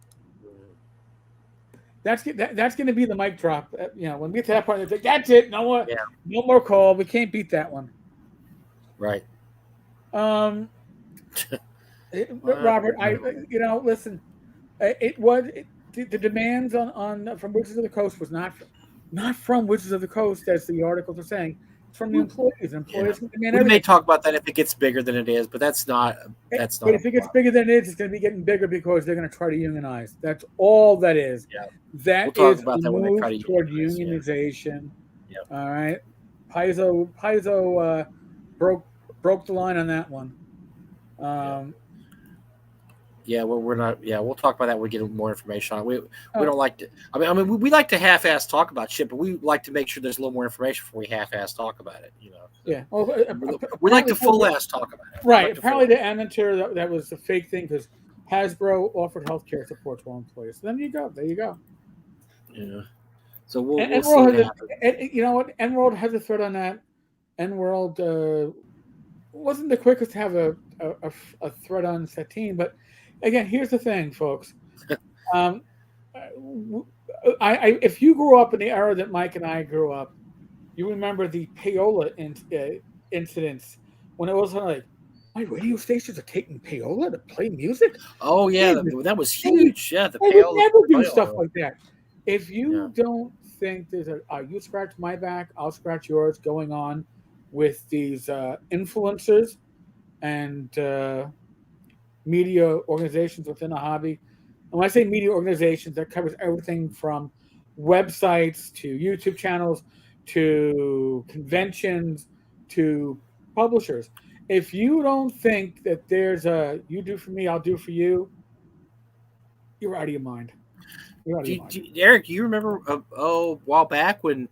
going to be the mic drop. When we get to that part, it's like, that's it. No more call. We can't beat that one. Right. Robert, listen. The demands on from Wizards of the Coast was not from Wizards of the Coast, as the articles are saying. from the employees. Employees Yeah. demand We may everything. talk about that if it gets bigger than it is, but that's not. But But if it gets bigger than it is, it's going to be getting bigger because they're going to try to unionize. That's all that is. Yeah. That We'll talk is about a that when they move try to toward unionize, unionization. Yeah. All right. Paizo broke the line on that one. Yeah, we're not. Yeah, we'll talk about that when we get more information on it. We don't like to. I mean, we like to half-ass talk about shit, but we like to make sure there's a little more information before we half-ass talk about it. You know. So yeah. Well, we like to full-ass talk about it. Right. Apparently, the amateur that was a fake thing because Hasbro offered healthcare support to all employees. So then you go. There you go. Yeah. So we'll see Enworld what happens. you know what? Enworld has a thread on that. Enworld wasn't the quickest to have a thread on Satine, but again, here's the thing, folks. If you grew up in the era that Mike and I grew up, you remember the payola incidents when it was like, my radio stations are taking payola to play music. Oh yeah, that was huge. Yeah, the they would payola. never do stuff like that. If you don't think there's you scratch my back, I'll scratch yours going on with these influencers and media organizations within a hobby. And when I say media organizations, that covers everything from websites to YouTube channels to conventions to publishers. If you don't think that there's a you do for me, I'll do for you, you're out of your mind. Eric, do you remember a while back when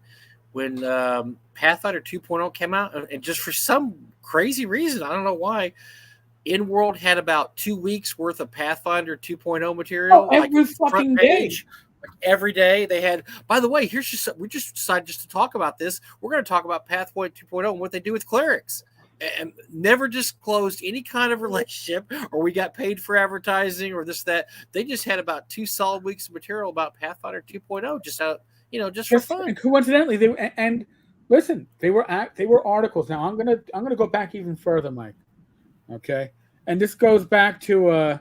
Pathfinder 2.0 came out, and just for some crazy reason, I don't know why, InWorld had about 2 weeks worth of Pathfinder 2.0 material, every fucking day. Every day they had. By the way, we just decided just to talk about this. We're going to talk about Pathfinder 2.0 and what they do with clerics. And never disclosed any kind of relationship, or we got paid for advertising, or this that. They just had about 2 solid weeks of material about Pathfinder 2.0, just for fun. And coincidentally, listen, they were articles. Now I'm gonna go back even further, Mike. Okay, and this goes back to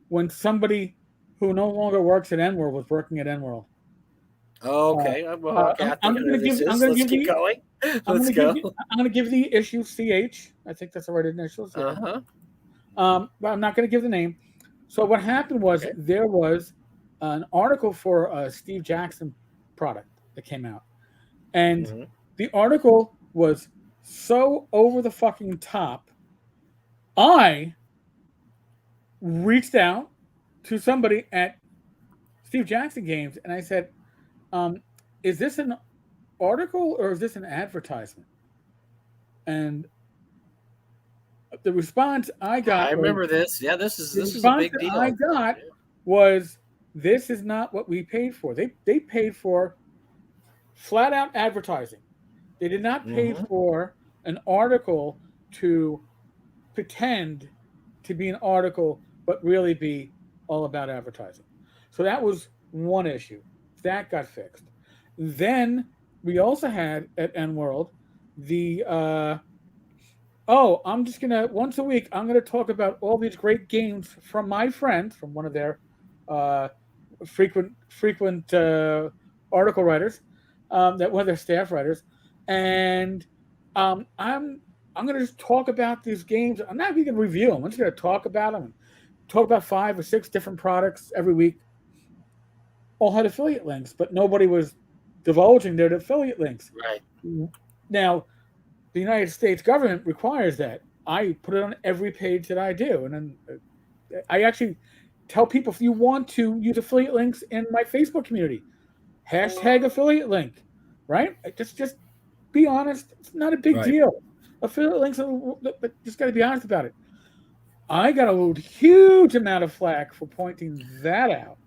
when somebody who no longer works at Enworld was working at Enworld. Okay, I'm going to give the issue CH. I think that's the right initials. Yeah. But I'm not going to give the name. So what happened was there was an article for a Steve Jackson product that came out, and the article was so over the fucking top. I reached out to somebody at Steve Jackson Games and I said, is this an article or is this an advertisement? And the response I got, I remember this. Yeah, this is a big deal. I got was, this is not what we paid for. They paid for flat out advertising. They did not pay for an article to pretend to be an article, but really be all about advertising. So that was one issue. That got fixed. Then we also had at Enworld the I'm just gonna once a week I'm gonna talk about all these great games from my friends, from one of their frequent article writers, that one of their staff writers, and I'm gonna just talk about these games. I'm not even gonna review them. I'm just gonna talk about them. Talk about 5 or 6 different products every week. All had affiliate links, but nobody was divulging their affiliate links. Right. Now, the United States government requires that. I put it on every page that I do. And then I actually tell people, if you want to use affiliate links in my Facebook community, hashtag affiliate link, right? Just be honest. It's not a big deal. Affiliate links, but just got to be honest about it. I got a huge amount of flack for pointing that out.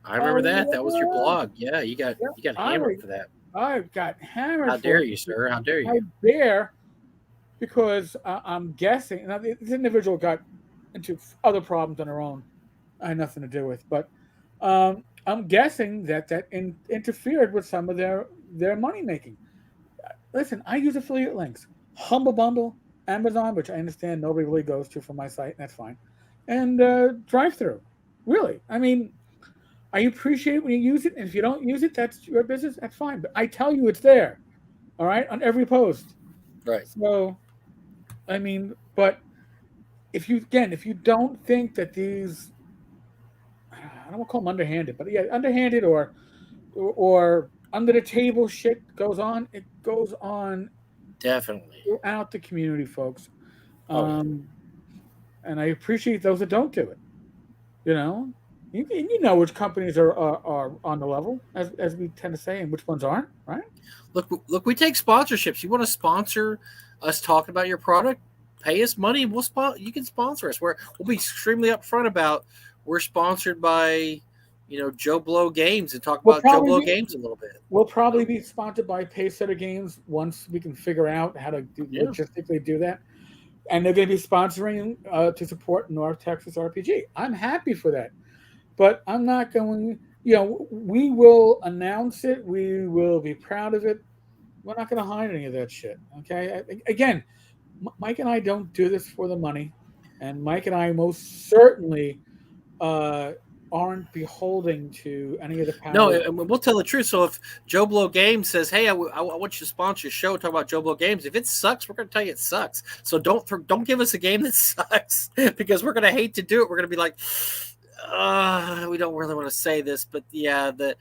I remember that. That was your blog. Yeah, you got hammered for that. I got hammered. How dare you, sir? How dare you? How dare? Because I'm guessing. Now, this individual got into other problems on her own. I had nothing to do with, but I'm guessing that interfered with some of their money making. Listen, I use affiliate links. Humble Bundle, Amazon, which I understand nobody really goes to from my site. That's fine. And drive-through. Really, I mean, I appreciate it when you use it, and if you don't use it, that's your business. That's fine. But I tell you, it's there. All right, on every post. Right. So, I mean, but if you don't think that these, I don't want to call them underhanded, but yeah, underhanded or under the table shit goes on, it goes on Definitely. throughout the community, folks. Oh yeah. Um, and I appreciate those that don't do it. You know, you know which companies are on the level, as we tend to say, and which ones aren't, right? Look, we take sponsorships. You want to sponsor us talking about your product? Pay us money. You can sponsor us. We'll be extremely upfront about we're sponsored by, Joe Blow Games and talk We'll about Joe probably Blow be Games a little bit. we'll probably be sponsored by Paysetter Games once we can figure out how to Yeah. logistically do that. And they're going to be sponsoring to support North Texas RPG. I'm happy for that, but I'm not going. We will announce it. We will be proud of it. We're not going to hide any of that shit. Okay. Again, Mike and I don't do this for the money, and Mike and I most certainly uh, aren't beholding to any of the No, powers. and we'll tell the truth. So if Joe Blow Games says, "Hey, I want you to sponsor your show, talk about Joe Blow Games," if it sucks, we're going to tell you it sucks. So don't give us a game that sucks because we're going to hate to do it. We're going to be like, we don't really want to say this, but yeah, the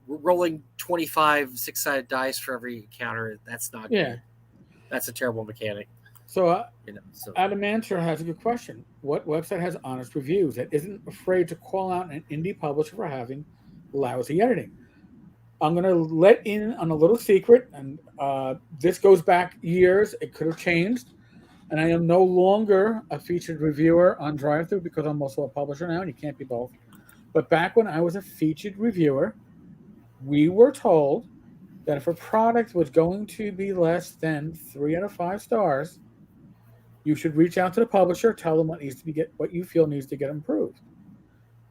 rolling 25 6-sided dice for every encounter, that's not Yeah. good. That's a terrible mechanic. So So Adamanter has a good question. What website has honest reviews that isn't afraid to call out an indie publisher for having lousy editing? I'm going to let in on a little secret, and this goes back years. It could have changed, and I am no longer a featured reviewer on DriveThru because I'm also a publisher now, and you can't be both. But back when I was a featured reviewer, we were told that if a product was going to be less than 3 out of 5 stars, you should reach out to the publisher, tell them what you feel needs to get improved,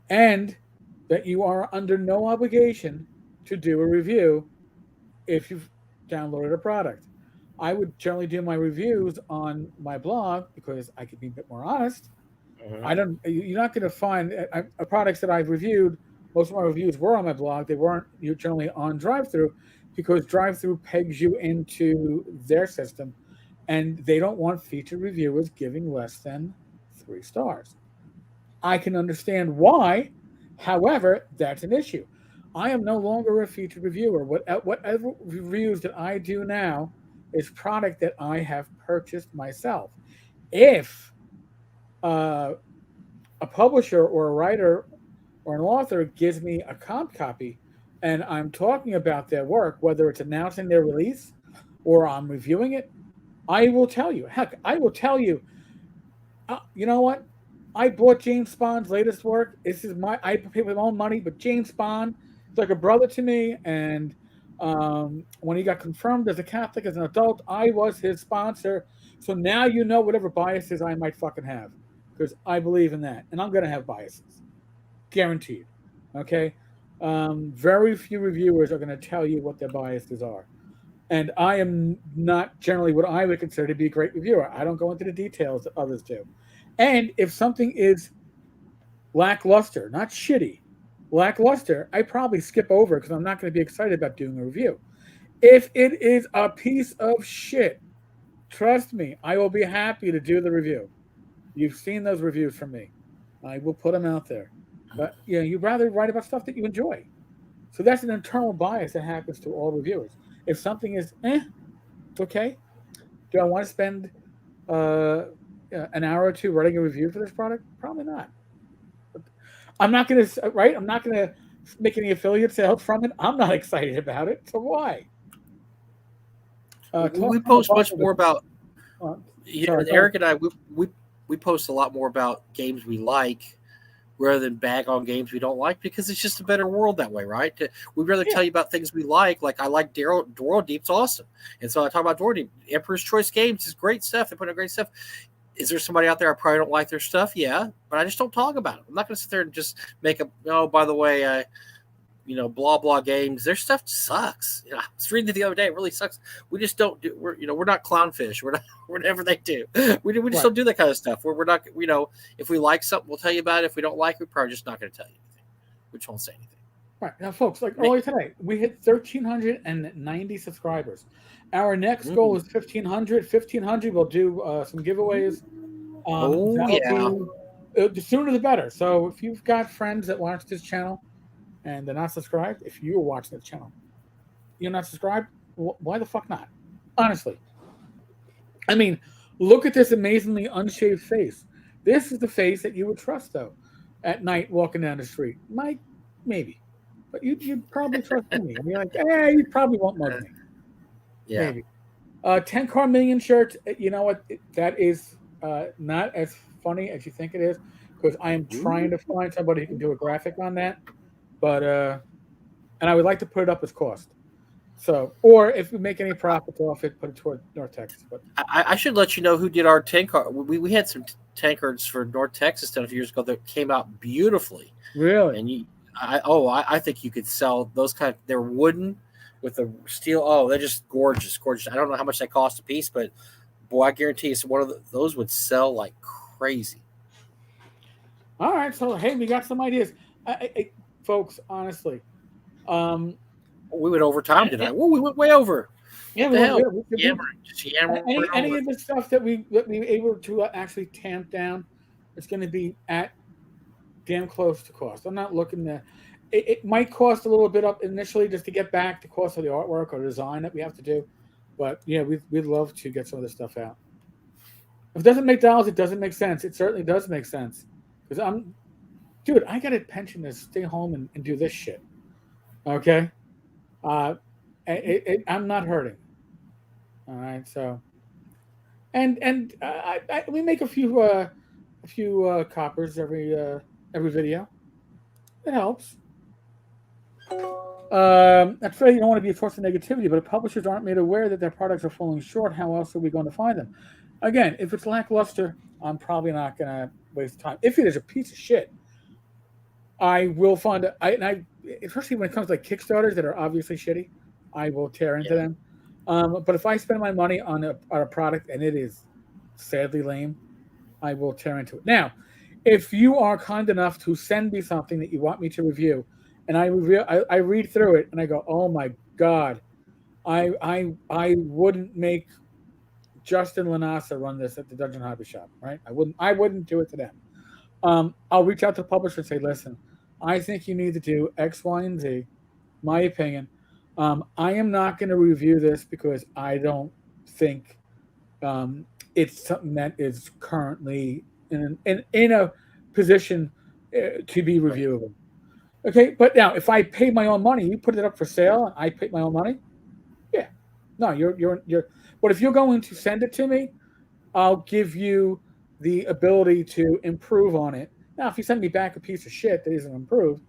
and that you are under no obligation to do a review if you've downloaded a product. I would generally do my reviews on my blog because I could be a bit more honest. I don't. You're not going to find products that I've reviewed. Most of my reviews were on my blog. They weren't generally on DriveThru because DriveThru pegs you into their system, and they don't want featured reviewers giving less than 3 stars. I can understand why. However, that's an issue. I am no longer a featured reviewer. Whatever reviews that I do now is product that I have purchased myself. If a publisher or a writer or an author gives me a comp copy and I'm talking about their work, whether it's announcing their release or I'm reviewing it, I will tell you. Heck, I will tell you, you know what? I bought James Spahn's latest work. I paid with my own money, but James Spahn is like a brother to me. And when he got confirmed as a Catholic as an adult, I was his sponsor. So now you know whatever biases I might fucking have because I believe in that. And I'm going to have biases. Guaranteed. Okay? Very few reviewers are going to tell you what their biases are. And I am not generally what I would consider to be a great reviewer. I don't go into the details that others do. And if something is lackluster, not shitty, lackluster, I probably skip over because I'm not going to be excited about doing a review. If it is a piece of shit, trust me, I will be happy to do the review. You've seen those reviews from me. I will put them out there. But you'd rather write about stuff that you enjoy. So that's an internal bias that happens to all reviewers. If something is it's okay. Do I want to spend an hour or two writing a review for this product? Probably not. I'm not going to I'm not going to make any affiliate sales from it. I'm not excited about it. So why? We post much more about. Sorry, Eric and I we post a lot more about games we like rather than bag on games we don't like because it's just a better world that way, right? We'd rather tell you about things we like. Like I like Doro Deep's awesome, and so I talk about Doro Deep. Emperor's Choice Games is great stuff. They put out great stuff. Is there somebody out there I probably don't like their stuff? Yeah, but I just don't talk about it. I'm not going to sit there and just make a by the way, blah blah games. Their stuff sucks. I was reading it the other day. It really sucks. We just don't do. We're not clownfish. We're not whatever they do. We just don't do that kind of stuff. We're not. If we like something, we'll tell you about it. If we don't like it, we're probably just not going to tell you anything. We just won't say anything. Right now, folks, like earlier today, we hit 1,390 subscribers. Our next goal is 1,500. 1,500, we'll do some giveaways. That'll be the sooner the better. So if you've got friends that watch this channel and they're not subscribed, if you're watching the channel, you're not subscribed, why the fuck not? Honestly. I mean, look at this amazingly unshaved face. This is the face that you would trust, though, at night walking down the street. Mike, maybe. But you'd probably trust me. And you're like, you probably won't mug me. Yeah. Maybe. 10-car million shirts, you know what? That is not as funny as you think it is, because I am trying to find somebody who can do a graphic on that. But, and I would like to put it up as cost. So, or if we make any profits off it, put it toward North Texas. But I should let you know who did our 10-car. We had some tankards for North Texas 10 years ago that came out beautifully. Really? And I think you could sell those kind. They're wooden with the steel. Oh, they're just gorgeous. I don't know how much they cost a piece, but boy, I guarantee you, one of those would sell like crazy. All right, so hey, we got some ideas, folks. Honestly, we went over time tonight. We went way over. Yeah, yammering. Any of the stuff that we were able to actually tamp down, it's going to be at damn close to cost. I'm not looking to. It might cost a little bit up initially just to get back the cost of the artwork or design that we have to do, but yeah, we'd love to get some of this stuff out. If it doesn't make dollars, it doesn't make sense. It certainly does make sense, because I got a pension to stay home and do this shit. Okay, I'm not hurting. All right, so and we make a few coppers every video. It helps. That's right. You don't want to be a source of negativity, but if publishers aren't made aware that their products are falling short, how else are we going to find them? Again, if it's lackluster, I'm probably not going to waste time. If it is a piece of shit, I will find it. Especially when it comes to like Kickstarters that are obviously shitty, I will tear into them. But if I spend my money on a product and it is sadly lame, I will tear into it. Now, if you are kind enough to send me something that you want me to review, and I read through it and I go, oh my God, I wouldn't make Justin Lanassa run this at the Dungeon Hobby Shop, right? I wouldn't do it to them. I'll reach out to the publisher and say, listen, I think you need to do X, Y, and Z. My opinion. I am not going to review this because I don't think it's something that is currently in a position to be reviewable. Okay, but now if I pay my own money, you put it up for sale, and I pay my own money. Yeah, no, you're. But if you're going to send it to me, I'll give you the ability to improve on it. Now, if you send me back a piece of shit that isn't improved,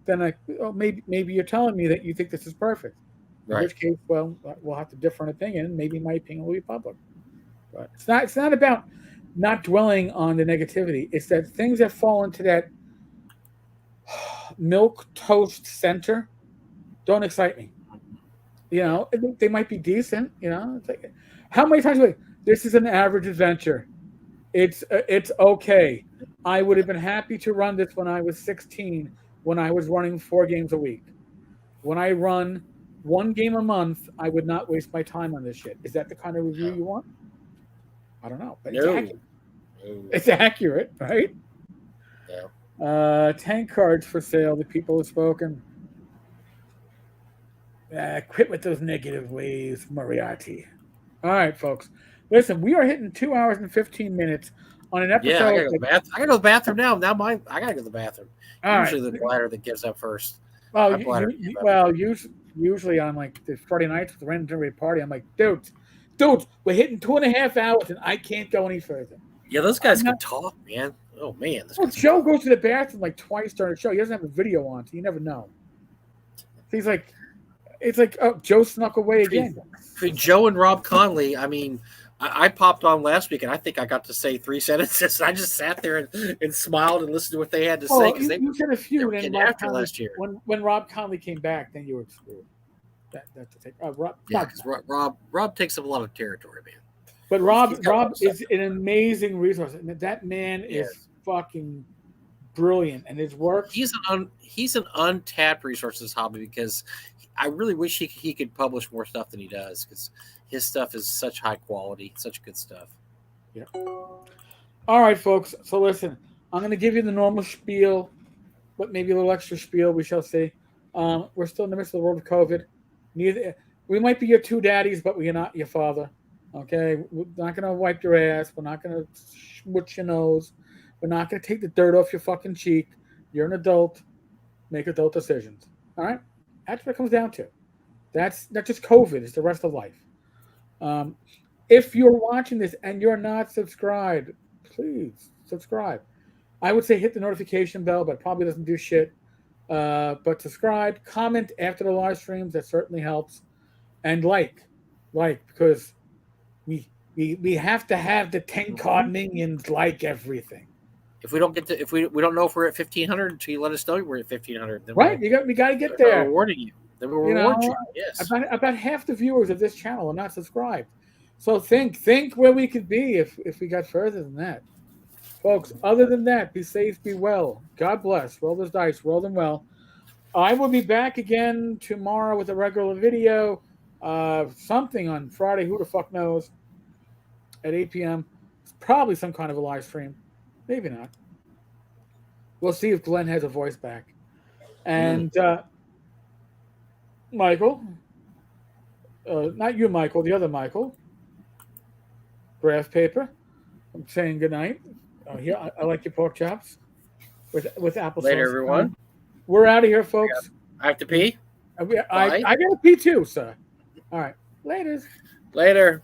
then maybe you're telling me that you think this is perfect. In which case, well, we'll have to differ an opinion. Maybe my opinion will be public. But it's not about not dwelling on the negativity. It's that things that fall into that milk toast center don't excite me. You know, they might be decent. You know, it's like, how many times this is an average adventure. It's okay. I would have been happy to run this when I was 16, when I was running 4 games a week. When I run 1 game a month, I would not waste my time on this shit. Is that the kind of review you want? I don't know, but it's accurate. It's accurate, right? Yeah. Tank cards for sale. The people have spoken. Quit with those negative ways, Moriarty. All right, folks. Listen, we are hitting 2 hours and 15 minutes on an episode. Yeah, I gotta go to the bathroom now. I gotta go to the bathroom. Usually the bladder that gives up first. Usually on like the Friday nights with the random party, I'm like, dudes, we're hitting 2.5 hours and I can't go any further. Yeah, those guys can talk, man. Oh man, Joe goes to the bathroom like twice during the show. He doesn't have a video on, so you never know. He's like, it's like, oh, Joe snuck away again. For Joe and Rob Conley, I mean, I popped on last week and I think I got to say 3 sentences. I just sat there and smiled and listened to what they had to say because they said a few. Were getting after last year. When Rob Conley came back, then you were screwed. That's the thing. Because Rob takes up a lot of territory, man. But Rob is an amazing resource. That man is fucking brilliant, and his work. He's an untapped resource in this hobby because I really wish he could publish more stuff than he does because his stuff is such high quality, such good stuff. Yeah. All right, folks. So listen, I'm going to give you the normal spiel, but maybe a little extra spiel. We shall see. We're still in the midst of the world of COVID. We might be your two daddies, but we're not your father. Okay, we're not going to wipe your ass. We're not going to smooch your nose. We're not going to take the dirt off your fucking cheek. You're an adult. Make adult decisions. All right? That's what it comes down to. That's not just COVID. It's the rest of life. If you're watching this and you're not subscribed, please subscribe. I would say hit the notification bell, but it probably doesn't do shit. But subscribe, comment after the live streams. That certainly helps. And like, because we have to have the 10 card minions like everything. If we don't get to, if we don't know if we're at 1,500 until you let us know we're at 1,500, then right? We got to get there. We're rewarding you. Then we'll reward you. Yes. About half the viewers of this channel are not subscribed. So think where we could be if we got further than that, folks. Other than that, be safe, be well. God bless. Roll those dice. Roll them well. I will be back again tomorrow with a regular video. Something on Friday. Who the fuck knows? At 8 p.m. It's probably some kind of a live stream. Maybe not. We'll see if Glenn has a voice back. And Michael, not you, Michael, the other Michael. Graph paper. I'm saying goodnight. Here, I like your pork chops with applesauce. Later, everyone. We're out of here, folks. I have to pee. I got to pee too, sir. All right. Later.